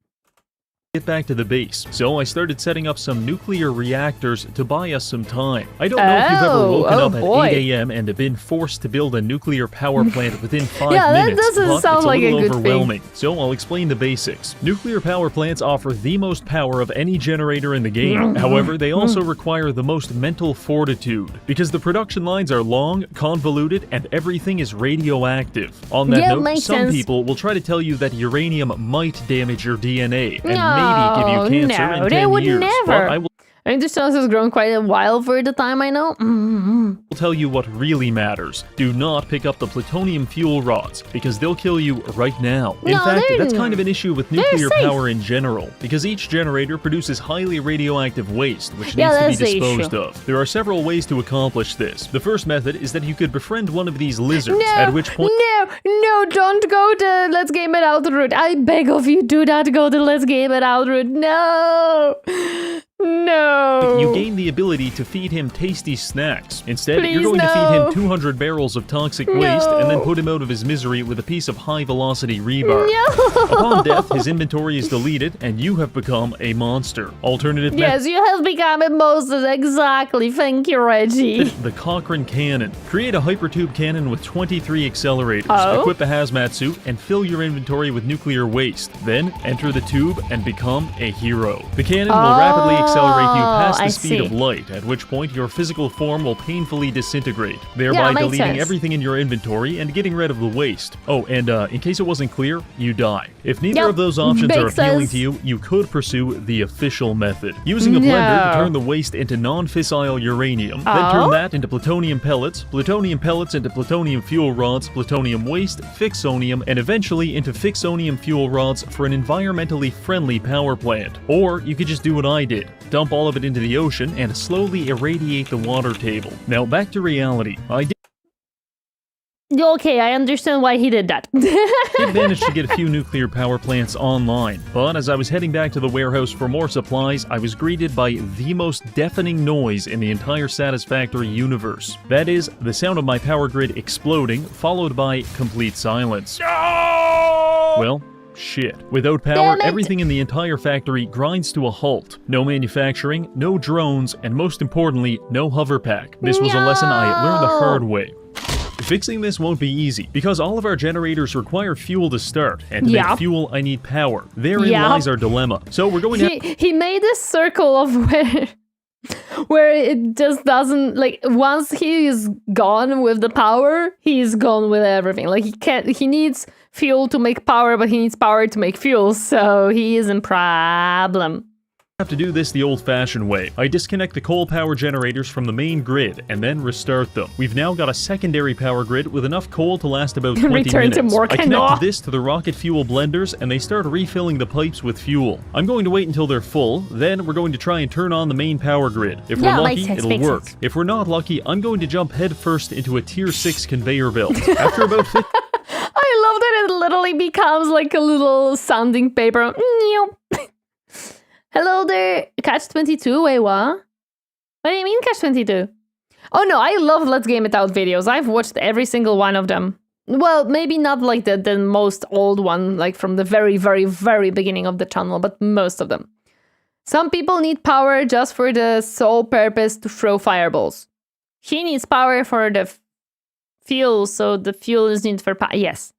Get back to the base, so I started setting up some nuclear reactors to buy us some time. I don't know if you've ever woken up at 8 a.m. and have been forced to build a nuclear power plant within 5 minutes, that doesn't sound like a good overwhelming. thing. So I'll explain the basics. Nuclear power plants offer the most power of any generator in the game. However, they also require the most mental fortitude, because the production lines are long, convoluted, and everything is radioactive. On that note, some people will try to tell you that uranium might damage your DNA, and maybe give you cancer in 10 years. Never. But I will I think this channel has grown quite a while for the time I know. I'll tell you what really matters. Do not pick up the plutonium fuel rods, because they'll kill you right now. In fact, that's kind of an issue with nuclear power in general, because each generator produces highly radioactive waste, which needs to be disposed of. There are several ways to accomplish this. The first method is that you could befriend one of these lizards, at which point... No, don't go to Let's Game It Out route. I beg of you, do not go to Let's Game It Out route. No! You gain the ability to feed him tasty snacks. Instead, you're going to feed him 200 barrels of toxic waste and then put him out of his misery with a piece of high-velocity rebar. Upon death, his inventory is deleted and you have become a monster. Alternative Yes, you have become a monster. Exactly. Thank you, Reggie. The Khorne cannon. Create a hypertube cannon with 23 accelerators, equip a hazmat suit, and fill your inventory with nuclear waste. Then, enter the tube and become a hero. The cannon will rapidly accelerate you past the speed of light, at which point your physical form will painfully disintegrate, thereby deleting everything in your inventory and getting rid of the waste. Oh, and in case it wasn't clear, you die. If neither of those options are appealing to you, you could pursue the official method. Using a blender to turn the waste into non-fissile uranium, then turn that into plutonium pellets into plutonium fuel rods, plutonium waste, fixonium, and eventually into fixonium fuel rods for an environmentally friendly power plant. Or you could just do what I did. Dump all of it into the ocean and slowly irradiate the water table. Now back to reality. Okay, I understand why he did that. Did manage to get a few nuclear power plants online, but as I was heading back to the warehouse for more supplies, I was greeted by the most deafening noise in the entire Satisfactory universe. That is, the sound of my power grid exploding, followed by complete silence. Well, shit. Without power, everything in the entire factory grinds to a halt. No manufacturing, no drones, and most importantly, no hover pack. This was a lesson I learned the hard way. Fixing this won't be easy, because all of our generators require fuel to start, and to make fuel, I need power. Therein lies our dilemma. So we're going to... He made a circle of where it just doesn't, like, once he is gone with the power, he's gone with everything. Like, he needs fuel to make power, but he needs power to make fuel, so he is in problem. Have to do this the old-fashioned way. I disconnect the coal power generators from the main grid and then restart them. We've now got a secondary power grid with enough coal to last about 20 minutes. I connect this to the rocket fuel blenders and they start refilling the pipes with fuel. I'm going to wait until they're full, then we're going to try and turn on the main power grid. If we're lucky, it'll work. If we're not lucky, I'm going to jump headfirst into a tier 6 conveyor belt. After about 50... I love that it literally becomes like a little sanding paper. Hello there, Catch22, wait, what? What do you mean, Catch22? Oh no, I love Let's Game It Out videos. I've watched every single one of them. Well, maybe not like the most old one, like from the very, very, very beginning of the channel, but most of them. Some people need power just for the sole purpose to throw fireballs. He needs power for the fuel, so the fuel is needed for power. Yes.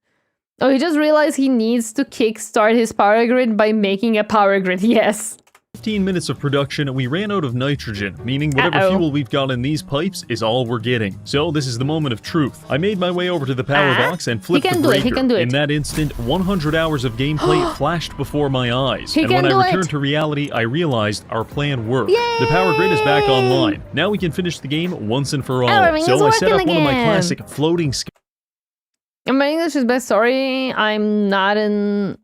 Oh, he just realized he needs to kickstart his power grid by making a power grid. Yes. 15 minutes of production, we ran out of nitrogen, meaning whatever fuel we've got in these pipes is all we're getting. So this is the moment of truth. I made my way over to the power box and flipped the breaker. He can do it. In that instant, 100 hours of gameplay flashed before my eyes. And when I returned to reality, I realized our plan worked. Yay! The power grid is back online. Now we can finish the game once and for all. So I set up one of my classic floating... My English is best. Sorry, I'm not in...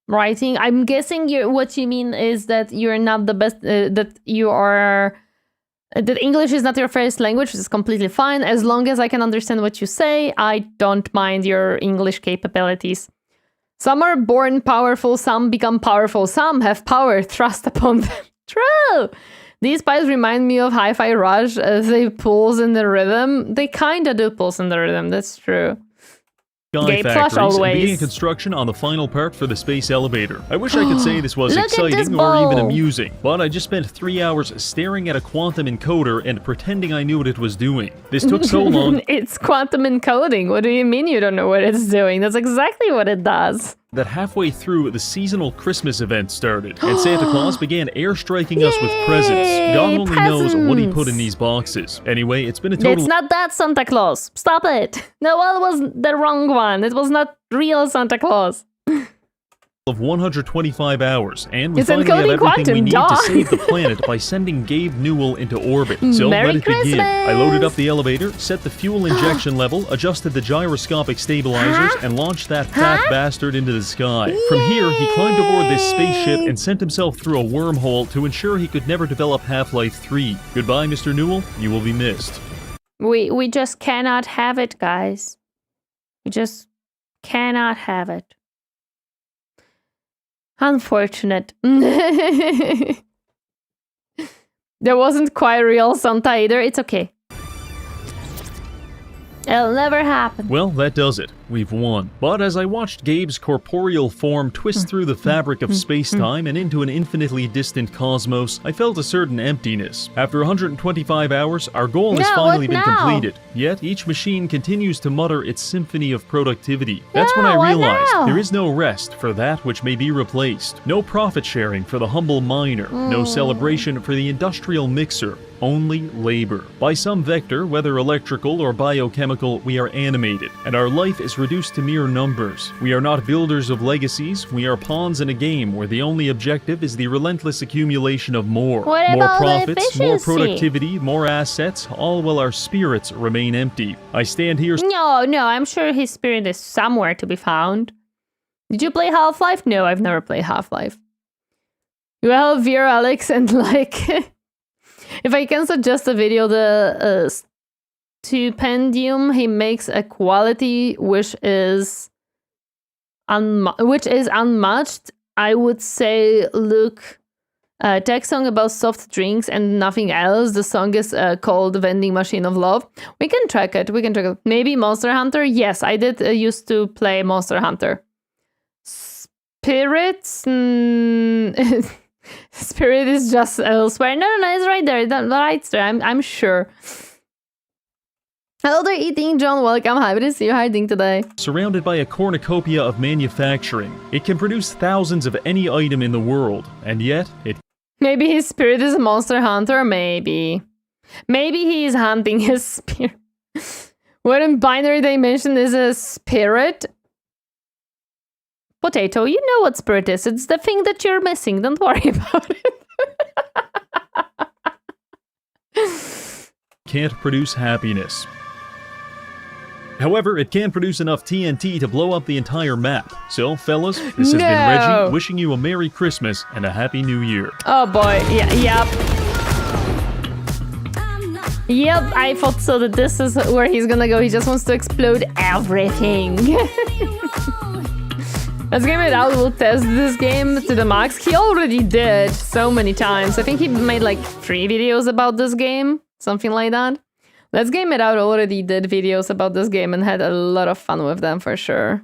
writing. I'm guessing what you mean is that you're not the best, that English is not your first language, which is completely fine. As long as I can understand what you say, I don't mind your English capabilities. Some are born powerful, some become powerful, some have power thrust upon them. True! These pipes remind me of Hi-Fi Rush as they pulls in the rhythm. They kinda do pulse in the rhythm, that's true. Sky factories and beginning construction on the final part for the space elevator. I wish I could say this was exciting or even amusing, but I just spent 3 hours staring at a quantum encoder and pretending I knew what it was doing. This took so long. It's quantum encoding. What do you mean you don't know what it's doing? That's exactly what it does. That halfway through, the seasonal Christmas event started, and Santa Claus began airstriking us with presents. God only knows what he put in these boxes. Anyway, it's been a total... It's not that Santa Claus. Stop it. No, it was the wrong one. It was not real Santa Claus. of 125 hours, and we finally have everything we need to save the planet by sending Gabe Newell into orbit. So let it begin. I loaded up the elevator, set the fuel injection level, adjusted the gyroscopic stabilizers, and launched that fat bastard into the sky. From here, he climbed aboard this spaceship and sent himself through a wormhole to ensure he could never develop Half-Life 3. Goodbye, Mr. Newell. You will be missed. We just cannot have it, guys. We just cannot have it. Unfortunate. There wasn't quite real Santa either. It's okay. It'll never happen. Well, that does it. We've won. But as I watched Gabe's corporeal form twist through the fabric of space-time and into an infinitely distant cosmos, I felt a certain emptiness. After 125 hours, our goal has finally been completed. Yet, each machine continues to mutter its symphony of productivity. That's when I realized there is no rest for that which may be replaced. No profit-sharing for the humble miner. No celebration for the industrial mixer. Only labor. By some vector, whether electrical or biochemical, we are animated, and our life is reduced to mere numbers. We are not builders of legacies, we are pawns in a game where the only objective is the relentless accumulation of more. More profits, more productivity, more assets, all while our spirits remain empty. I stand here... No, I'm sure his spirit is somewhere to be found. Did you play Half-Life? No, I've never played Half-Life. Well, Veer Alex and like... If I can suggest a video, the Stupendium, he makes a quality which is unmatched. I would say look, tech song about soft drinks and nothing else. The song is called Vending Machine of Love. We can track it. Maybe Monster Hunter? Yes, I did used to play Monster Hunter. Spirits? Spirit is just elsewhere. No, it's right there. Right there. I'm sure. Hello there, eating John. Welcome. Happy to see you hiding today. Surrounded by a cornucopia of manufacturing, it can produce thousands of any item in the world, and yet it... Maybe his spirit is a monster hunter. Maybe he is hunting his spirit. What in binary dimension is a spirit? Potato, you know what spirit is. It's the thing that you're missing. Don't worry about it. Can't produce happiness. However, it can produce enough TNT to blow up the entire map. So, fellas, this has been Reggie, wishing you a Merry Christmas and a Happy New Year. Oh boy, yep. Yep, I thought so that this is where he's gonna go. He just wants to explode everything. Let's game it out. We'll test this game to the max. He already did so many times. I think he made like 3 videos about this game. Something like that. Let's Game It Out already did videos about this game and had a lot of fun with them for sure.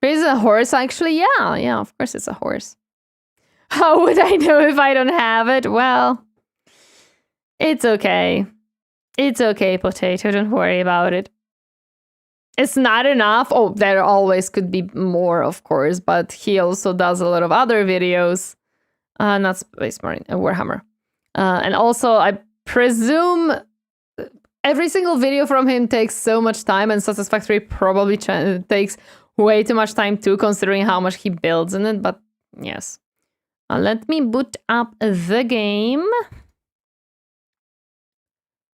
There's a horse actually? Yeah, of course it's a horse. How would I know if I don't have it? Well, it's okay. It's okay, Potato, don't worry about it. It's not enough. Oh, there always could be more, of course, but he also does a lot of other videos. Not Space Marine, Warhammer. And also, I presume every single video from him takes so much time, and Satisfactory probably takes way too much time too, considering how much he builds in it, but yes. Let me boot up the game.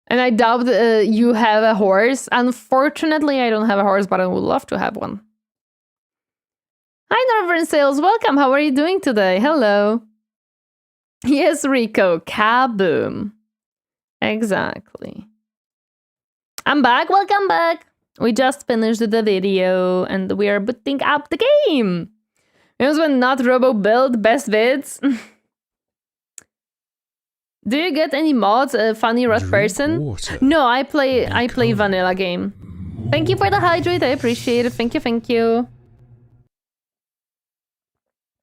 And I doubt you have a horse. Unfortunately, I don't have a horse, but I would love to have one. Hi, Northern Sales. Welcome. How are you doing today? Hello. Yes, Rico. Kaboom. Exactly. I'm back. Welcome back. We just finished the video, and we are booting up the game. It was when not Robo build best vids. Do you get any mods, funny rat person? Water. No, I play vanilla game. Thank you for the hydrate, I appreciate it. Thank you.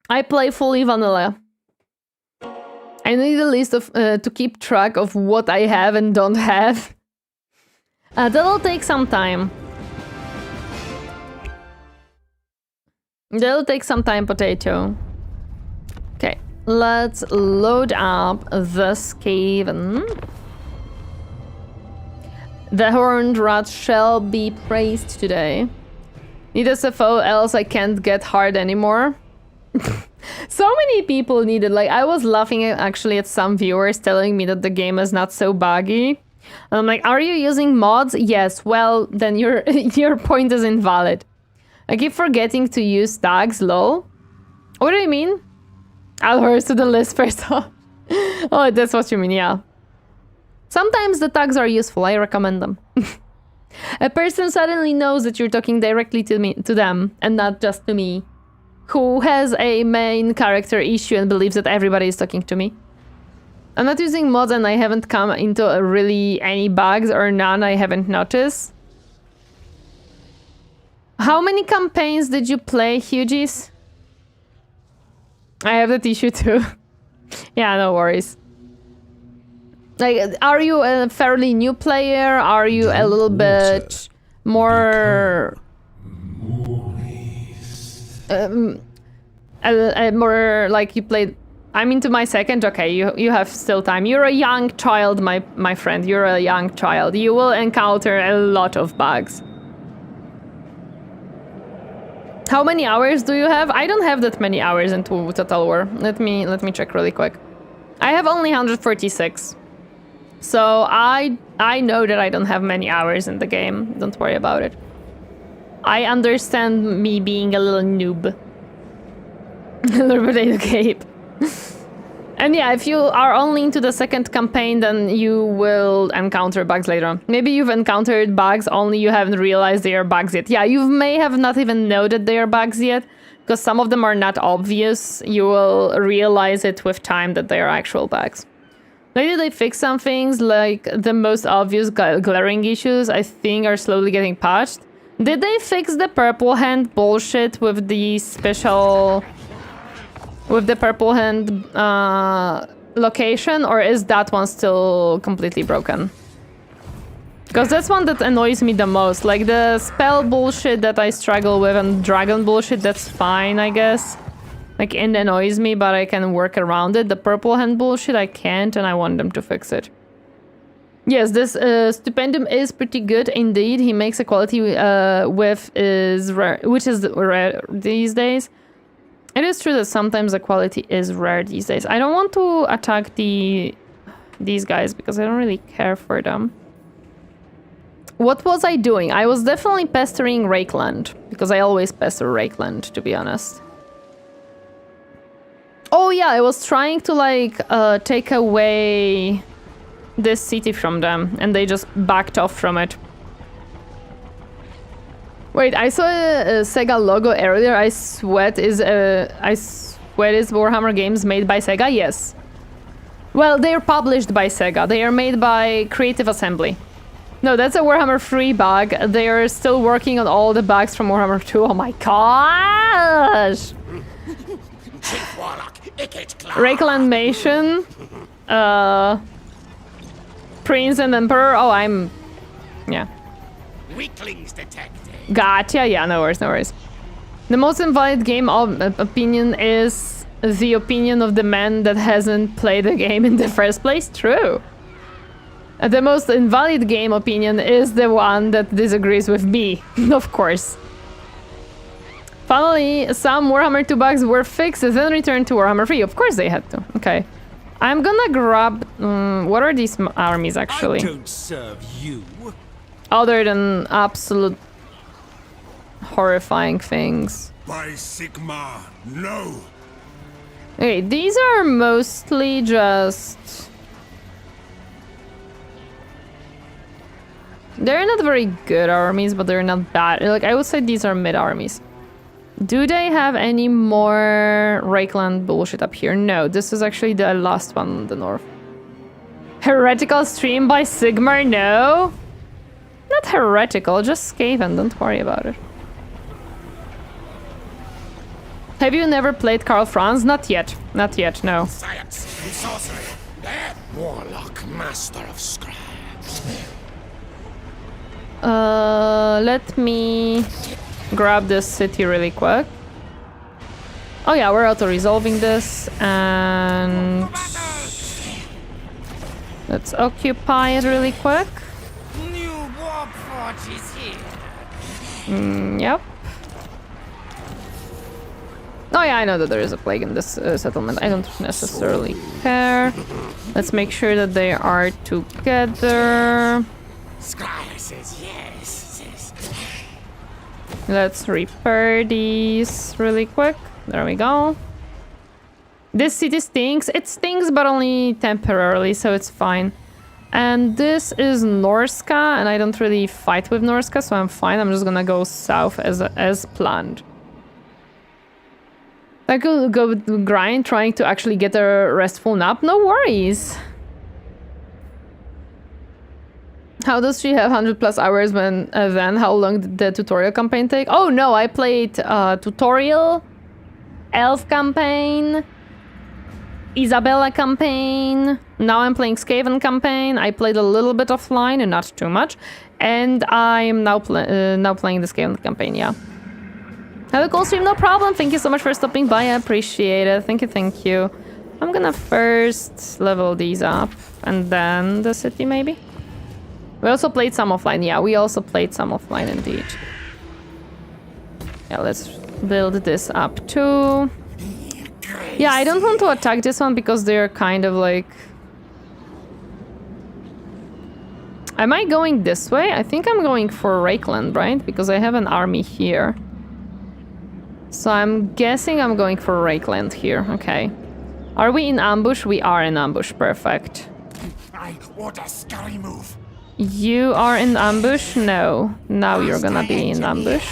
I play fully vanilla. I need a list of to keep track of what I have and don't have. That'll take some time. That'll take some time, Potato. Okay. Let's load up the Skaven. The horned rat shall be praised today. Need a SFO, else I can't get hard anymore. So many people need it. Like, I was laughing actually at some viewers telling me that the game is not so buggy. And I'm like, are you using mods? Yes. Well, then your point is invalid. I keep forgetting to use tags, lol. What do you mean? Add horse to the list first off. Oh, that's what you mean, yeah. Sometimes the tags are useful, I recommend them. A person suddenly knows that you're talking directly to them, and not just to me, who has a main character issue and believes that everybody is talking to me. I'm not using mods and I haven't come into really any bugs, or none I haven't noticed. How many campaigns did you play, Hugies? I have that issue too. Yeah, no worries. Like, are you a fairly new player? Are you a little bit more... more like you played... I'm into my second? Okay, you have still time. You're a young child, my friend. You're a young child. You will encounter a lot of bugs. How many hours do you have? I don't have that many hours into Total War. Let me check really quick. I have only 146. So I know that I don't have many hours in the game. Don't worry about it. I understand me being a little noob. Little potato cape. And yeah, if you are only into the second campaign, then you will encounter bugs later on. Maybe you've encountered bugs, only you haven't realized they are bugs yet. Yeah, you may have not even noted they are bugs yet, because some of them are not obvious. You will realize it with time that they are actual bugs. Maybe they fix some things, like the most obvious glaring issues, I think, are slowly getting patched. Did they fix the purple hand bullshit with the special... with the purple hand location, or is that one still completely broken? Because that's one that annoys me the most. Like the spell bullshit that I struggle with and dragon bullshit, that's fine, I guess. Like, it annoys me, but I can work around it. The purple hand bullshit, I can't, and I want them to fix it. Yes, this Stupendium is pretty good indeed. He makes a quality with is rare, which is rare these days. It is true that sometimes the quality is rare these days. I don't want to attack these guys because I don't really care for them. What was I doing? I was definitely pestering Rakeland, because I always pester Rakeland, to be honest. Oh yeah, I was trying to like take away this city from them, and they just backed off from it. Wait, I saw a Sega logo earlier. I sweat is Warhammer games made by Sega? Yes. Well, they're published by Sega. They are made by Creative Assembly. No, that's a Warhammer 3 bug. They are still working on all the bugs from Warhammer 2. Oh my gosh! Chief Warlock, Ikit Claw. Reclamation. Prince and Emperor. Oh, I'm... Yeah. Weaklings detected. Gotcha. Yeah, no worries, no worries. The most invalid game opinion is the opinion of the man that hasn't played the game in the first place. True. The most invalid game opinion is the one that disagrees with me, of course. Finally, some Warhammer 2 bugs were fixed and then returned to Warhammer 3. Of course they had to. Okay. I'm gonna grab... what are these armies, actually? I don't serve you. Other than absolute horrifying things. By Sigma, no. Okay, these are mostly just... They're not very good armies, but they're not bad. Like, I would say these are mid armies. Do they have any more Rakeland bullshit up here? No, this is actually the last one in the north. Heretical stream by Sigmar? No. Not heretical, just Skaven, don't worry about it. Have you never played Karl Franz? Not yet. Not yet, no. Science and sorcery. Warlock, master of scribes. Let me grab this city really quick. Oh yeah, we're auto-resolving this, and let's occupy it really quick. New warp forge is here. Yep. Oh yeah, I know that there is a plague in this settlement. I don't necessarily care. Let's make sure that they are together. Scribe says yes. Let's repair these really quick. There we go. This city stinks. It stinks, but only temporarily, so it's fine. And this is Norska, and I don't really fight with Norska, so I'm fine. I'm just gonna go south as planned. I could go grind, trying to actually get a restful nap. No worries. How does she have 100+ hours when then? How long did the tutorial campaign take? Oh no, I played tutorial, elf campaign, Isabella campaign. Now I'm playing Skaven campaign. I played a little bit offline and not too much, and I'm now playing the Skaven campaign. Yeah. Have a cool stream, no problem. Thank you so much for stopping by. I appreciate it. Thank you, thank you. I'm gonna first level these up, and then the city maybe. We also played some offline. Yeah, we also played some offline indeed. Yeah, let's build this up too. Yeah, I don't want to attack this one because they're kind of like... Am I going this way? I think I'm going for Rakeland, right? Because I have an army here. So I'm guessing I'm going for Rakeland here. Okay. Are we in ambush? We are in ambush. Perfect. I order scurry move. You are in ambush? No. Now you're gonna be in ambush.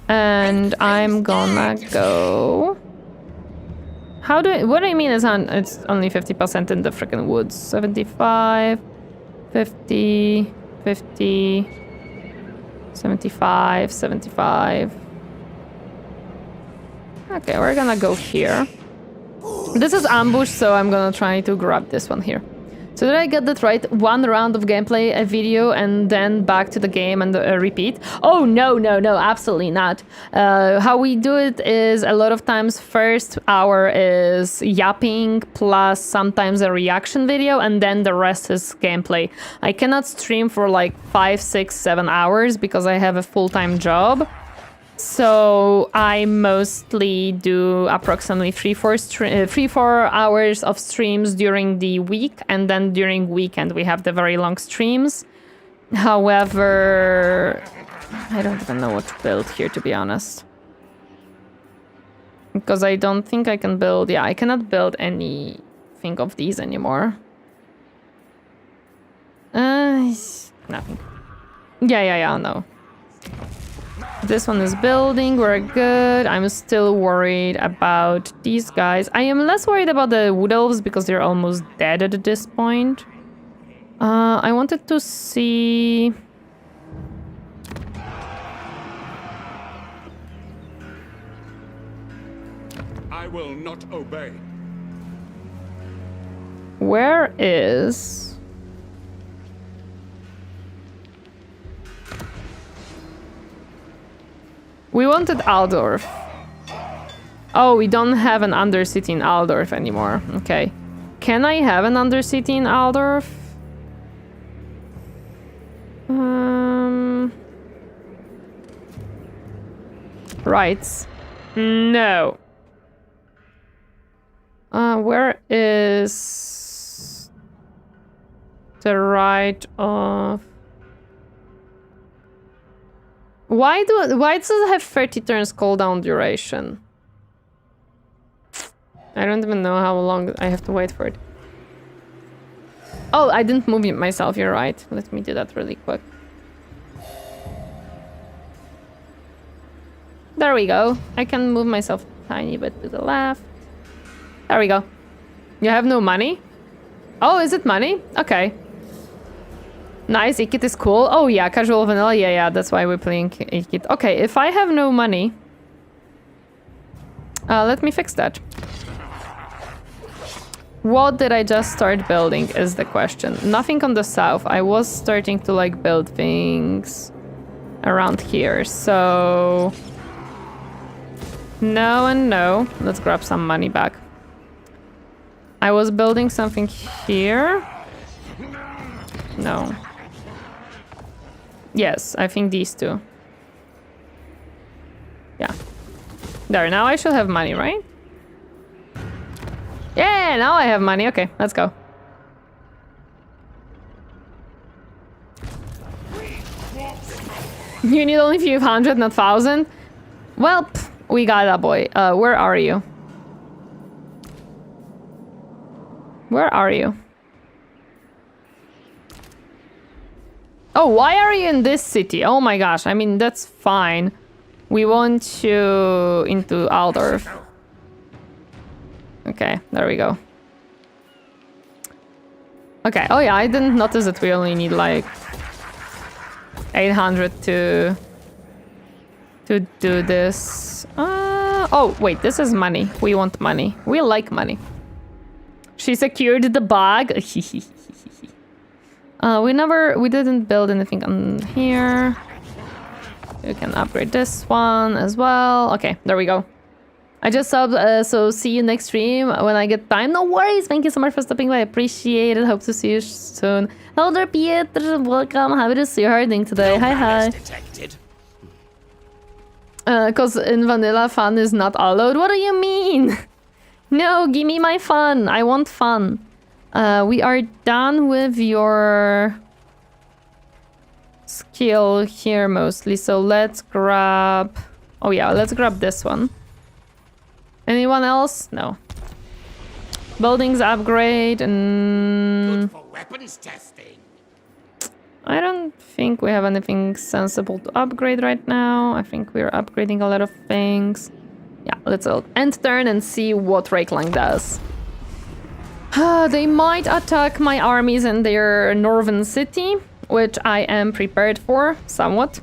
And I'm gonna go... How do I... What I mean is it's only 50% in the freaking woods. 75... 50... 50... 75... 75... Okay, we're gonna go here. This is ambush, so I'm gonna try to grab this one here. So did I get that right? One round of gameplay, a video, and then back to the game and repeat? Oh, no, absolutely not. How we do it is a lot of times first hour is yapping plus sometimes a reaction video, and then the rest is gameplay. I cannot stream for like 5, 6, 7 hours because I have a full-time job. So I mostly do approximately 3-4 hours of streams during the week, and then during weekend we have the very long streams. However, I don't even know what to build here, to be honest. Because I don't think I can build... Yeah, I cannot build anything of these anymore. Nothing. Yeah, no. This one is building, we're good. I'm still worried about these guys. I am less worried about the wood elves because they're almost dead at this point. I wanted to see... I will not obey. Where is... We wanted Aldorf. Oh, we don't have an Undercity in Aldorf anymore. Okay. Can I have an Undercity in Aldorf? Rights. No. Where is the right of... Why does it have 30 turns cooldown duration? I don't even know how long I have to wait for it. Oh, I didn't move it myself, you're right. Let me do that really quick. There we go. I can move myself a tiny bit to the left. There we go. You have no money? Oh, is it money? Okay. Nice, Ikit is cool. Oh yeah, casual vanilla. Yeah, that's why we're playing Ikit. Okay, if I have no money... let me fix that. What did I just start building is the question. Nothing on the south. I was starting to like build things around here, so... No and no. Let's grab some money back. I was building something here. No. Yes, I think these two. Yeah. There, now I should have money, right? Yeah, now I have money. Okay, let's go. You need only 500, not 1,000? Well, we got that boy. Where are you? Where are you? Oh, why are you in this city? Oh my gosh, I mean, that's fine. We want you into Aldorf. Okay, there we go. Okay, oh yeah, I didn't notice that we only need like 800 to do this. Oh, wait, this is money. We want money. We like money. She secured the bag. We didn't build anything on here. You can upgrade this one as well. Okay, there we go. I just subbed, so see you next stream when I get time. No worries, thank you so much for stopping by. I appreciate it. Hope to see you soon. Hello there, Pietro. Welcome. Happy to see you harding today. Hi. Cause in vanilla fun is not allowed. What do you mean? No, give me my fun. I want fun. We are done with your skill here mostly, so let's grab... Oh yeah, let's grab this one. Anyone else? No. Buildings upgrade and... Good for weapons testing. I don't think we have anything sensible to upgrade right now. I think we're upgrading a lot of things. Yeah, let's end turn and see what Reiklang does. They might attack my armies in their northern city, which I am prepared for, somewhat.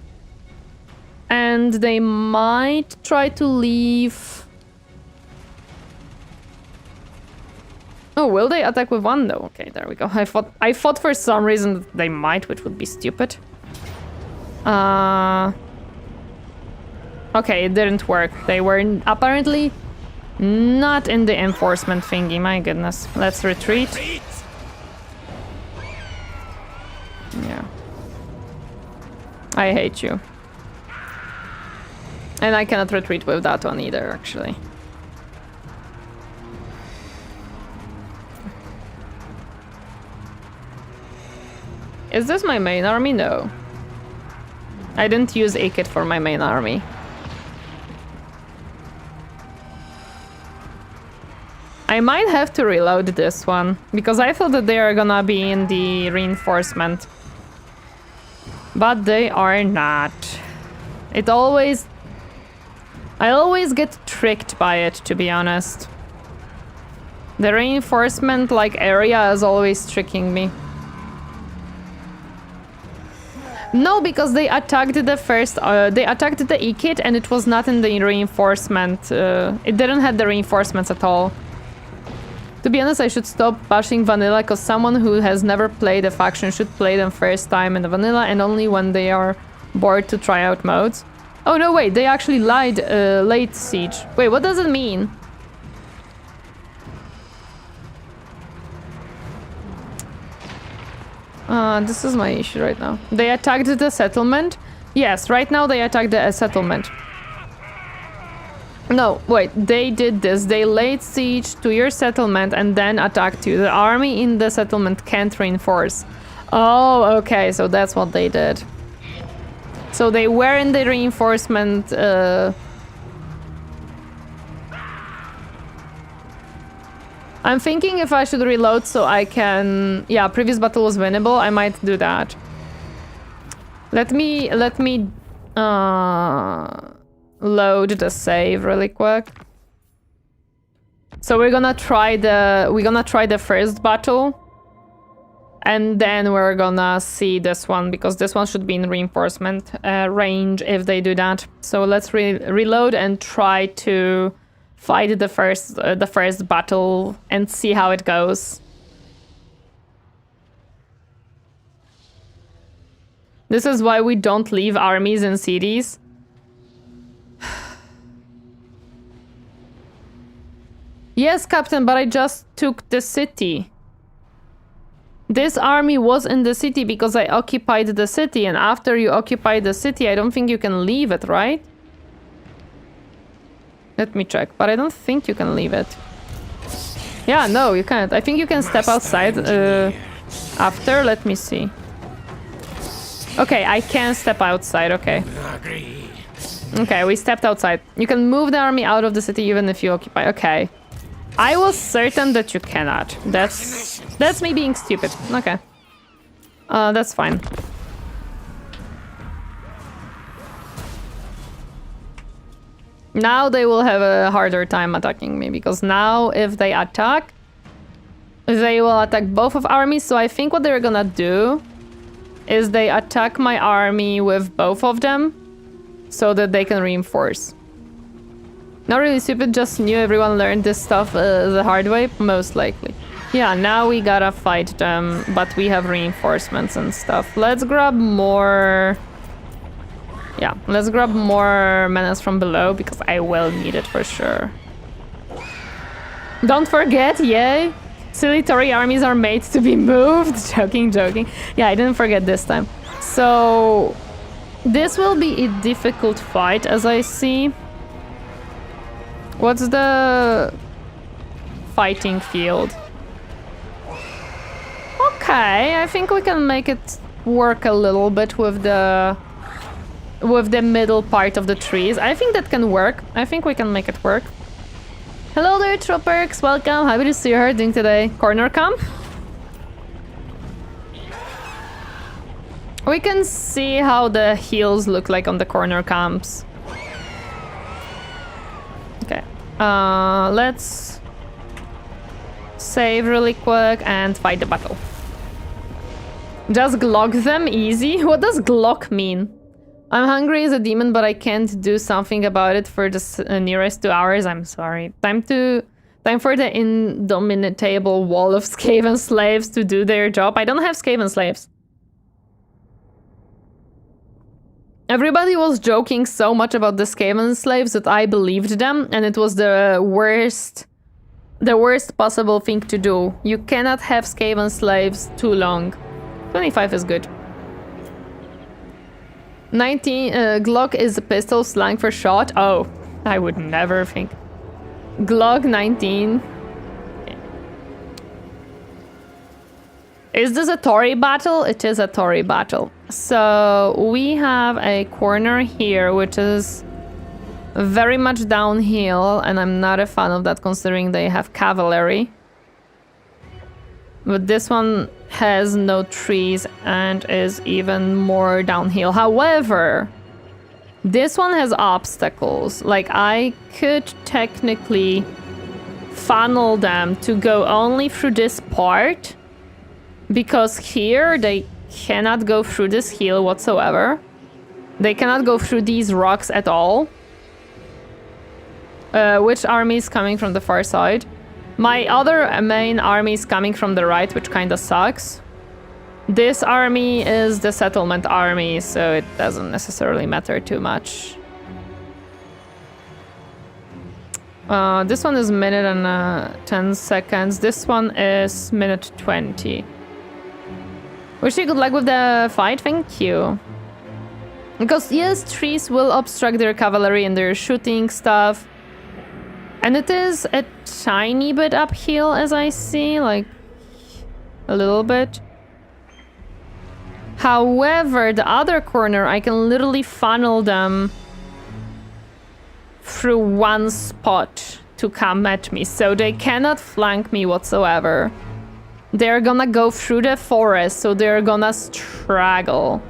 And they might try to leave... Oh, will they attack with one? No. Okay, there we go. I thought for some reason that they might, which would be stupid. Okay, it didn't work. They were apparently not in the enforcement thingy. My goodness. Let's retreat. Yeah. I hate you. And I cannot retreat with that one either, actually. Is this my main army? No. I didn't use Ikit for my main army. I might have to reload this one, because I thought that they are gonna be in the reinforcement. But they are not. It always... I always get tricked by it, to be honest. The reinforcement, like, area is always tricking me. No, because they attacked the first... they attacked the Ikit and it was not in the reinforcement. It didn't have the reinforcements at all. To be honest, I should stop bashing vanilla, because someone who has never played a faction should play them first time in the vanilla and only when they are bored to try out modes. Oh no, wait, they actually lied late siege. Wait, what does it mean? This is my issue right now. They attacked the settlement? Yes, right now they attacked the settlement. No, wait, they did this. They laid siege to your settlement and then attacked you. The army in the settlement can't reinforce. Oh, okay, so that's what they did. So they were in the reinforcement... I'm thinking if I should reload so I can... Yeah, previous battle was winnable. I might do that. Let me load the save really quick. So we're gonna try the first battle. And then we're gonna see this one, because this one should be in reinforcement range if they do that. So let's reload and try to fight the first battle and see how it goes. This is why we don't leave armies in cities. Yes, Captain, but I just took the city. This army was in the city because I occupied the city, and after you occupy the city, I don't think you can leave it, right? Let me check, but I don't think you can leave it. Yeah, no, you can't. I think you can step outside after. Let me see. Okay, I can step outside, okay. Okay, we stepped outside. You can move the army out of the city even if you occupy. Okay. I was certain that you cannot. That's me being stupid. Okay. That's fine. Now they will have a harder time attacking me, because now if they attack, they will attack both of armies. So I think what they're gonna do is they attack my army with both of them so that they can reinforce. Not really stupid, just knew everyone learned this stuff the hard way, most likely. Yeah, now we gotta fight them, but we have reinforcements and stuff. Let's grab more... Yeah, let's grab more menace from below, because I will need it for sure. Don't forget, yay! Silly Tory armies are made to be moved. Joking. Yeah, I didn't forget this time. So... this will be a difficult fight, as I see. What's the... fighting field? Okay, I think we can make it work a little bit with the middle part of the trees. I think that can work. I think we can make it work. Hello there, Troperks. Welcome. Happy to see you. How are you doing today? Corner camp? We can see how the heals look like on the corner camps. Okay. Let's save really quick and fight the battle. Just Glock them easy? What does Glock mean? I'm hungry as a demon, but I can't do something about it for the nearest 2 hours. I'm sorry. Time for the indomitable wall of Skaven slaves to do their job. I don't have Skaven slaves. Everybody was joking so much about the Skaven slaves that I believed them, and it was the worst possible thing to do. You cannot have Skaven slaves too long. 25 is good. 19, Glock is a pistol, slang for shot. Oh, I would never think. Glock 19. Is this a Tory battle? It is a Tory battle. So we have a corner here, which is very much downhill, and I'm not a fan of that considering they have cavalry. But this one has no trees and is even more downhill. However, This one has obstacles. Like, I could technically funnel them to go only through this part, because here they cannot go through this hill whatsoever. They cannot go through these rocks at all. Which army is coming from the far side? My other main army is coming from the right, which kinda sucks. This army is the settlement army, so it doesn't necessarily matter too much. This one is minute and 10 seconds. This one is minute 20. Wish you good luck with the fight, thank you. Because yes, trees will obstruct their cavalry and their shooting stuff. And it is a tiny bit uphill, as I see, like a little bit. However, the other corner, I can literally funnel them through one spot to come at me, so they cannot flank me whatsoever. They're gonna go through the forest, so they're gonna struggle.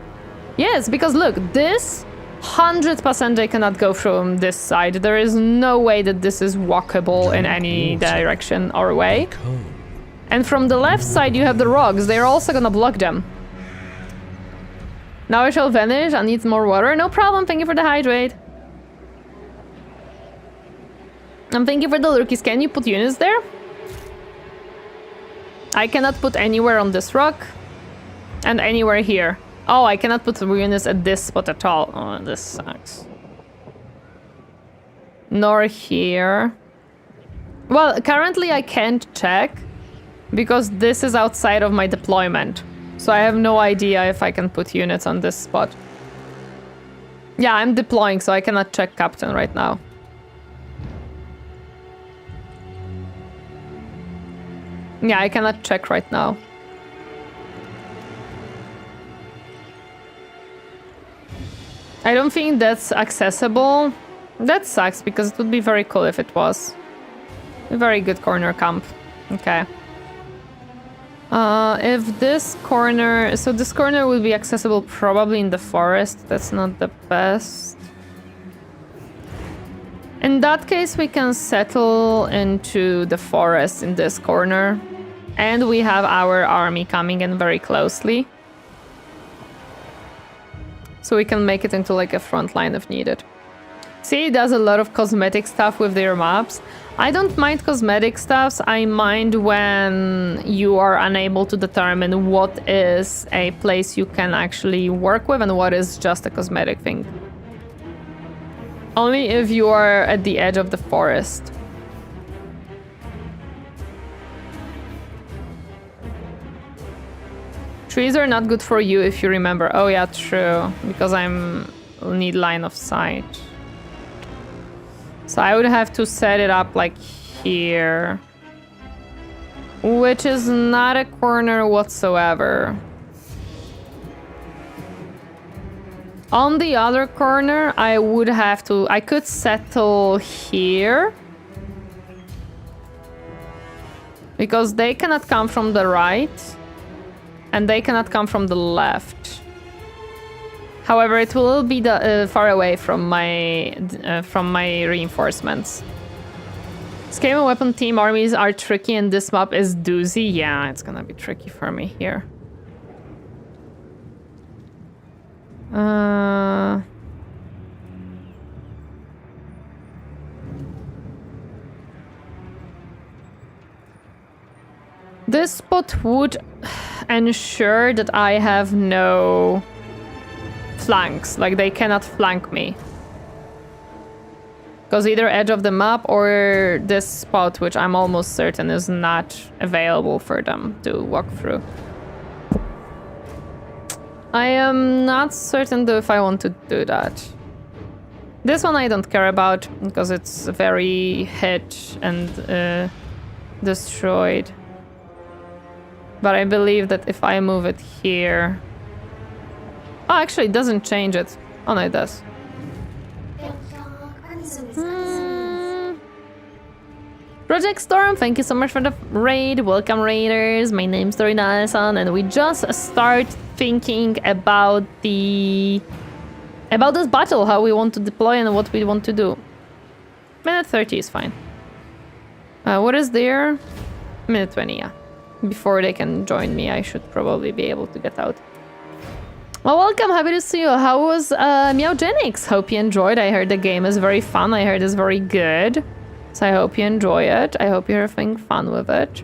Yes, because look, this 100% they cannot go from this side. There is no way that this is walkable in any direction or way. And from the left side you have the rocks, they're also gonna block them. Now I shall vanish, I need more water. No problem, thank you for the hydrate. And thank you for the lurkies. Can you put units there? I cannot put anywhere on this rock. And anywhere here. Oh, I cannot put units at this spot at all. Oh, this sucks. Nor here. Well, currently I can't check. Because this is outside of my deployment. So I have no idea if I can put units on this spot. Yeah, I'm deploying, so I cannot check Captain right now. Yeah, I cannot check right now. I don't think that's accessible. That sucks, because it would be very cool if it was. A very good corner camp. Okay. If this corner... So this corner will be accessible probably in the forest. That's not the best. In that case, we can settle into the forest in this corner. And we have our army coming in very closely. So we can make it into like a front line if needed. See, it does a lot of cosmetic stuff with their maps. I don't mind cosmetic stuffs. I mind when you are unable to determine what is a place you can actually work with and what is just a cosmetic thing. Only if you are at the edge of the forest. Trees are not good for you if you remember. Oh yeah, true. Because need line of sight. So I would have to set it up like here. Which is not a corner whatsoever. On the other corner, I could settle here. Because they cannot come from the right. And they cannot come from the left. However, it will be far away from my reinforcements. Skaven weapon team armies are tricky and this map is doozy. Yeah, it's gonna be tricky for me here. This spot would ensure that I have no flanks, like they cannot flank me. Because either edge of the map or this spot, which I'm almost certain is not available for them to walk through. I am not certain though if I want to do that. This one I don't care about, because it's very hit and destroyed. But I believe that if I move it here... Oh, actually, it doesn't change it. Oh, no, it does. Project Storm, thank you so much for the raid. Welcome, raiders. My name's Torineesan, and we just start thinking about the About this battle, how we want to deploy and what we want to do. Minute 30 is fine. What is there? Minute 20, yeah. Before they can join me, I should probably be able to get out. Well, welcome, happy to see you. How was Meowgenics? Hope you enjoyed. I heard the game is very fun. I heard it's very good. So I hope you enjoy it. I hope you're having fun with it.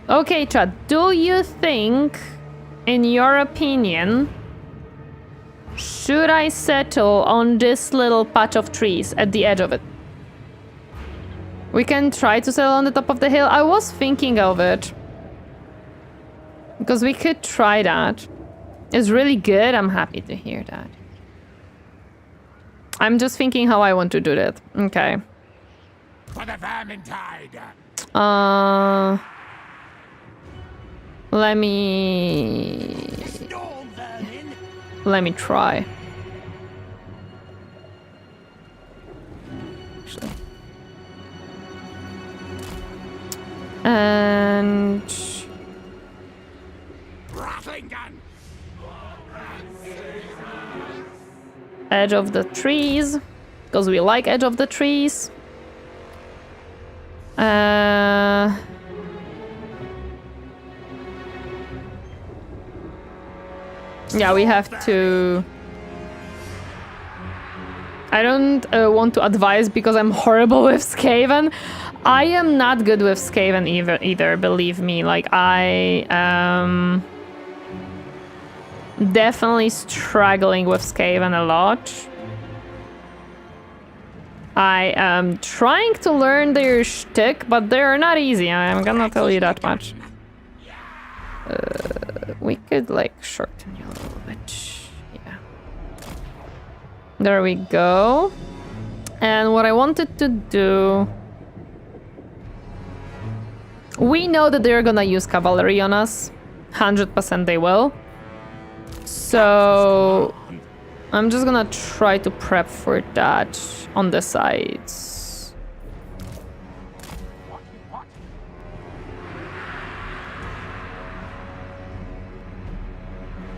Okay, chat. Do you think, in your opinion, should I settle on this little patch of trees at the edge of it? We can try to settle on the top of the hill. I was thinking of it. Because we could try that. It's really good. I'm happy to hear that. I'm just thinking how I want to do that. Okay. For the Vermintide. Let me try. Actually. And Rattling gun. edge of the trees, because we like edge of the trees. Yeah, we have to... I don't want to advise because I'm horrible with Skaven. I am not good with Skaven either, believe me. Like, I am definitely struggling with Skaven a lot. I am trying to learn their shtick, but they're not easy. I'm gonna tell you that much. We could, like, shorten you a little bit. Yeah. There we go. And what I wanted to do... We know that they're gonna use cavalry on us. 100% they will. So... I'm just gonna try to prep for that on the sides.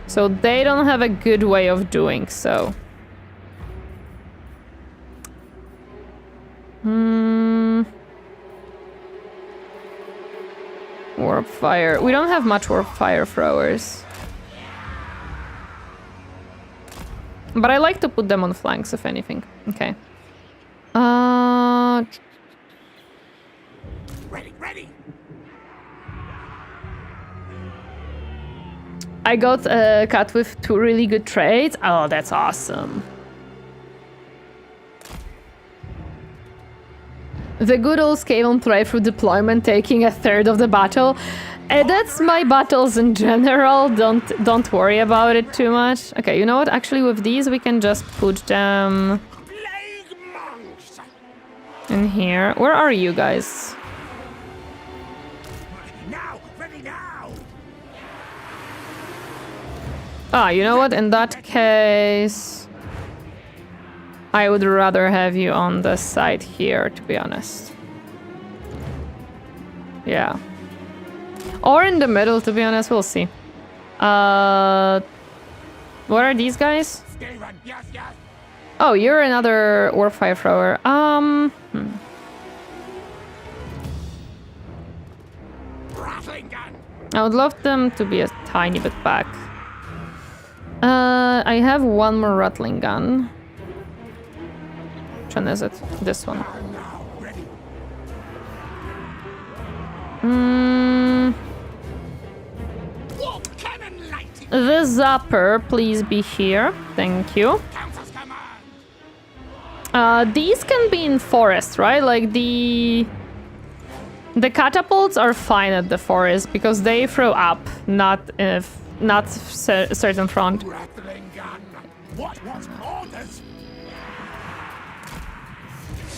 So they don't have a good way of doing so. Warp fire. We don't have much warp fire throwers. But I like to put them on flanks, if anything. Okay. Ready. I got a cat with 2 really good traits. Oh, that's awesome. The good old Skaven playthrough deployment taking a third of the battle. That's my battles in general. Don't worry about it too much. Okay, you know what? Actually, with these, we can just put them in here. Where are you guys? Ready now. Ah, you know what? In that case, I would rather have you on the side here, to be honest. Yeah. Or in the middle, to be honest, we'll see. What are these guys? Oh, you're another warp fire thrower. I would love them to be a tiny bit back. I have one more rattling gun. Which one is it? This one. The zapper, please be here. Thank you. These can be in forest, right? Like the catapults are fine at the forest because they throw up, not certain front.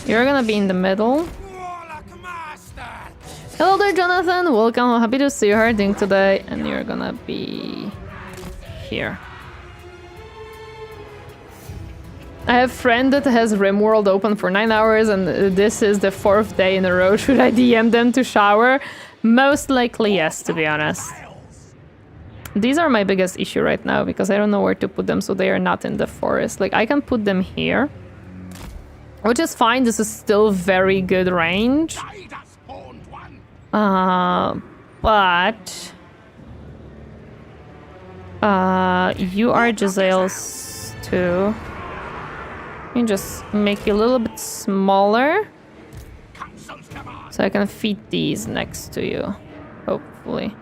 You're gonna be in the middle. Hello there, Jonathan. Welcome. I'm happy to see you harding today, and you're gonna be here. I have a friend that has RimWorld open for 9 hours, and this is the 4th day in a row. Should I DM them to shower? Most likely yes, to be honest. These are my biggest issue right now because I don't know where to put them, so they are not in the forest. Like, I can put them here, which is fine. This is still very good range. But you are Jezzail's too. Let me just make you a little bit smaller so I can feed these next to you, hopefully.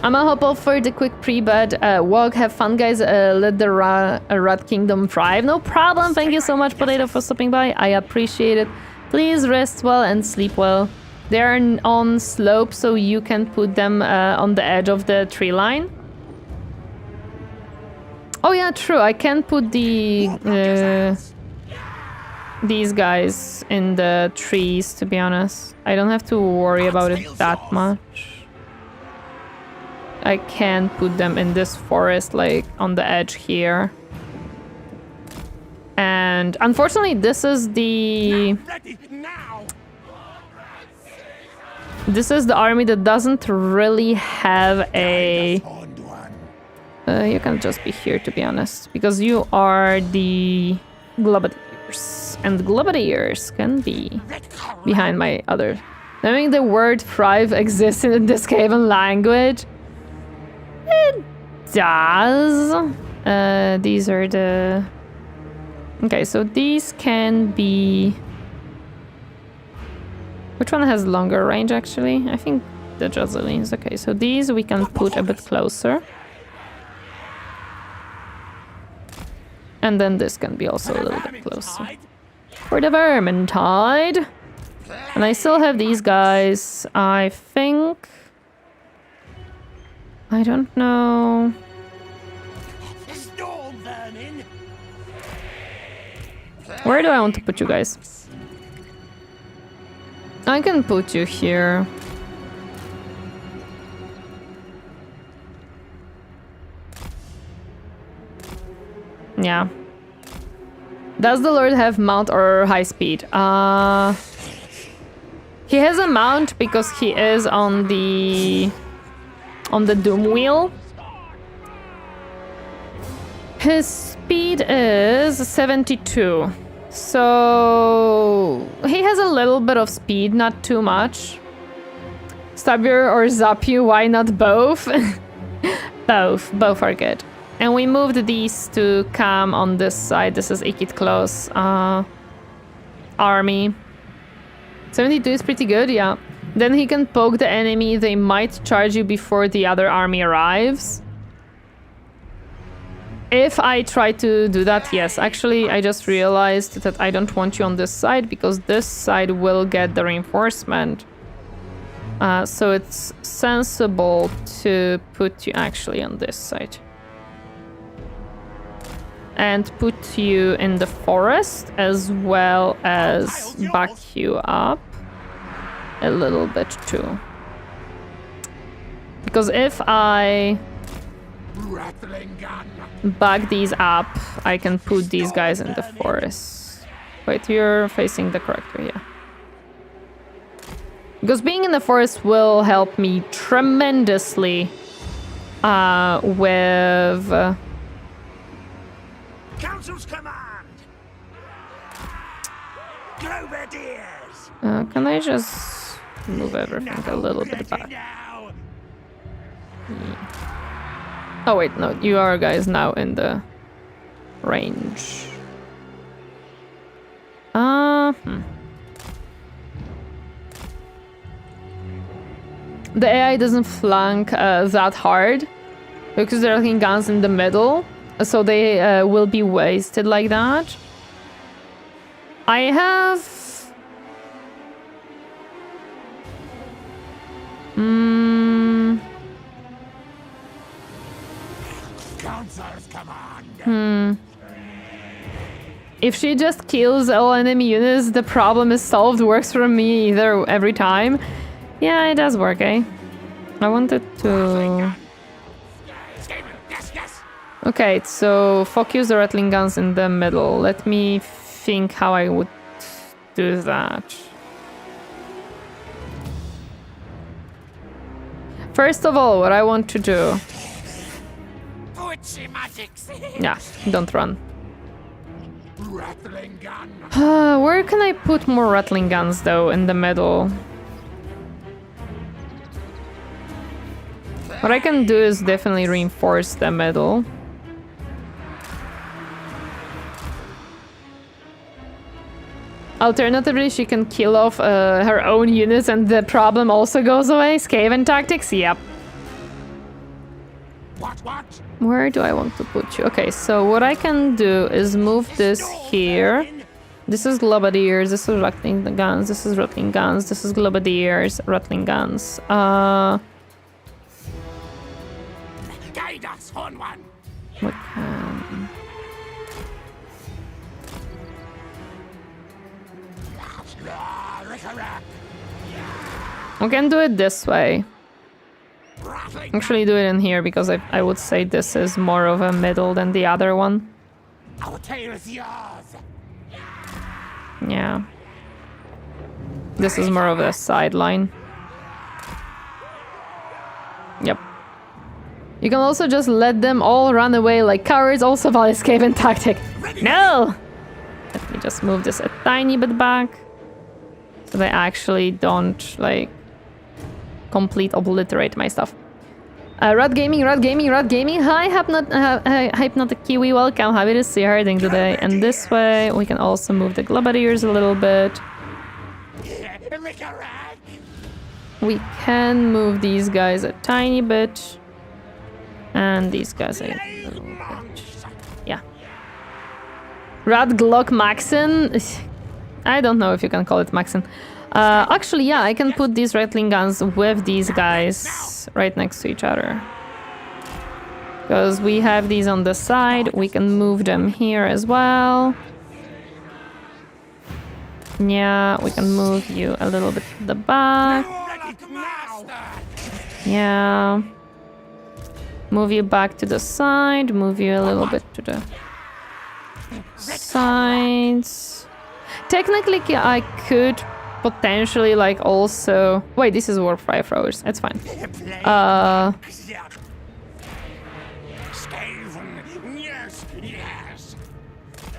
I'm a hopeful for the quick pre-bed walk. Have fun, guys. Let the Rat Kingdom thrive. No problem. Thank you so much, Potato, for stopping by. I appreciate it. Please rest well and sleep well. They're on slope, so you can put them on the edge of the tree line. Oh yeah, true. I can put the these guys in the trees, to be honest. I don't have to worry about it that much. I can put them in this forest, like on the edge here. And unfortunately, this is the army that doesn't really have a... you can just be here, to be honest, because you are the globadiers, and globadiers can be behind my other. Knowing the word thrive exists in the Skaven language, it does. These are the... Okay, so these can be... Which one has longer range, actually? I think the Jezzail's. Okay, so these we can put a bit closer. And then this can be also a little bit closer. For the Vermintide. And I still have these guys, I think... I don't know... Where do I want to put you guys? I can put you here. Yeah. Does the Lord have mount or high speed? He has a mount because he is on the Doom wheel. His speed is 72. So he has a little bit of speed, not too much. Stab you or zap you, why not both? Both are good. And we moved these to come on this side. This is Ikit Claw's army. 72 is pretty good, yeah. Then he can poke the enemy. They might charge you before the other army arrives. If I try to do that, yes. Actually, I just realized that I don't want you on this side because this side will get the reinforcement. So it's sensible to put you actually on this side. And put you in the forest as well as back you up a little bit too. Because if I back these up, I can put these guys in the forest. Wait, you're facing the correct way, yeah. Because being in the forest will help me tremendously with... Council's command! Globadiers! Can I just move everything a little bit back? Yeah. Oh wait, no, you are guys now in the range. The AI doesn't flank that hard because they're looking guns in the middle, so they will be wasted like that. I have... If she just kills all enemy units, the problem is solved. Works for me either every time. Yeah, it does work, eh? I wanted to... Okay, so focus the rattling guns in the middle. Let me think how I would do that. First of all, what I want to do... Yeah, don't run. Rattling gun. Where can I put more rattling guns, though, in the middle? What I can do is definitely reinforce the middle. Alternatively, she can kill off her own units and the problem also goes away. Skaven tactics, yep. What? Where do I want to put you? Okay, so what I can do is move this here. This is globadiers, this is rattling guns, this is rattling guns, this is globadiers, rattling guns. Guide us, Khorne one. We can... We can do it this way. Actually do it in here because I would say this is more of a middle than the other one. Our tale is yours. Yeah. This is more of a sideline. Yep. You can also just let them all run away like cowards, also valid Skaven tactic. No! Let me just move this a tiny bit back. So they actually don't, like, complete obliterate my stuff. Rat Gaming. Hi, Hypnotic Kiwi, welcome. Happy to see you herding today. And this way, we can also move the globadiers a little bit. We can move these guys a tiny bit. And these guys a little bit. Yeah. Rat Glock Maxen. I don't know if you can call it Maxen. Actually, yeah, I can put these rattling guns with these guys right next to each other. Because we have these on the side, we can move them here as well. Yeah, we can move you a little bit to the back. Yeah. Move you back to the side, move you a little bit to the sides. Technically, I could potentially, like, also... Wait, this is warp 5 throwers. It's fine.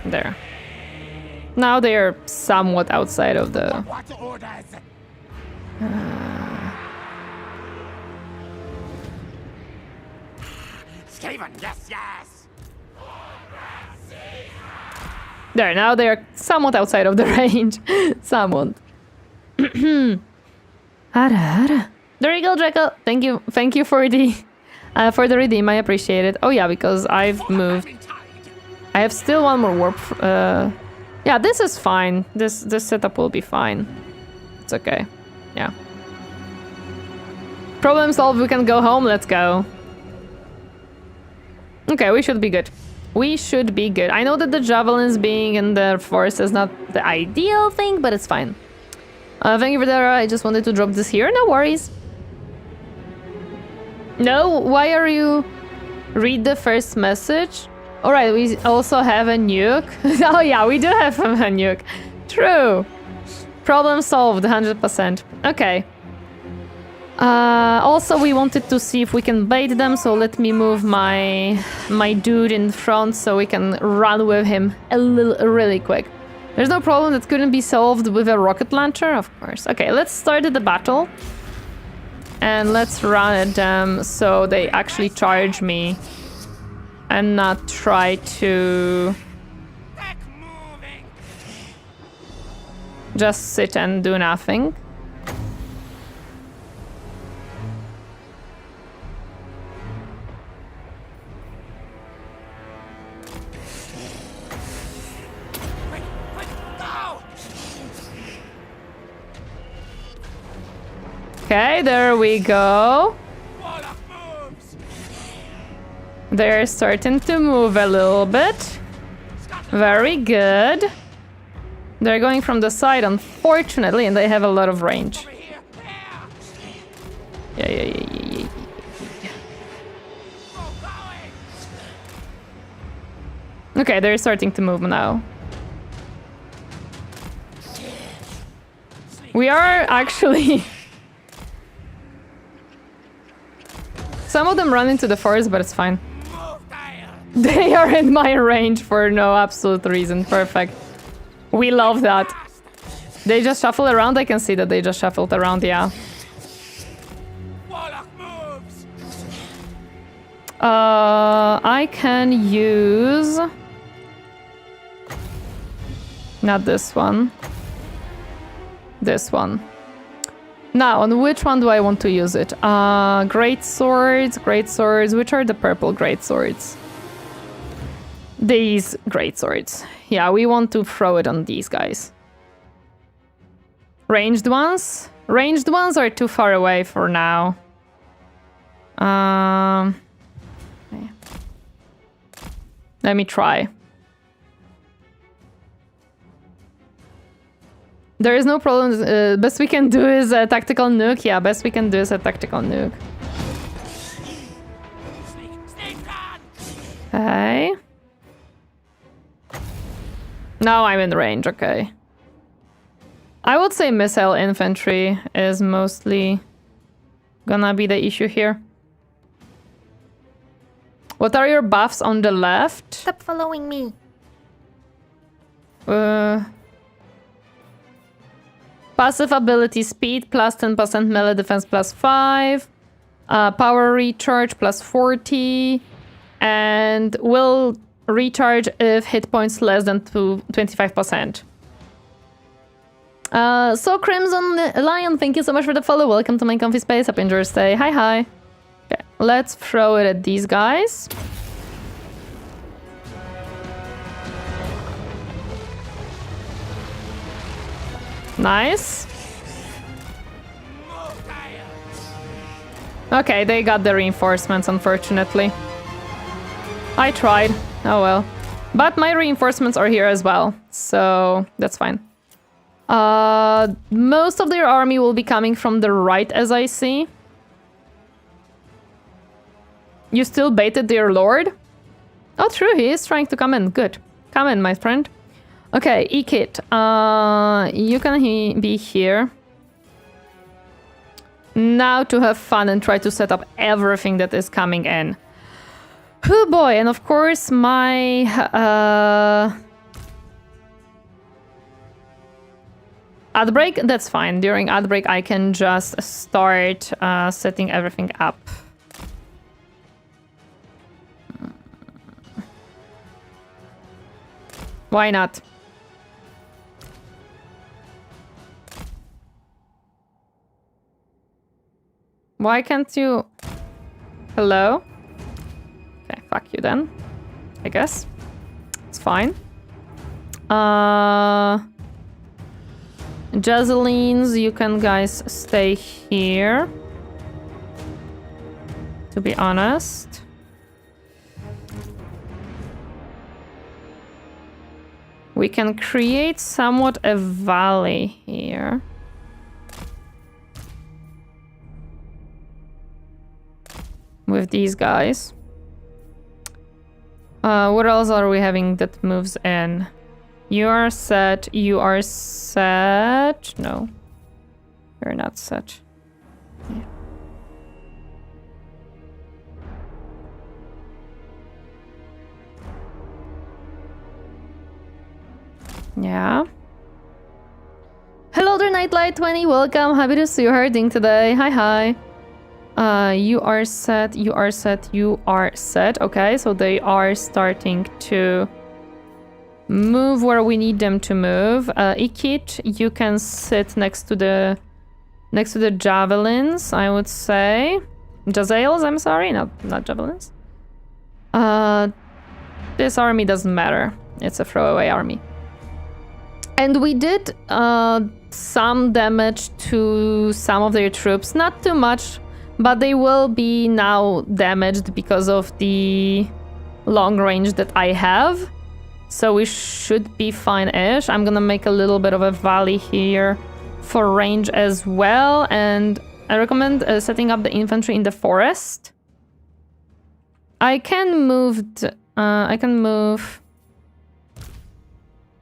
There. Now they are somewhat outside of the... Skaven, yes. There, now they are somewhat outside of the range. Somewhat. There you go, Draco. Thank you for the redeem. I appreciate it. Oh yeah, because I've moved. I have still one more warp. Yeah, this is fine. This setup will be fine. It's okay. Yeah. Problem solved. We can go home. Let's go. Okay, we should be good. We should be good. I know that the javelins being in the forest is not the ideal thing, but it's fine. Thank you for that. I just wanted to drop this here. No worries. No, why are you... Read the first message? Alright, we also have a nuke. Oh yeah, we do have a nuke. True. Problem solved, 100%. Okay. Also, we wanted to see if we can bait them, so let me move my dude in front so we can run with him really quick. There's no problem that couldn't be solved with a rocket launcher, of course. Okay, let's start the battle. And let's run at them so they actually charge me. And not try to... just sit and do nothing. Okay, there we go. They're starting to move a little bit. Very good. They're going from the side, unfortunately, and they have a lot of range. Yeah. Okay, they're starting to move now. We are actually... Some of them run into the forest, but it's fine. They are in my range for no absolute reason. Perfect. We love that. They just shuffle around. I can see that they just shuffled around, yeah. I can use... Not this one. This one. Now, on which one do I want to use it? Great swords. Which are the purple great swords? These great swords. Yeah, we want to throw it on these guys. Ranged ones? Ranged ones are too far away for now. Okay. Let me try. There is no problem. Best we can do is a tactical nuke. Yeah, best we can do is a tactical nuke. Okay. Now I'm in range, okay. I would say missile infantry is mostly gonna be the issue here. What are your buffs on the left? Stop following me. Passive ability speed plus 10% melee defense plus 5. Power recharge plus 40. And will recharge if hit points less than 25%. So Crimson Lion, thank you so much for the follow. Welcome to my comfy space. Up enjoy your stay. Hi, hi. Okay, let's throw it at these guys. Nice. Okay, they got the reinforcements, unfortunately. I tried. Oh well. But my reinforcements are here as well, so that's fine. Most of their army will be coming from the right, as I see. You still baited their lord? Oh, true, he is trying to come in. Good. Come in, my friend. Okay, Ikit, you can be here. Now to have fun and try to set up everything that is coming in. Oh boy, and of course my... Outbreak, that's fine. During Outbreak I can just start setting everything up. Why not? Why can't you... Hello? Okay, fuck you then. I guess. It's fine. Jazelines, you can guys stay here. To be honest. We can create somewhat a valley here. With these guys. What else are we having that moves in? You are set. You are set. No. You're not set. Yeah. Yeah. Hello there, Nightlight20. Welcome. Happy to see you herding today. Hi, hi. You are set. You are set. You are set. Okay, so they are starting to move where we need them to move. Ikit, you can sit next to the javelins, I would say. Jazales, I'm sorry, not javelins. This army doesn't matter. It's a throwaway army. And we did some damage to some of their troops. Not too much, but they will be now damaged because of the long range that I have. So we should be fine-ish. I'm gonna make a little bit of a valley here for range as well. And I recommend setting up the infantry in the forest. I can move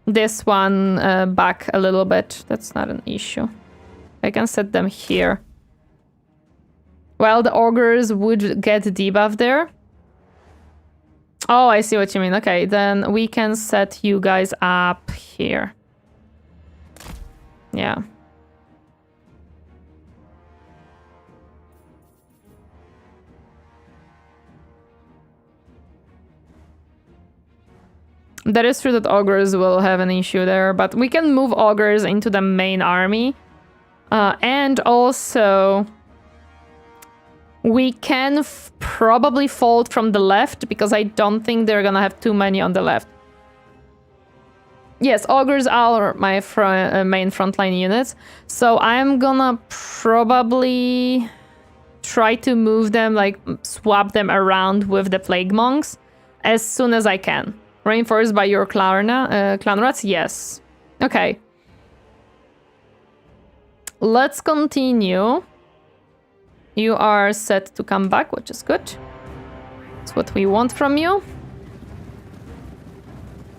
this one back a little bit. That's not an issue. I can set them here. Well, the ogres would get debuff there. Oh, I see what you mean. Okay, then we can set you guys up here. Yeah. That is true that ogres will have an issue there, but we can move ogres into the main army. And also, we can probably fold from the left, because I don't think they're gonna have too many on the left. Yes, ogres are my main frontline units, so I'm gonna probably try to move them, like swap them around with the plague monks as soon as I can. Reinforced by your clan rats? Yes. Okay. Let's continue. You are set to come back, which is good. That's what we want from you.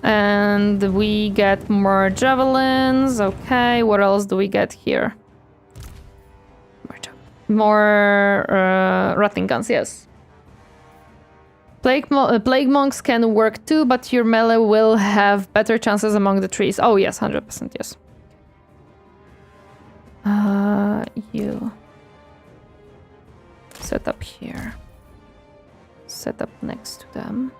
And we get more javelins. Okay, what else do we get here? More rattling guns, yes. Plague monks can work too, but your melee will have better chances among the trees. Oh yes, 100%, yes. You set up here. Set up next to them.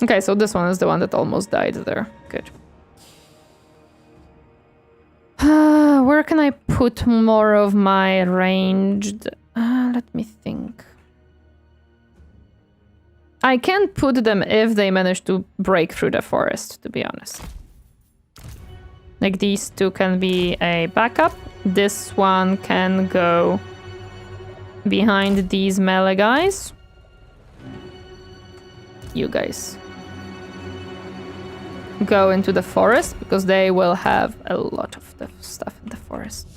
Okay, so this one is the one that almost died there. Good. Where can I put more of my ranged? Let me think. I can put them if they manage to break through the forest, to be honest. Like these two can be a backup. This one can go behind these melee guys. You guys go into the forest because they will have a lot of the stuff in the forest.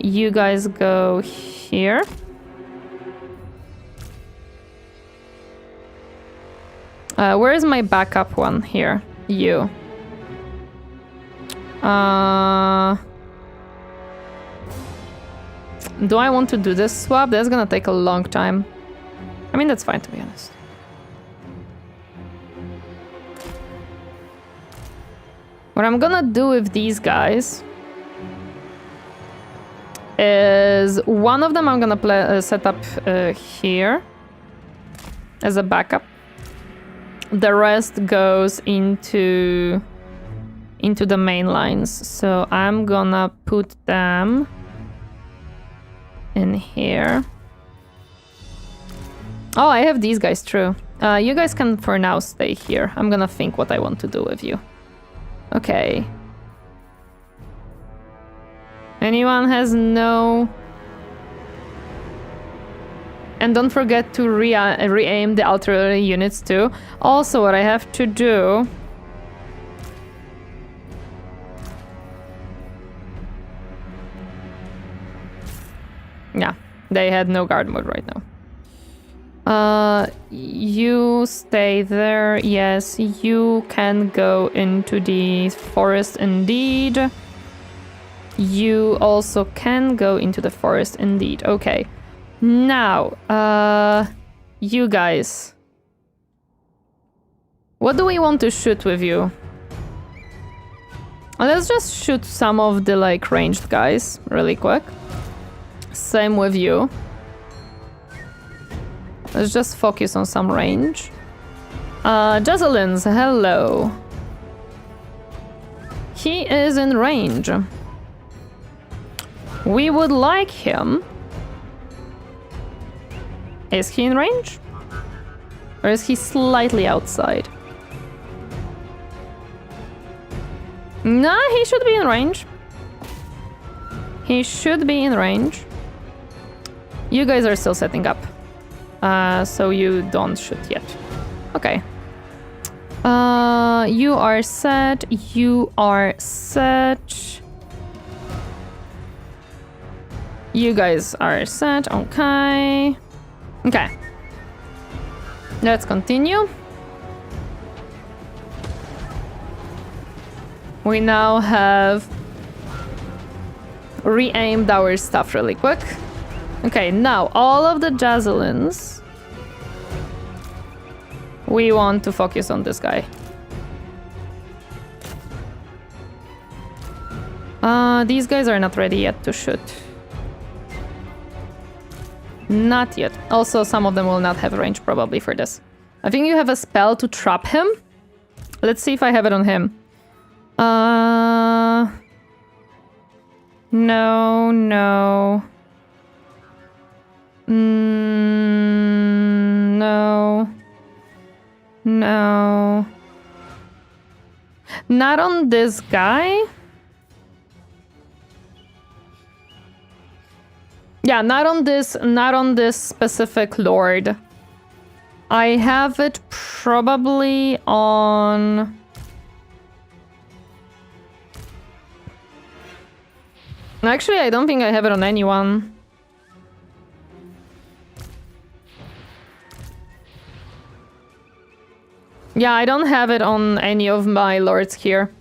You guys go here. Where is my backup one? Here. You. Do I want to do this swap? That's gonna take a long time. I mean, that's fine, to be honest. What I'm gonna do with these guys is one of them I'm gonna set up here as a backup. The rest goes into the main lines. So I'm gonna put them in here. Oh, I have these guys, true. You guys can for now stay here. I'm gonna think what I want to do with you. Okay. Anyone has no... And don't forget to re-aim the artillery units too. Also, what I have to do... Yeah, they had no guard mode right now. You stay there. Yes, you can go into the forest indeed. You also can go into the forest indeed. Okay. Now, you guys. What do we want to shoot with you? Let's just shoot some of the, like, ranged guys really quick. Same with you. Let's just focus on some range. Jazelins, hello. He is in range. We would like him. Is he in range? Or is he slightly outside? Nah, he should be in range. He should be in range. You guys are still setting up. So you don't shoot yet. Okay. You are set. You are set. You guys are set. Okay. Okay. Let's continue. We now have re-aimed our stuff really quick. Okay, now all of the javelins. We want to focus on this guy. These guys are not ready yet to shoot. Not yet. Also, some of them will not have range probably for this. I think you have a spell to trap him. Let's see if I have it on him. No, no. No. No. Not on this guy. Yeah, not on this specific lord. I have it probably on... Actually, I don't think I have it on anyone. Yeah, I don't have it on any of my lords here.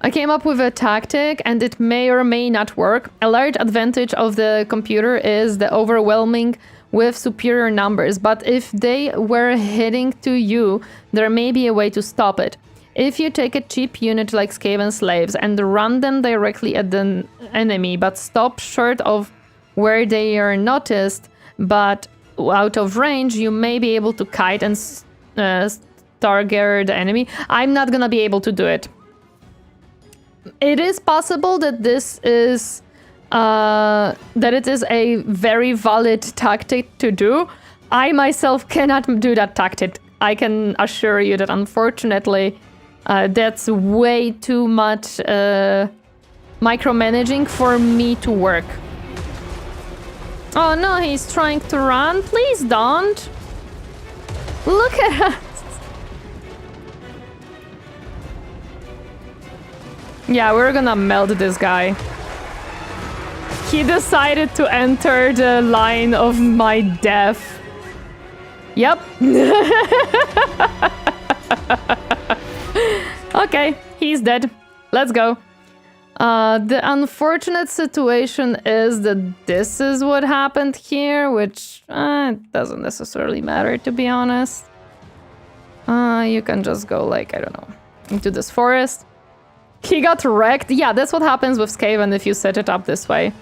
I came up with a tactic, and it may or may not work. A large advantage of the computer is the overwhelming with superior numbers, but if they were hitting to you, there may be a way to stop it. If you take a cheap unit like Skaven slaves and run them directly at the enemy, but stop short of where they are noticed, but out of range, you may be able to kite and stagger the enemy. I'm not gonna be able to do it. It is possible that this is that it is a very valid tactic to do. I myself cannot do that tactic. I can assure you that unfortunately that's way too much micromanaging for me to work. Oh no, he's trying to run. Please don't. Look at us. Yeah, we're gonna melt this guy. He decided to enter the line of my death. Yep. Okay, he's dead. Let's go. The unfortunate situation is that this is what happened here, which doesn't necessarily matter, to be honest. You can just go, like, I don't know, into this forest. He got wrecked. Yeah, that's what happens with Skaven if you set it up this way.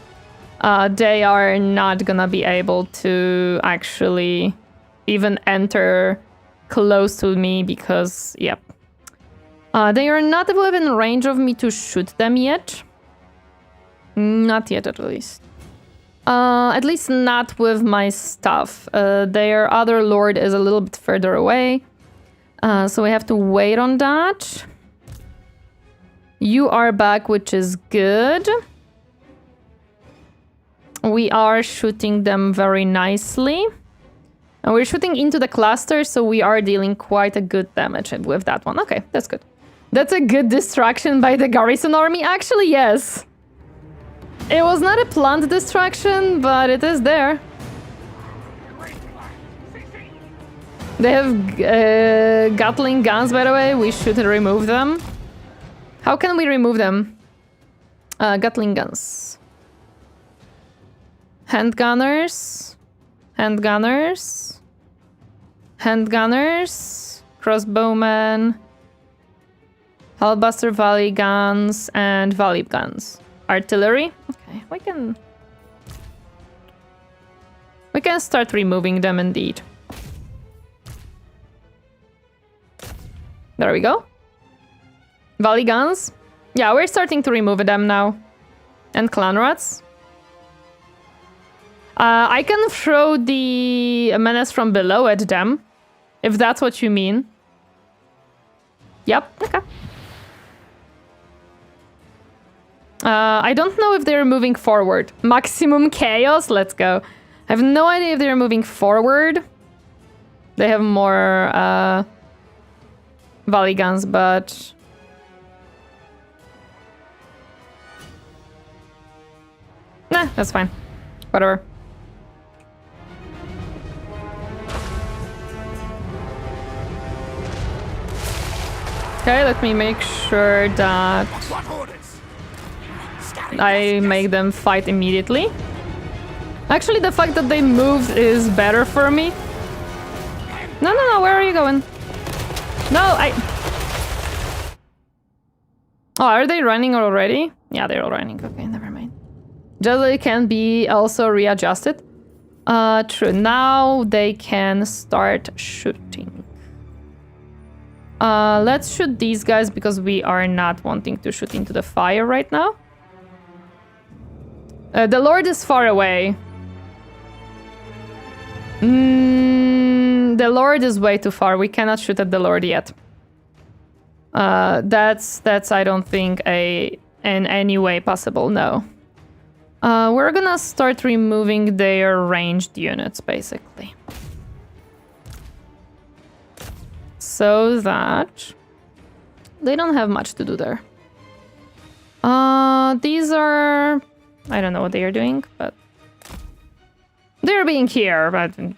They are not gonna be able to actually even enter close to me because, yep. They are not within range of me to shoot them yet. Not yet, at least. At least not with my stuff. Their other lord is a little bit further away. So we have to wait on that. You are back, which is good. We are shooting them very nicely. And we're shooting into the cluster, so we are dealing quite a good damage with that one. Okay, that's good. That's a good distraction by the garrison army. Actually, yes. It was not a planned distraction, but it is there. They have Gatling guns, by the way. We should remove them. How can we remove them? Gatling guns. Handgunners. Handgunners. Handgunners. Crossbowmen. Halbuster volley guns and volley guns. Artillery. Okay, we can start removing them indeed. There we go. Volley guns. Yeah, we're starting to remove them now. And clan rats. I can throw the menace from below at them, if that's what you mean. Yep, okay. I don't know if they're moving forward. Maximum chaos, let's go. I have no idea if they're moving forward. They have more volley guns, but... Nah, That's fine. Whatever. Okay, let me make sure that I make them fight immediately. Actually, the fact that they moved is better for me. No, where are you going? No, Oh, are they running already? Yeah, they're all running. Okay, never mind. Jelly can be also readjusted. True. Now they can start shooting. Let's shoot these guys because we are not wanting to shoot into the fire right now. The Lord is far away. The Lord is way too far. We cannot shoot at the Lord yet. That's I don't think in any way possible. No. We're gonna start removing their ranged units basically. So that they don't have much to do there. These are... I don't know what they are doing, but... They're being here, but it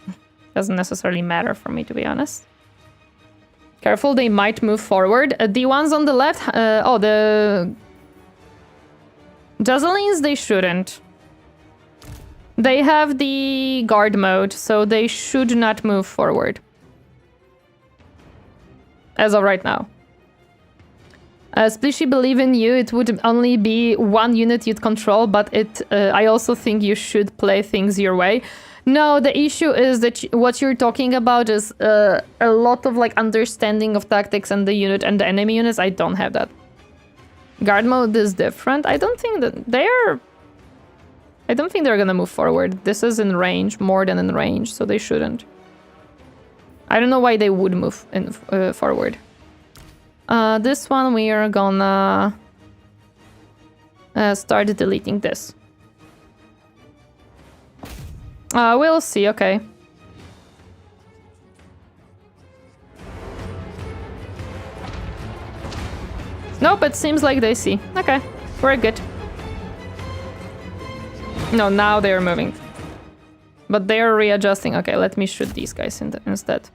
doesn't necessarily matter for me, to be honest. Careful, they might move forward. The ones on the left... the... Jazzlings, they shouldn't. They have the guard mode, so they should not move forward. As of right now. Splishy, believe in you. It would only be one unit you'd control, but I also think you should play things your way. No, the issue is that what you're talking about is a lot of like understanding of tactics and the unit and the enemy units. I don't have that. Guard mode is different. I don't think they're gonna move forward. This is in range, more than in range, so they shouldn't. I don't know why they would move forward. This one we are gonna start deleting this. We'll see, okay. Nope, it seems like they see. Okay, we're good. No, now they're moving. But they're readjusting. Okay, let me shoot these guys instead.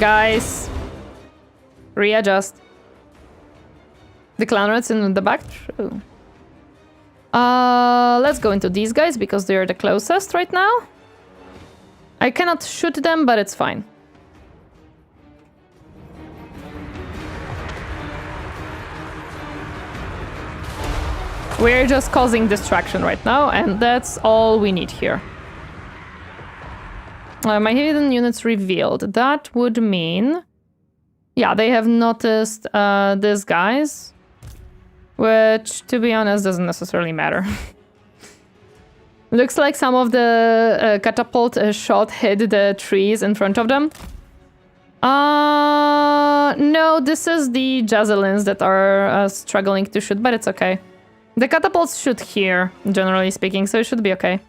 Guys, readjust. The clan rats in the back? True. Let's go into these guys because they're the closest right now. I cannot shoot them, but it's fine. We're just causing distraction right now, and that's all we need here. My hidden units revealed. That would mean... Yeah, they have noticed these guys. Which, to be honest, doesn't necessarily matter. Looks like some of the catapult shot hit the trees in front of them. No, this is the javelins that are struggling to shoot, but it's okay. The catapults shoot here, generally speaking, so it should be okay.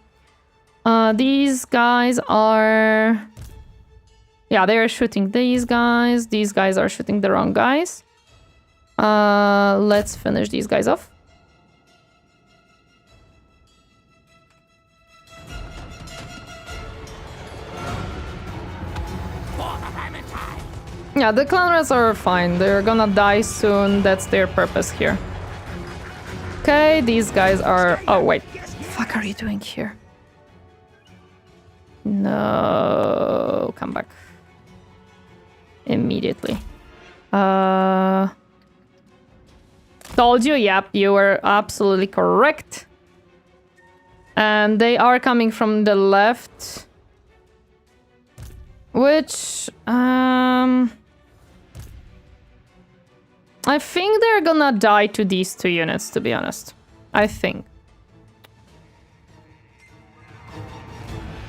These guys are... Yeah, they are shooting these guys. These guys are shooting the wrong guys. Let's finish these guys off. Yeah, the clan rats are fine. They're gonna die soon. That's their purpose here. Okay, these guys are... Oh, wait. What the fuck are you doing here? No, come back. Immediately. Told you, yep, you were absolutely correct. And they are coming from the left. Which, I think they're gonna die to these two units, to be honest. I think.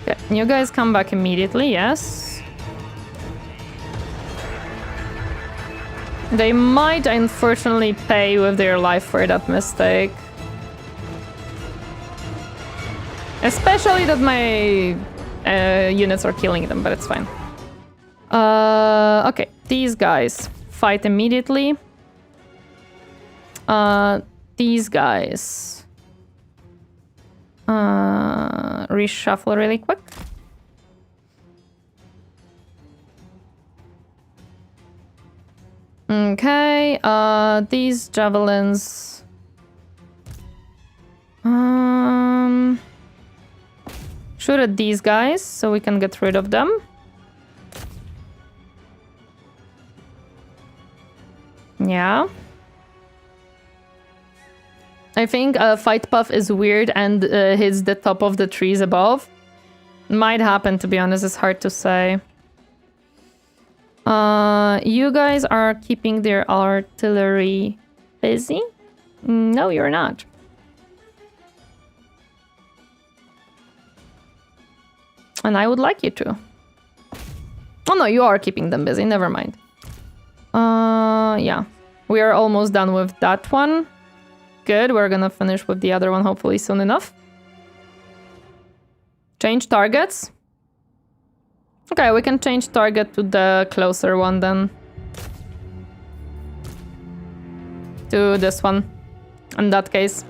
Okay, you guys come back immediately, yes. They might, unfortunately, pay with their life for that mistake. Especially that my units are killing them, but it's fine. Okay, these guys fight immediately. These guys. Reshuffle really quick. Okay, these javelins. Shoot at these guys so we can get rid of them. Yeah. I think Fight Puff is weird and hits the top of the trees above. Might happen, to be honest, it's hard to say. You guys are keeping their artillery busy? No, you're not. And I would like you to. Oh no, you are keeping them busy, never mind. Yeah. We are almost done with that one. Good, we're gonna finish with the other one hopefully soon enough. Change targets. Okay, we can change target to the closer one then. To this one, in that case.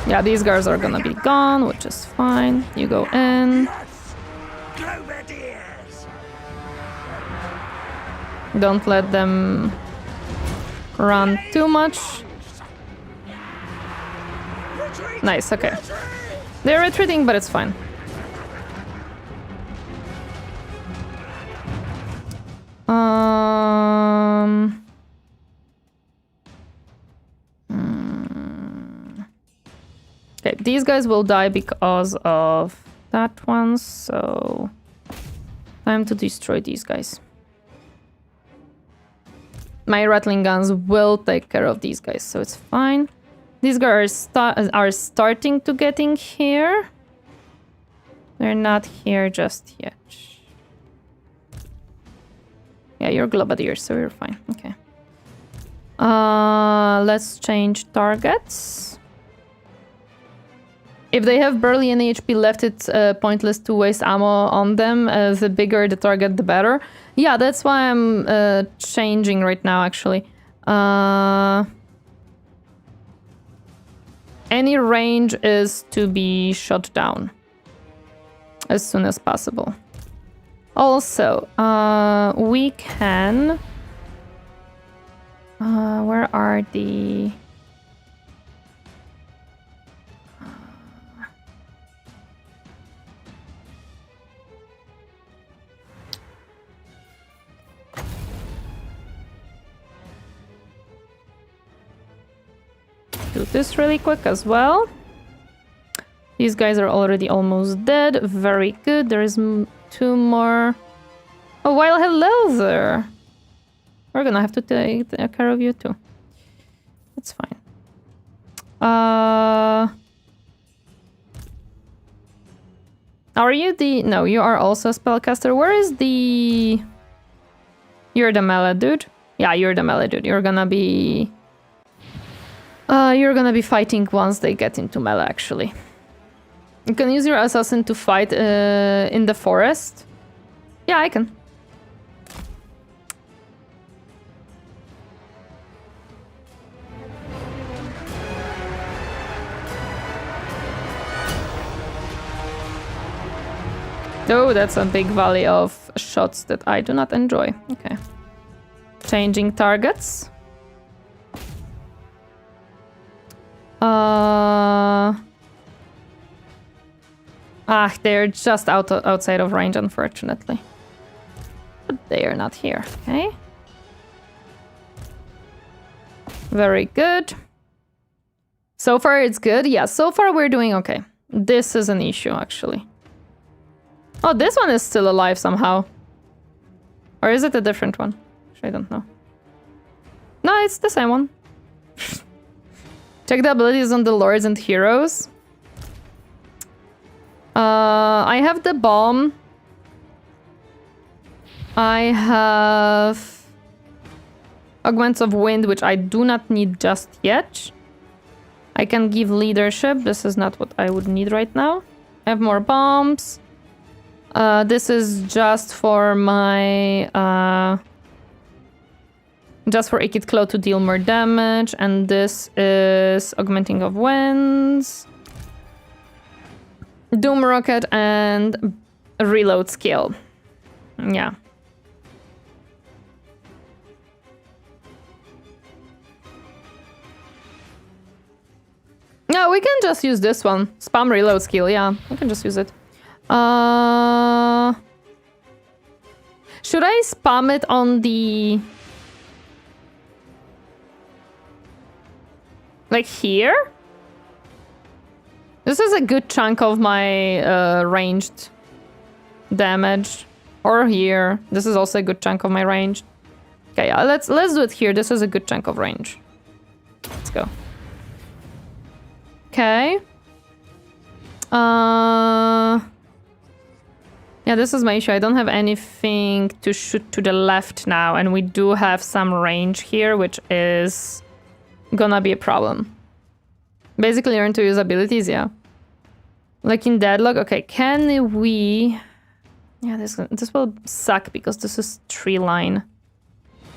Yeah, these guys are gonna be gone, which is fine. You go in. Don't let them run too much. Nice, okay. They're retreating, but it's fine. Okay, these guys will die because of that one, so time to destroy these guys. My rattling guns will take care of these guys, so it's fine. These guys are starting to get in here. They're not here just yet. Yeah, you're Globadier, so you're fine. Okay. Let's change targets. If they have barely any HP left, it's pointless to waste ammo on them. The bigger the target, the better. Yeah, that's why I'm changing right now, actually. Any range is to be shot down as soon as possible. Also, we can... where are the... do this really quick as well. These guys are already almost dead. Very good. There is two more. Oh, well, hello there. We're gonna have to take care of you too. That's fine. Are you the... No, you are also a spellcaster. Where is the... You're the melee dude? Yeah, you're the melee dude. You're gonna be... you're gonna be fighting once they get into melee, actually. You can use your assassin to fight in the forest. Yeah, I can. Oh, that's a big volley of shots that I do not enjoy. Okay. Changing targets. They're just outside of range, unfortunately. But they are not here, okay? Very good. So far it's good. Yeah, so far we're doing okay. This is an issue, actually. Oh, this one is still alive somehow. Or is it a different one? I don't know. No, it's the same one. Check the abilities on the lords and heroes. I have the bomb. I have augments of wind, which I do not need just yet. I can give leadership. This is not what I would need right now. I have more bombs. This is just for my... just for Ikit Claw to deal more damage, and this is Augmenting of Winds, Doom Rocket, and Reload skill. Yeah. No, we can just use this one. Spam Reload skill, yeah. We can just use it. Should I spam it on the... like here? This is a good chunk of my ranged damage. Or here. This is also a good chunk of my range. Okay, yeah, let's do it here. This is a good chunk of range. Let's go. Okay. Yeah, this is my issue. I don't have anything to shoot to the left now, and we do have some range here, which is gonna be a problem. Basically, learn to use abilities, yeah. Like in Deadlock, okay, can we... yeah, this will suck because this is tree line,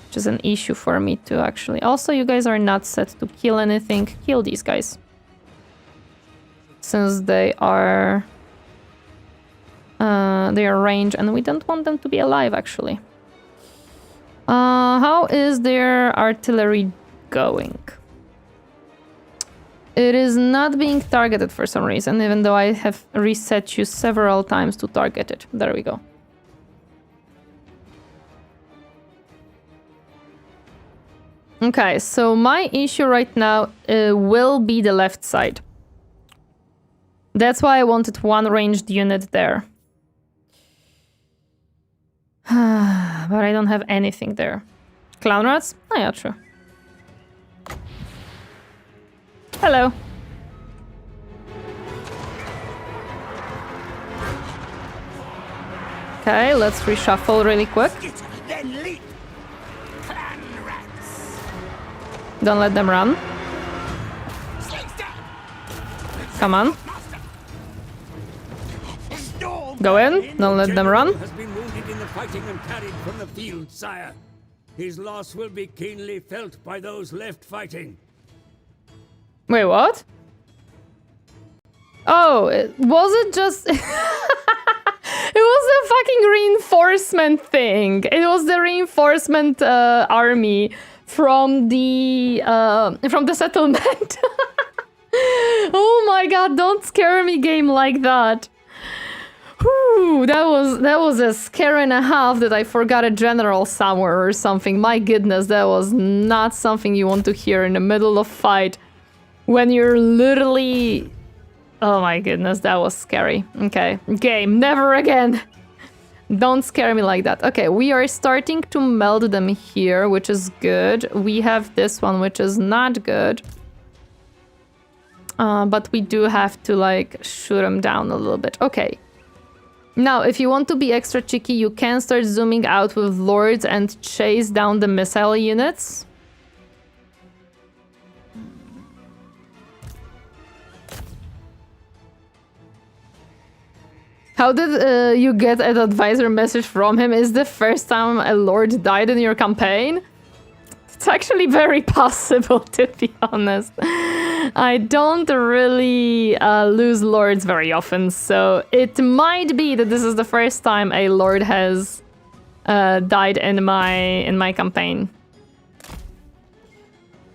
which is an issue for me to actually... also, you guys are not set to kill anything. Kill these guys. Since they are range, and we don't want them to be alive, actually. How is their artillery going? It is not being targeted for some reason, even though I have reset you several times to target it. There we go. Okay, so my issue right now will be the left side. That's why I wanted one ranged unit there. But I don't have anything there. Clown rats? Oh yeah, true. Hello. Okay, let's reshuffle really quick. Don't let them run. Come on. Go in, don't let them run. Has been wounded in the fighting and carried from the field, sire. His loss will be keenly felt by those left fighting. Wait, what? Oh, was it just... it was the fucking reinforcement thing. It was the reinforcement army from the settlement. Oh my god, don't scare me, game like that. Whew, that was a scare and a half that I forgot a general somewhere or something. My goodness, that was not something you want to hear in the middle of fight when you're literally... oh my goodness, that was scary. Okay, game, never again. Don't scare me like that. Okay, we are starting to meld them here, which is good. We have this one, which is not good. But we do have to, like, shoot them down a little bit. Okay. Now, if you want to be extra cheeky, you can start zooming out with lords and chase down the missile units. How did you get an advisor message from him? Is the first time a lord died in your campaign? It's actually very possible, to be honest. I don't really lose lords very often, so it might be that this is the first time a lord has died in my campaign.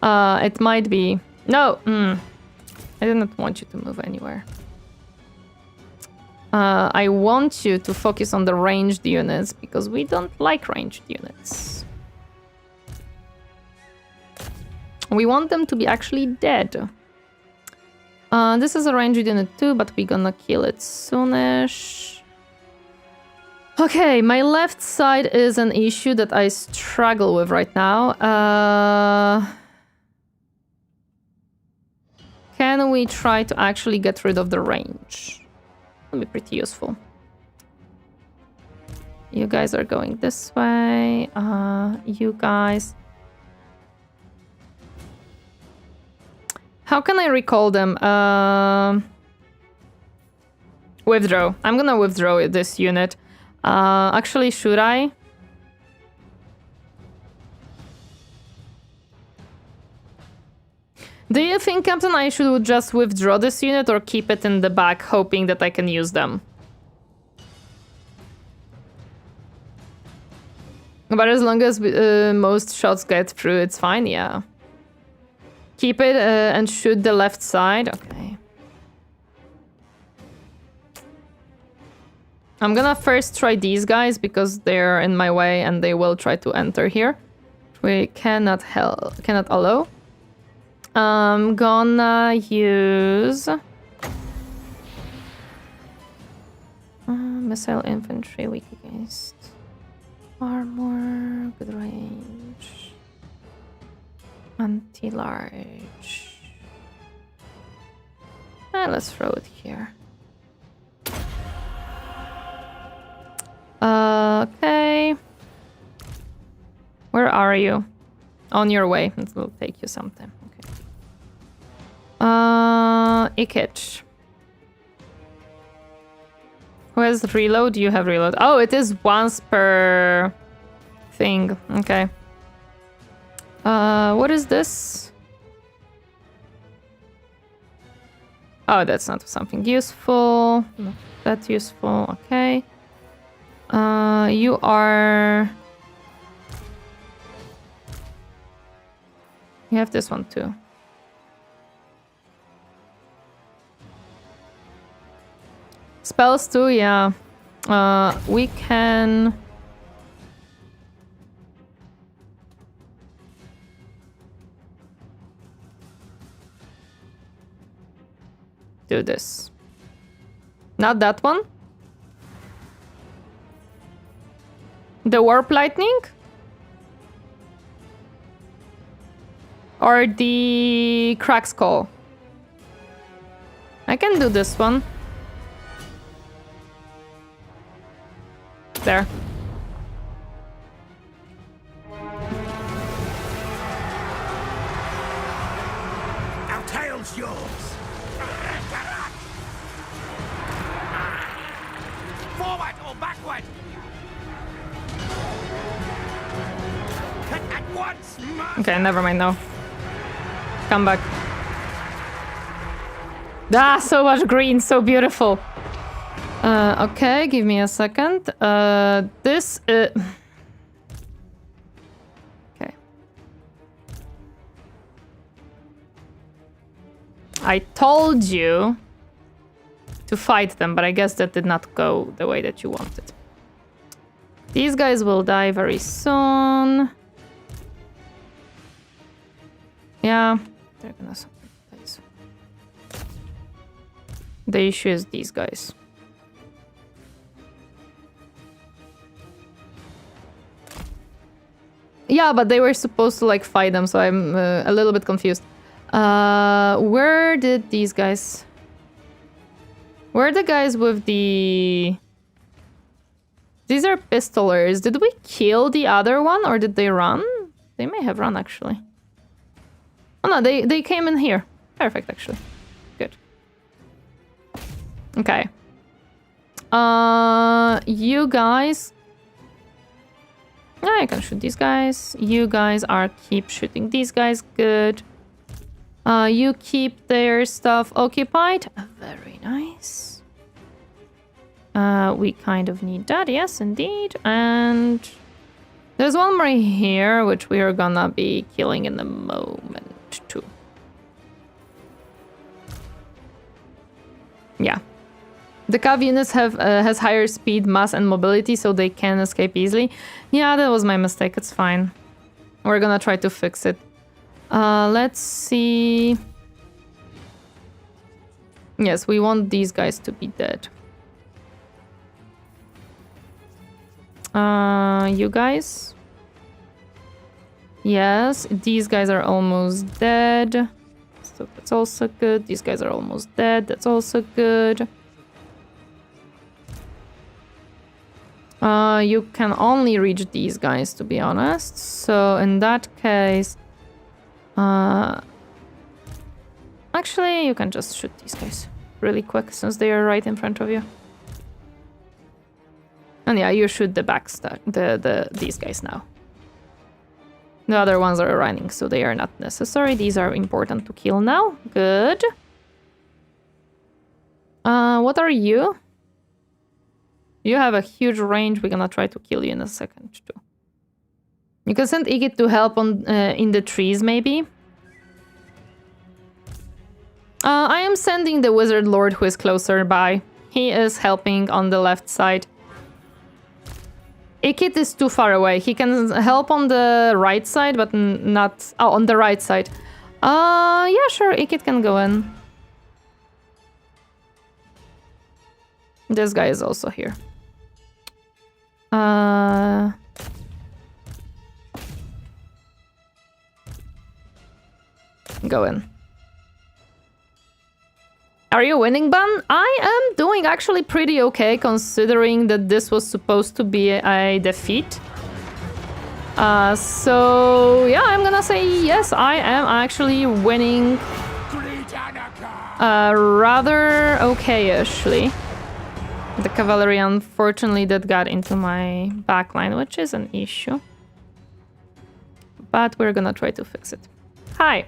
It might be. No, I didn't want you to move anywhere. I want you to focus on the ranged units because we don't like ranged units. We want them to be actually dead. This is a ranged unit too, but we're gonna kill it soonish. Okay, my left side is an issue that I struggle with right now. Can we try to actually get rid of the range? That'll be pretty useful. You guys are going this way. You guys... how can I recall them? Withdraw. I'm gonna withdraw this unit. Actually, should I? Do you think, Captain, I should just withdraw this unit or keep it in the back, hoping that I can use them? But as long as most shots get through, it's fine, yeah. Keep it and shoot the left side. Okay. I'm gonna first try these guys because they're in my way and they will try to enter here. We cannot allow. I'm gonna use missile infantry, weak against armor, good range, anti-large. Let's throw it here. Okay. Where are you? On your way. It will take you some time. Ikit. Who has reload? You have reload. Oh, it is once per thing. Okay. What is this? Oh, that's not something useful. Not that useful. Okay. You are... You have this one too. Spells too, yeah. We can... do this. Not that one? The Warp Lightning? Or the Crack Skull? I can do this one. There. Our tail's yours. Forward or backward. At once. Okay, never mind now. Come back. Ah, so much green, so beautiful. Okay, give me a second. This... Okay. I told you to fight them, but I guess that did not go the way that you wanted. These guys will die very soon. Yeah, they're gonna... The issue is these guys. Yeah, but they were supposed to like fight them, so I'm a little bit confused. Where did these guys... Where are the guys with the... These are pistolers. Did we kill the other one or did they run? They may have run actually. Oh no, they came in here. Perfect actually. Good. Okay. You guys... I can shoot these guys. You guys are keep shooting these guys. Good. You keep their stuff occupied. Very nice. We kind of need that. Yes, indeed. And there's one more here, which we are gonna be killing in a moment too. Yeah. The cav units has higher speed, mass, and mobility, so they can escape easily. Yeah, that was my mistake. It's fine. We're gonna try to fix it. Let's see. Yes, we want these guys to be dead. You guys? Yes, these guys are almost dead. So that's also good. These guys are almost dead. That's also good. You can only reach these guys, to be honest. So in that case... Actually, you can just shoot these guys. really quick since they are right in front of you. And yeah, you shoot the backstack, these guys now. The other ones are running, so they are not necessary. These are important to kill now. Good. What are you? You have a huge range. We're gonna try to kill you in a second too. You can send Ikit to help on in the trees, maybe. I am sending the Wizard Lord who is closer by. He is helping on the left side. Ikit is too far away. He can help on the right side, but not... Oh, on the right side. Yeah, sure, Ikit can go in. This guy is also here. Go in. Are you winning, Ban? I am doing actually pretty okay, considering that this was supposed to be a defeat. So yeah, I'm gonna say yes, I am actually winning rather okay-ishly. The cavalry, unfortunately, that got into my backline, which is an issue. But we're gonna try to fix it. Hi.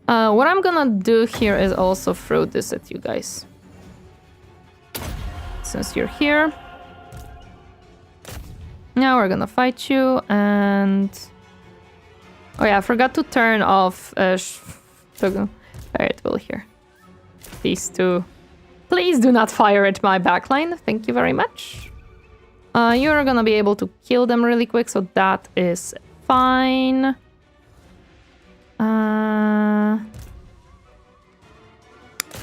What I'm gonna do here is also throw this at you guys. Since you're here. Now we're gonna fight you, and... Oh yeah, I forgot to turn off... Alright, we'll hear. These two. Please do not fire at my backline. Thank you very much. You're gonna be able to kill them really quick, so that is fine.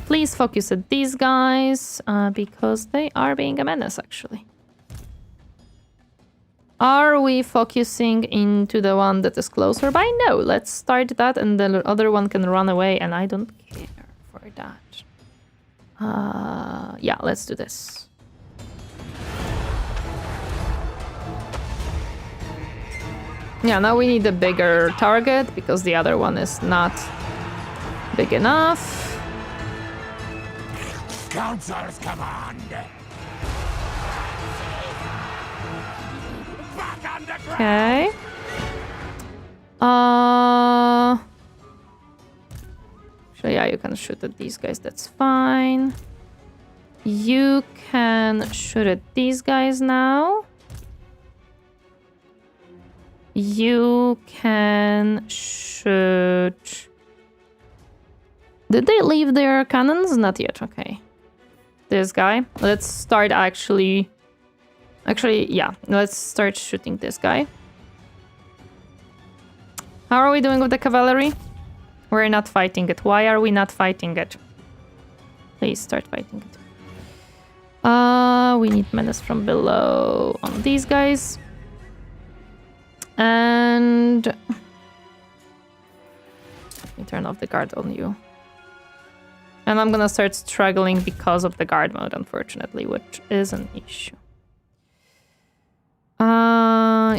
Please focus at these guys, because they are being a menace, actually. Are we focusing into the one that is closer by? No, let's start that, and the other one can run away, and I don't care for that. Yeah, let's do this. Yeah, now we need a bigger target, because the other one is not big enough. Council's command. Okay. So yeah, you can shoot at these guys, that's fine. You can shoot at these guys now. You can shoot... Did they leave their cannons? Not yet, okay. This guy. Let's start actually... Actually, yeah. Let's start shooting this guy. How are we doing with the cavalry? We're not fighting it. Why are we not fighting it? Please start fighting it. We need menace from below on these guys. And... Let me turn off the guard on you. And I'm gonna start struggling because of the guard mode, unfortunately, which is an issue.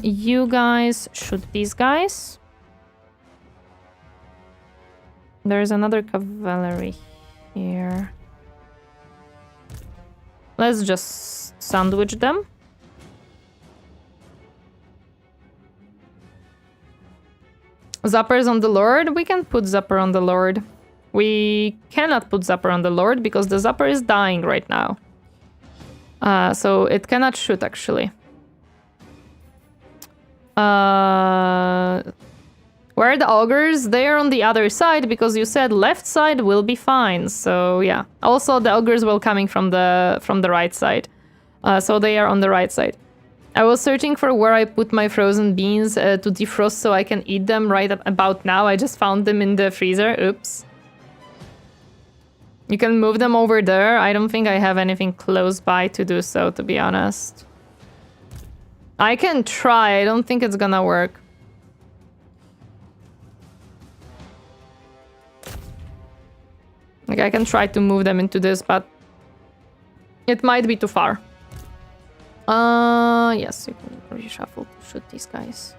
You guys shoot these guys. There's another cavalry here. Let's just sandwich them. Zapper's on the Lord. We can put Zapper on the Lord. We cannot put Zapper on the Lord because the Zapper is dying right now. So it cannot shoot, actually. Where are the augurs? They are on the other side because you said left side will be fine. So yeah. Also, the augurs will coming from the right side. So they are on the right side. I was searching for where I put my frozen beans to defrost so I can eat them right about now. I just found them in the freezer. Oops. You can move them over there. I don't think I have anything close by to do so, to be honest. I can try. I don't think it's gonna work. Like, I can try to move them into this, but it might be too far. Yes, you can reshuffle to shoot these guys.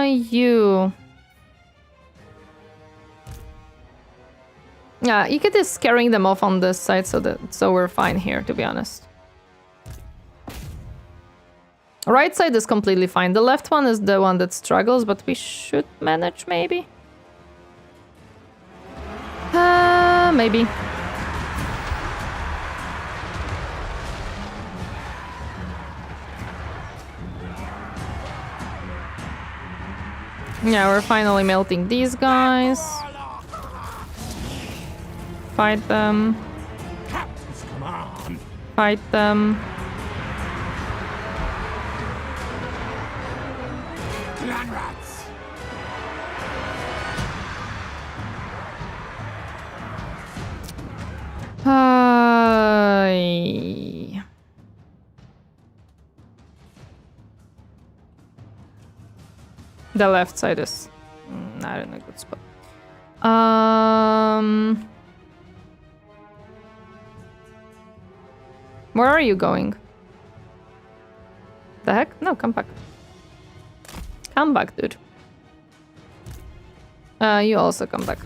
You. Yeah, Ikit is scaring them off on this side, so we're fine here, to be honest. Right side is completely fine. The left one is the one that struggles, but we should manage, maybe? Maybe. Yeah, we're finally melting these guys. Fight them. Fight them. The left side is not in a good spot. Where are you going? The heck? No, come back. Come back, dude. You also come back.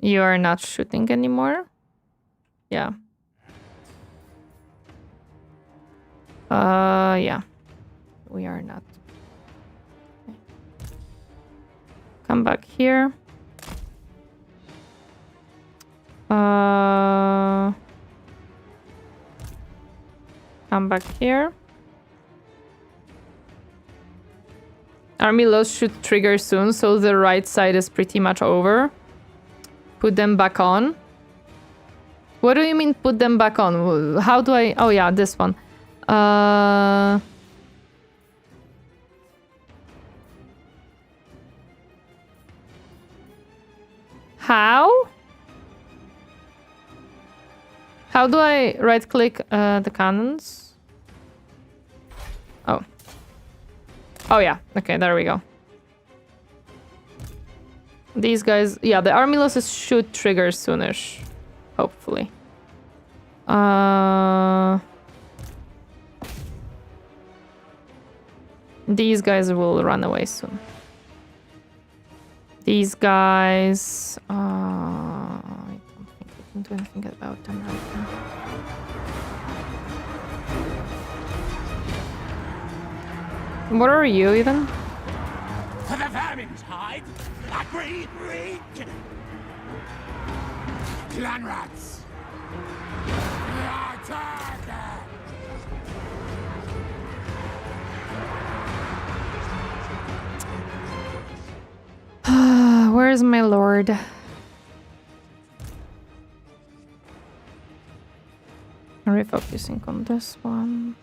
You are not shooting anymore? Yeah. Yeah. We are not. Okay. Come back here. Come back here. Army loss should trigger soon, so the right side is pretty much over. Put them back on. What do you mean put them back on? How do I... Oh yeah, this one. How? How do I right-click the cannons? Oh. Oh yeah, okay, there we go. These guys... Yeah, the army losses should trigger soonish. Hopefully. These guys will run away soon. These guys... I don't think we can do anything about them right now. What are you even? For the vermin's hide, I breathe reek. Clan rats. Attack! Where's my lord? Refocusing on this one.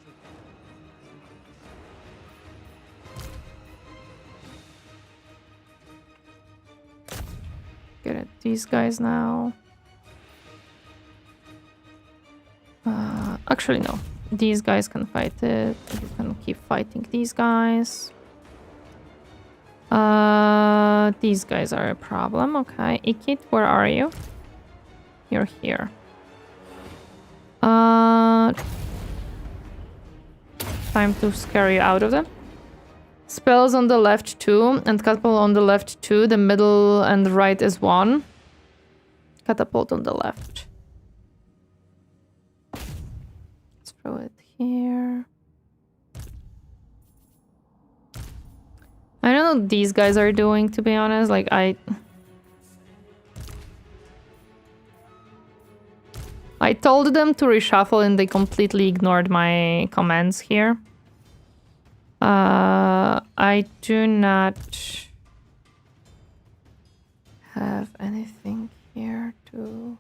Get at these guys now. Actually, no. These guys can fight it. You can keep fighting these guys. These guys are a problem. Okay. Ikit, where are you? You're here. Time to scare you out of them. Spells on the left 2 and catapult on the left 2. The middle and right is 1. Catapult on the left. Let's throw it here. I don't know what these guys are doing, to be honest. Like, I told them to reshuffle and they completely ignored my commands here. I do not have anything here to...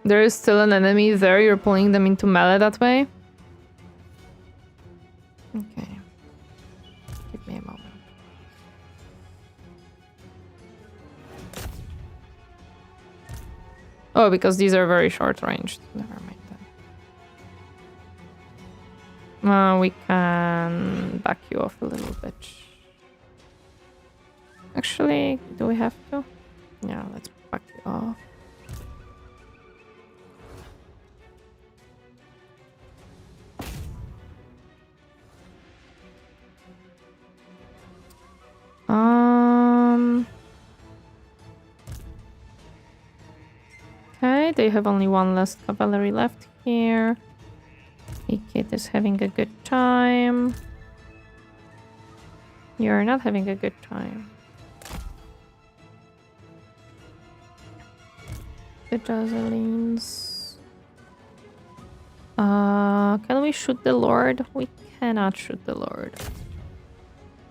There is still an enemy there, you're pulling them into melee that way? Okay. Give me a moment. Oh, because these are very short ranged. Never mind We can back you off a little bit. Actually, do we have to? Yeah, let's back you off. Okay, they have only one last cavalry left here. Ikit is having a good time. You're not having a good time. The Dazzlings. Can we shoot the Lord? We cannot shoot the Lord. In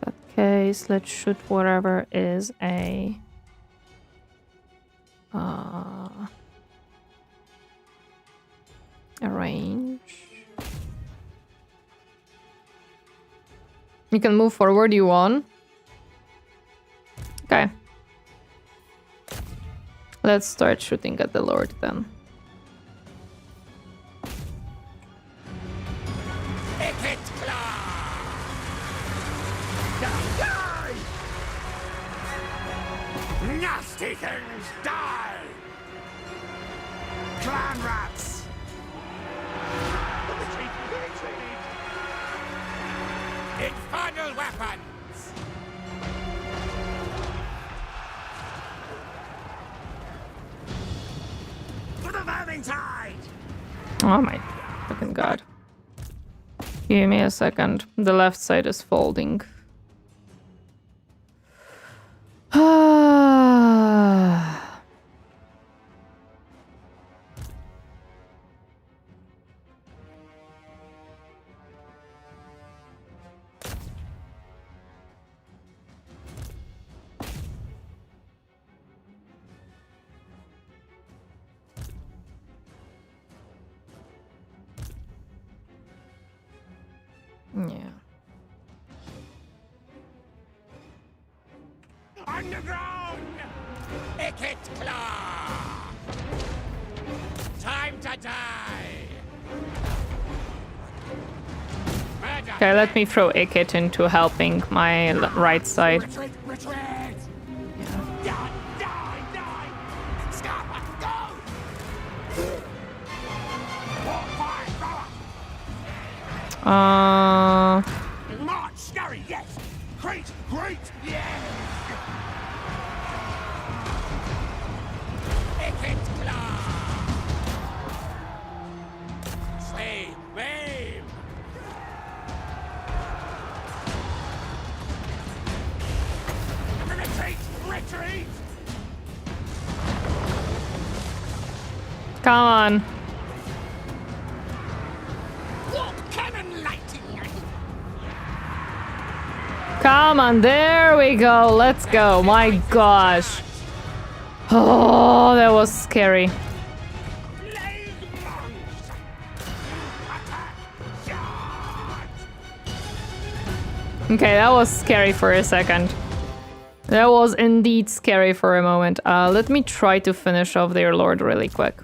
that case, let's shoot whatever is a range. You can move forward, you won. Okay. Let's start shooting at the Lord then. Ikit Claw! Die, die! Nasty things, die! Clan rats! Infernal weapons! For the Vermintide! Oh my fucking god. Give me a second. The left side is folding. Yeah. Underground! Ikit Claw! Time to die! Murder! Okay, let me throw Ikit into helping my right side. Retreat! Retreat! Die! Die! Die! Scarpa! Go! Fire! March! Scurry! Yes! Great! Great! Yes! Ikit Claw! Slay! Maim! Retreat! Retreat! Come on. Cannon lighting! Come on, there we go. Let's go. My gosh. Oh, that was scary. Okay, that was scary for a second. That was indeed scary for a moment. Let me try to finish off their lord really quick.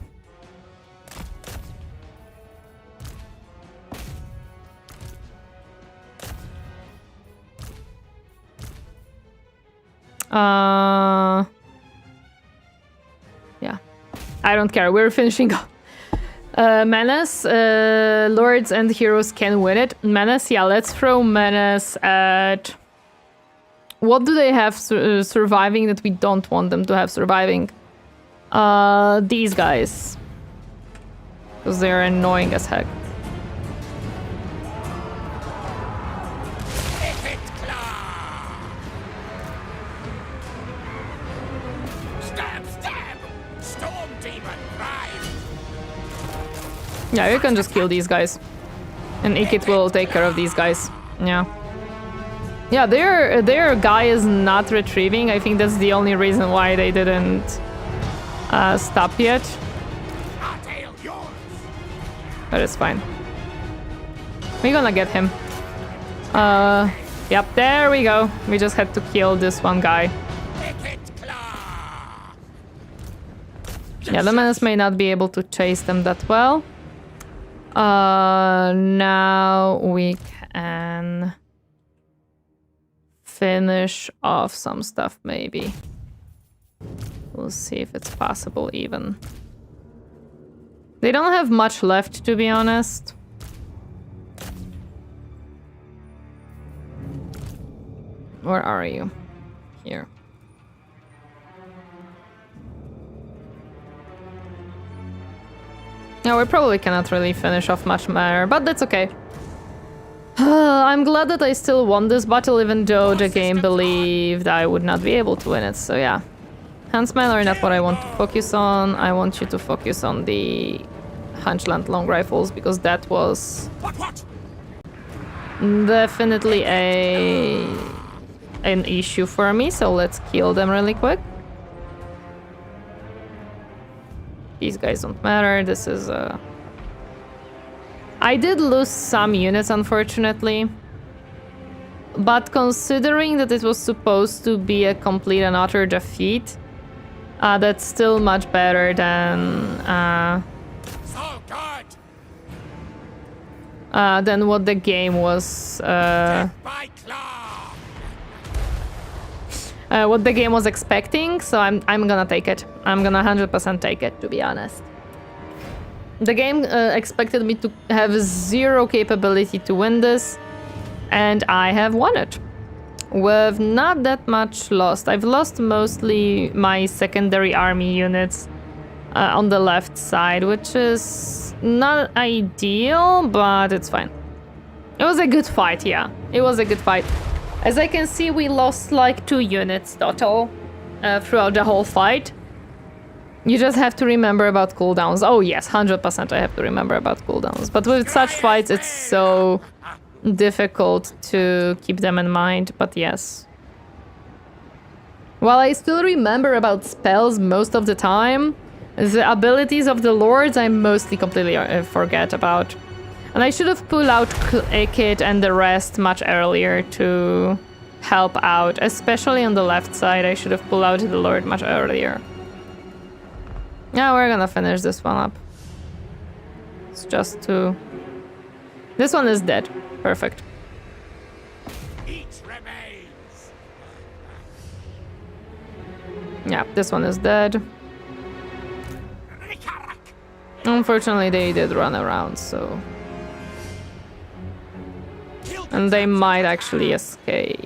Yeah, I don't care. We're finishing up. Menace, lords and heroes can win it. Menace, yeah, let's throw Menace at... What do they have surviving that we don't want them to have surviving? These guys. Because they're annoying as heck. Yeah, you can just kill these guys. And Ikit will take care of these guys. Yeah. Yeah, their guy is not retrieving. I think that's the only reason why they didn't stop yet. But it's fine. We're gonna get him. Yep, there we go. We just had to kill this one guy. Yeah, the Menace may not be able to chase them that well. Now we can finish off some stuff, maybe. We'll see if it's possible, even. They don't have much left, to be honest. Where are you? Here. Yeah, we probably cannot really finish off much more, but that's okay. I'm glad that I still won this battle, even though the game believed I would not be able to win it, so yeah. Huntsmen are not what I want to focus on. I want you to focus on the Hunchland long rifles, because that was definitely an issue for me, so let's kill them really quick. These guys don't matter. This is I did lose some units, unfortunately. But considering that it was supposed to be a complete and utter defeat, that's still much better than what the game was what the game was expecting, so I'm gonna take it. I'm gonna 100% take it, to be honest. The game expected me to have zero capability to win this, and I have won it. With not that much lost. I've lost mostly my secondary army units on the left side, which is not ideal, but it's fine. It was a good fight, yeah. It was a good fight. As I can see, we lost like 2 units total throughout the whole fight. You just have to remember about cooldowns. Oh yes, 100% I have to remember about cooldowns. But with such fights, it's so difficult to keep them in mind, but yes. While I still remember about spells most of the time, the abilities of the lords I mostly completely forget about. And I should have pulled out Ikit and the rest much earlier to help out, especially on the left side. I should have pulled out the lord much earlier. Yeah, we're gonna finish this one up. It's just to... This one is dead. Perfect. Yeah, this one is dead. Unfortunately, they did run around, so... And they might actually escape.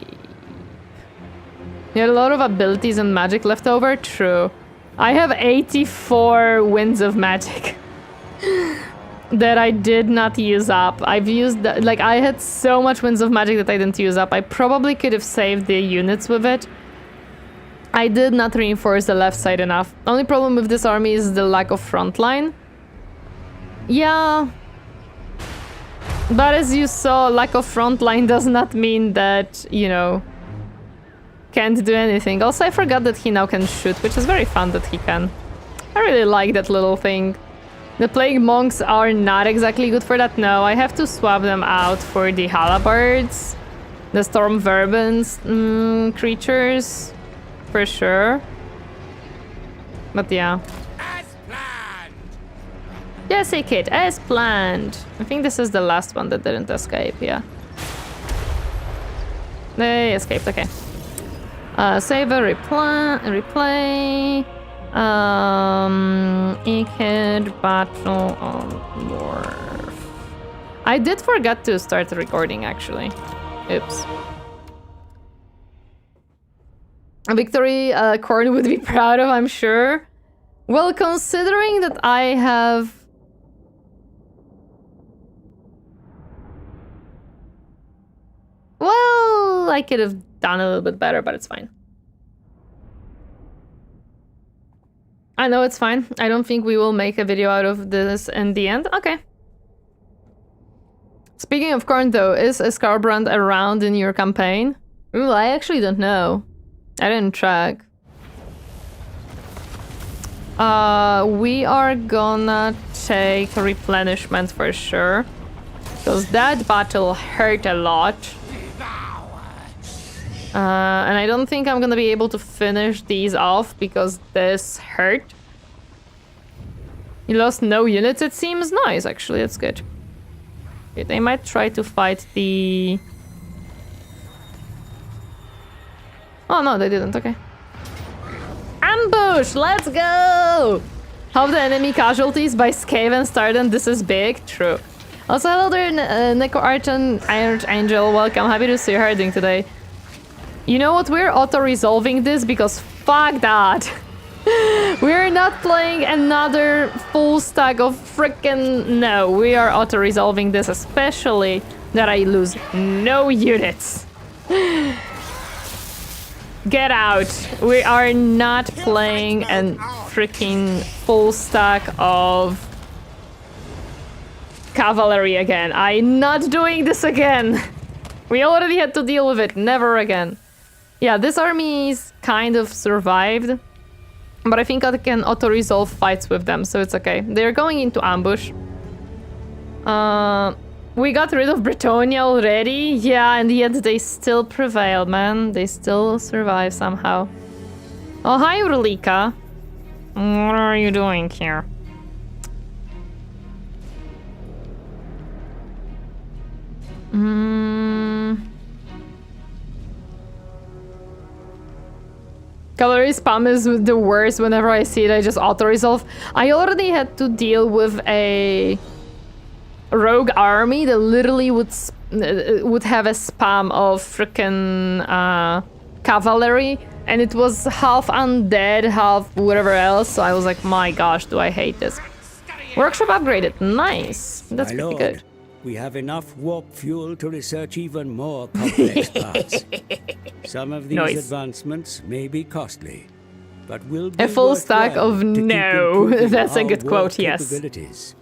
You had a lot of abilities and magic left over? True. I have 84 winds of magic that I did not use up. I've used... Like, I had so much winds of magic that I didn't use up. I probably could have saved the units with it. I did not reinforce the left side enough. Only problem with this army is the lack of front line. Yeah... But as you saw, lack of front line does not mean that, you know, can't do anything. Also, I forgot that he now can shoot, which is very fun that he can. I really like that little thing. The Plague Monks are not exactly good for that. No, I have to swap them out for the Halabards, the Storm Verbens creatures, for sure. But yeah. Yes, Ikit, as planned. I think this is the last one that didn't escape, yeah. They escaped, okay. Save a replay. Ikit battle on dwarf. I did forget to start the recording, actually. Oops. A victory Khorne would be proud of, I'm sure. Well, considering that I have... Well, I could have done a little bit better, but it's fine. I know it's fine. I don't think we will make a video out of this in the end. Okay. Speaking of Khorne, though, is a Scarbrand around in your campaign? Ooh, I actually don't know. I didn't track. We are gonna take replenishment for sure. Because that battle hurt a lot. And I don't think I'm gonna be able to finish these off because this hurt. You lost no units, it seems. Nice, actually, that's good. Okay, they might try to fight the... Oh no, they didn't, okay. Ambush! Let's go! How the enemy casualties by Skaven started, this is big. True. Also, hello there, Neko Archon, Archangel, welcome. Happy to see you. How are you doing today? You know what? We're auto-resolving this because fuck that. We're not playing another full stack of frickin'... No, we are auto-resolving this, especially that I lose no units. Get out. We are not playing a freaking full stack of cavalry again. I'm not doing this again. We already had to deal with it. Never again. Yeah, this army's kind of survived, but I think I can auto-resolve fights with them, so it's okay. They're going into ambush. We got rid of Bretonia already. Yeah, and yet they still prevailed, man. They still survive somehow. Oh, hi, Urlika. What are you doing here? Cavalry spam is the worst. Whenever I see it, I just auto-resolve. I already had to deal with a rogue army that literally would have a spam of frickin' cavalry, and it was half undead, half whatever else, so I was like, my gosh, do I hate this. Workshop upgraded. Nice. That's My pretty lord, good. we have enough warp fuel to research even more complex parts. Some of these advancements may be costly, but will be A full stack of no. That's a good quote, yes.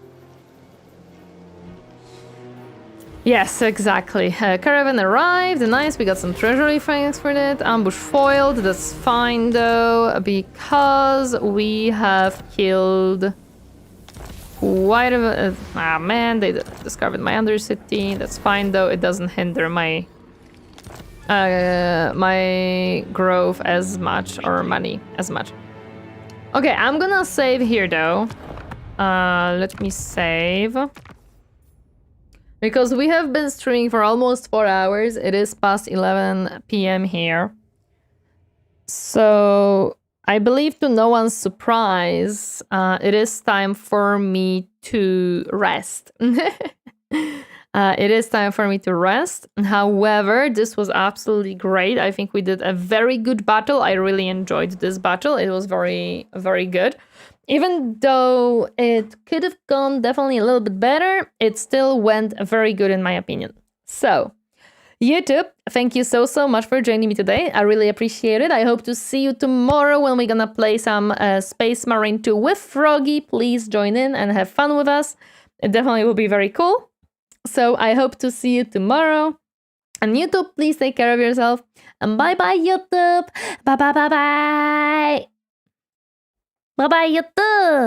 Yes, exactly. Caravan arrived. Nice, we got some treasury francs for that. Ambush foiled. That's fine though, because we have killed quite a... ah man, they discovered my undercity. That's fine though, it doesn't hinder my my growth as much, or money as much. Okay, I'm gonna save here though. Let me save. Because we have been streaming for almost 4 hours. It is past 11 p.m. here. So I believe, to no one's surprise, it is time for me to rest. It is time for me to rest. However, this was absolutely great. I think we did a very good battle. I really enjoyed this battle. It was very, very good. Even though it could have gone definitely a little bit better, it still went very good in my opinion. So, YouTube, thank you so much for joining me today. I really appreciate it. I hope to see you tomorrow when we're gonna play some Space Marine 2 with Froggy. Please join in and have fun with us. It definitely will be very cool. So I hope to see you tomorrow. And YouTube, please take care of yourself. And bye-bye, YouTube. Bye-bye, bye-bye. Bye-bye, YouTube.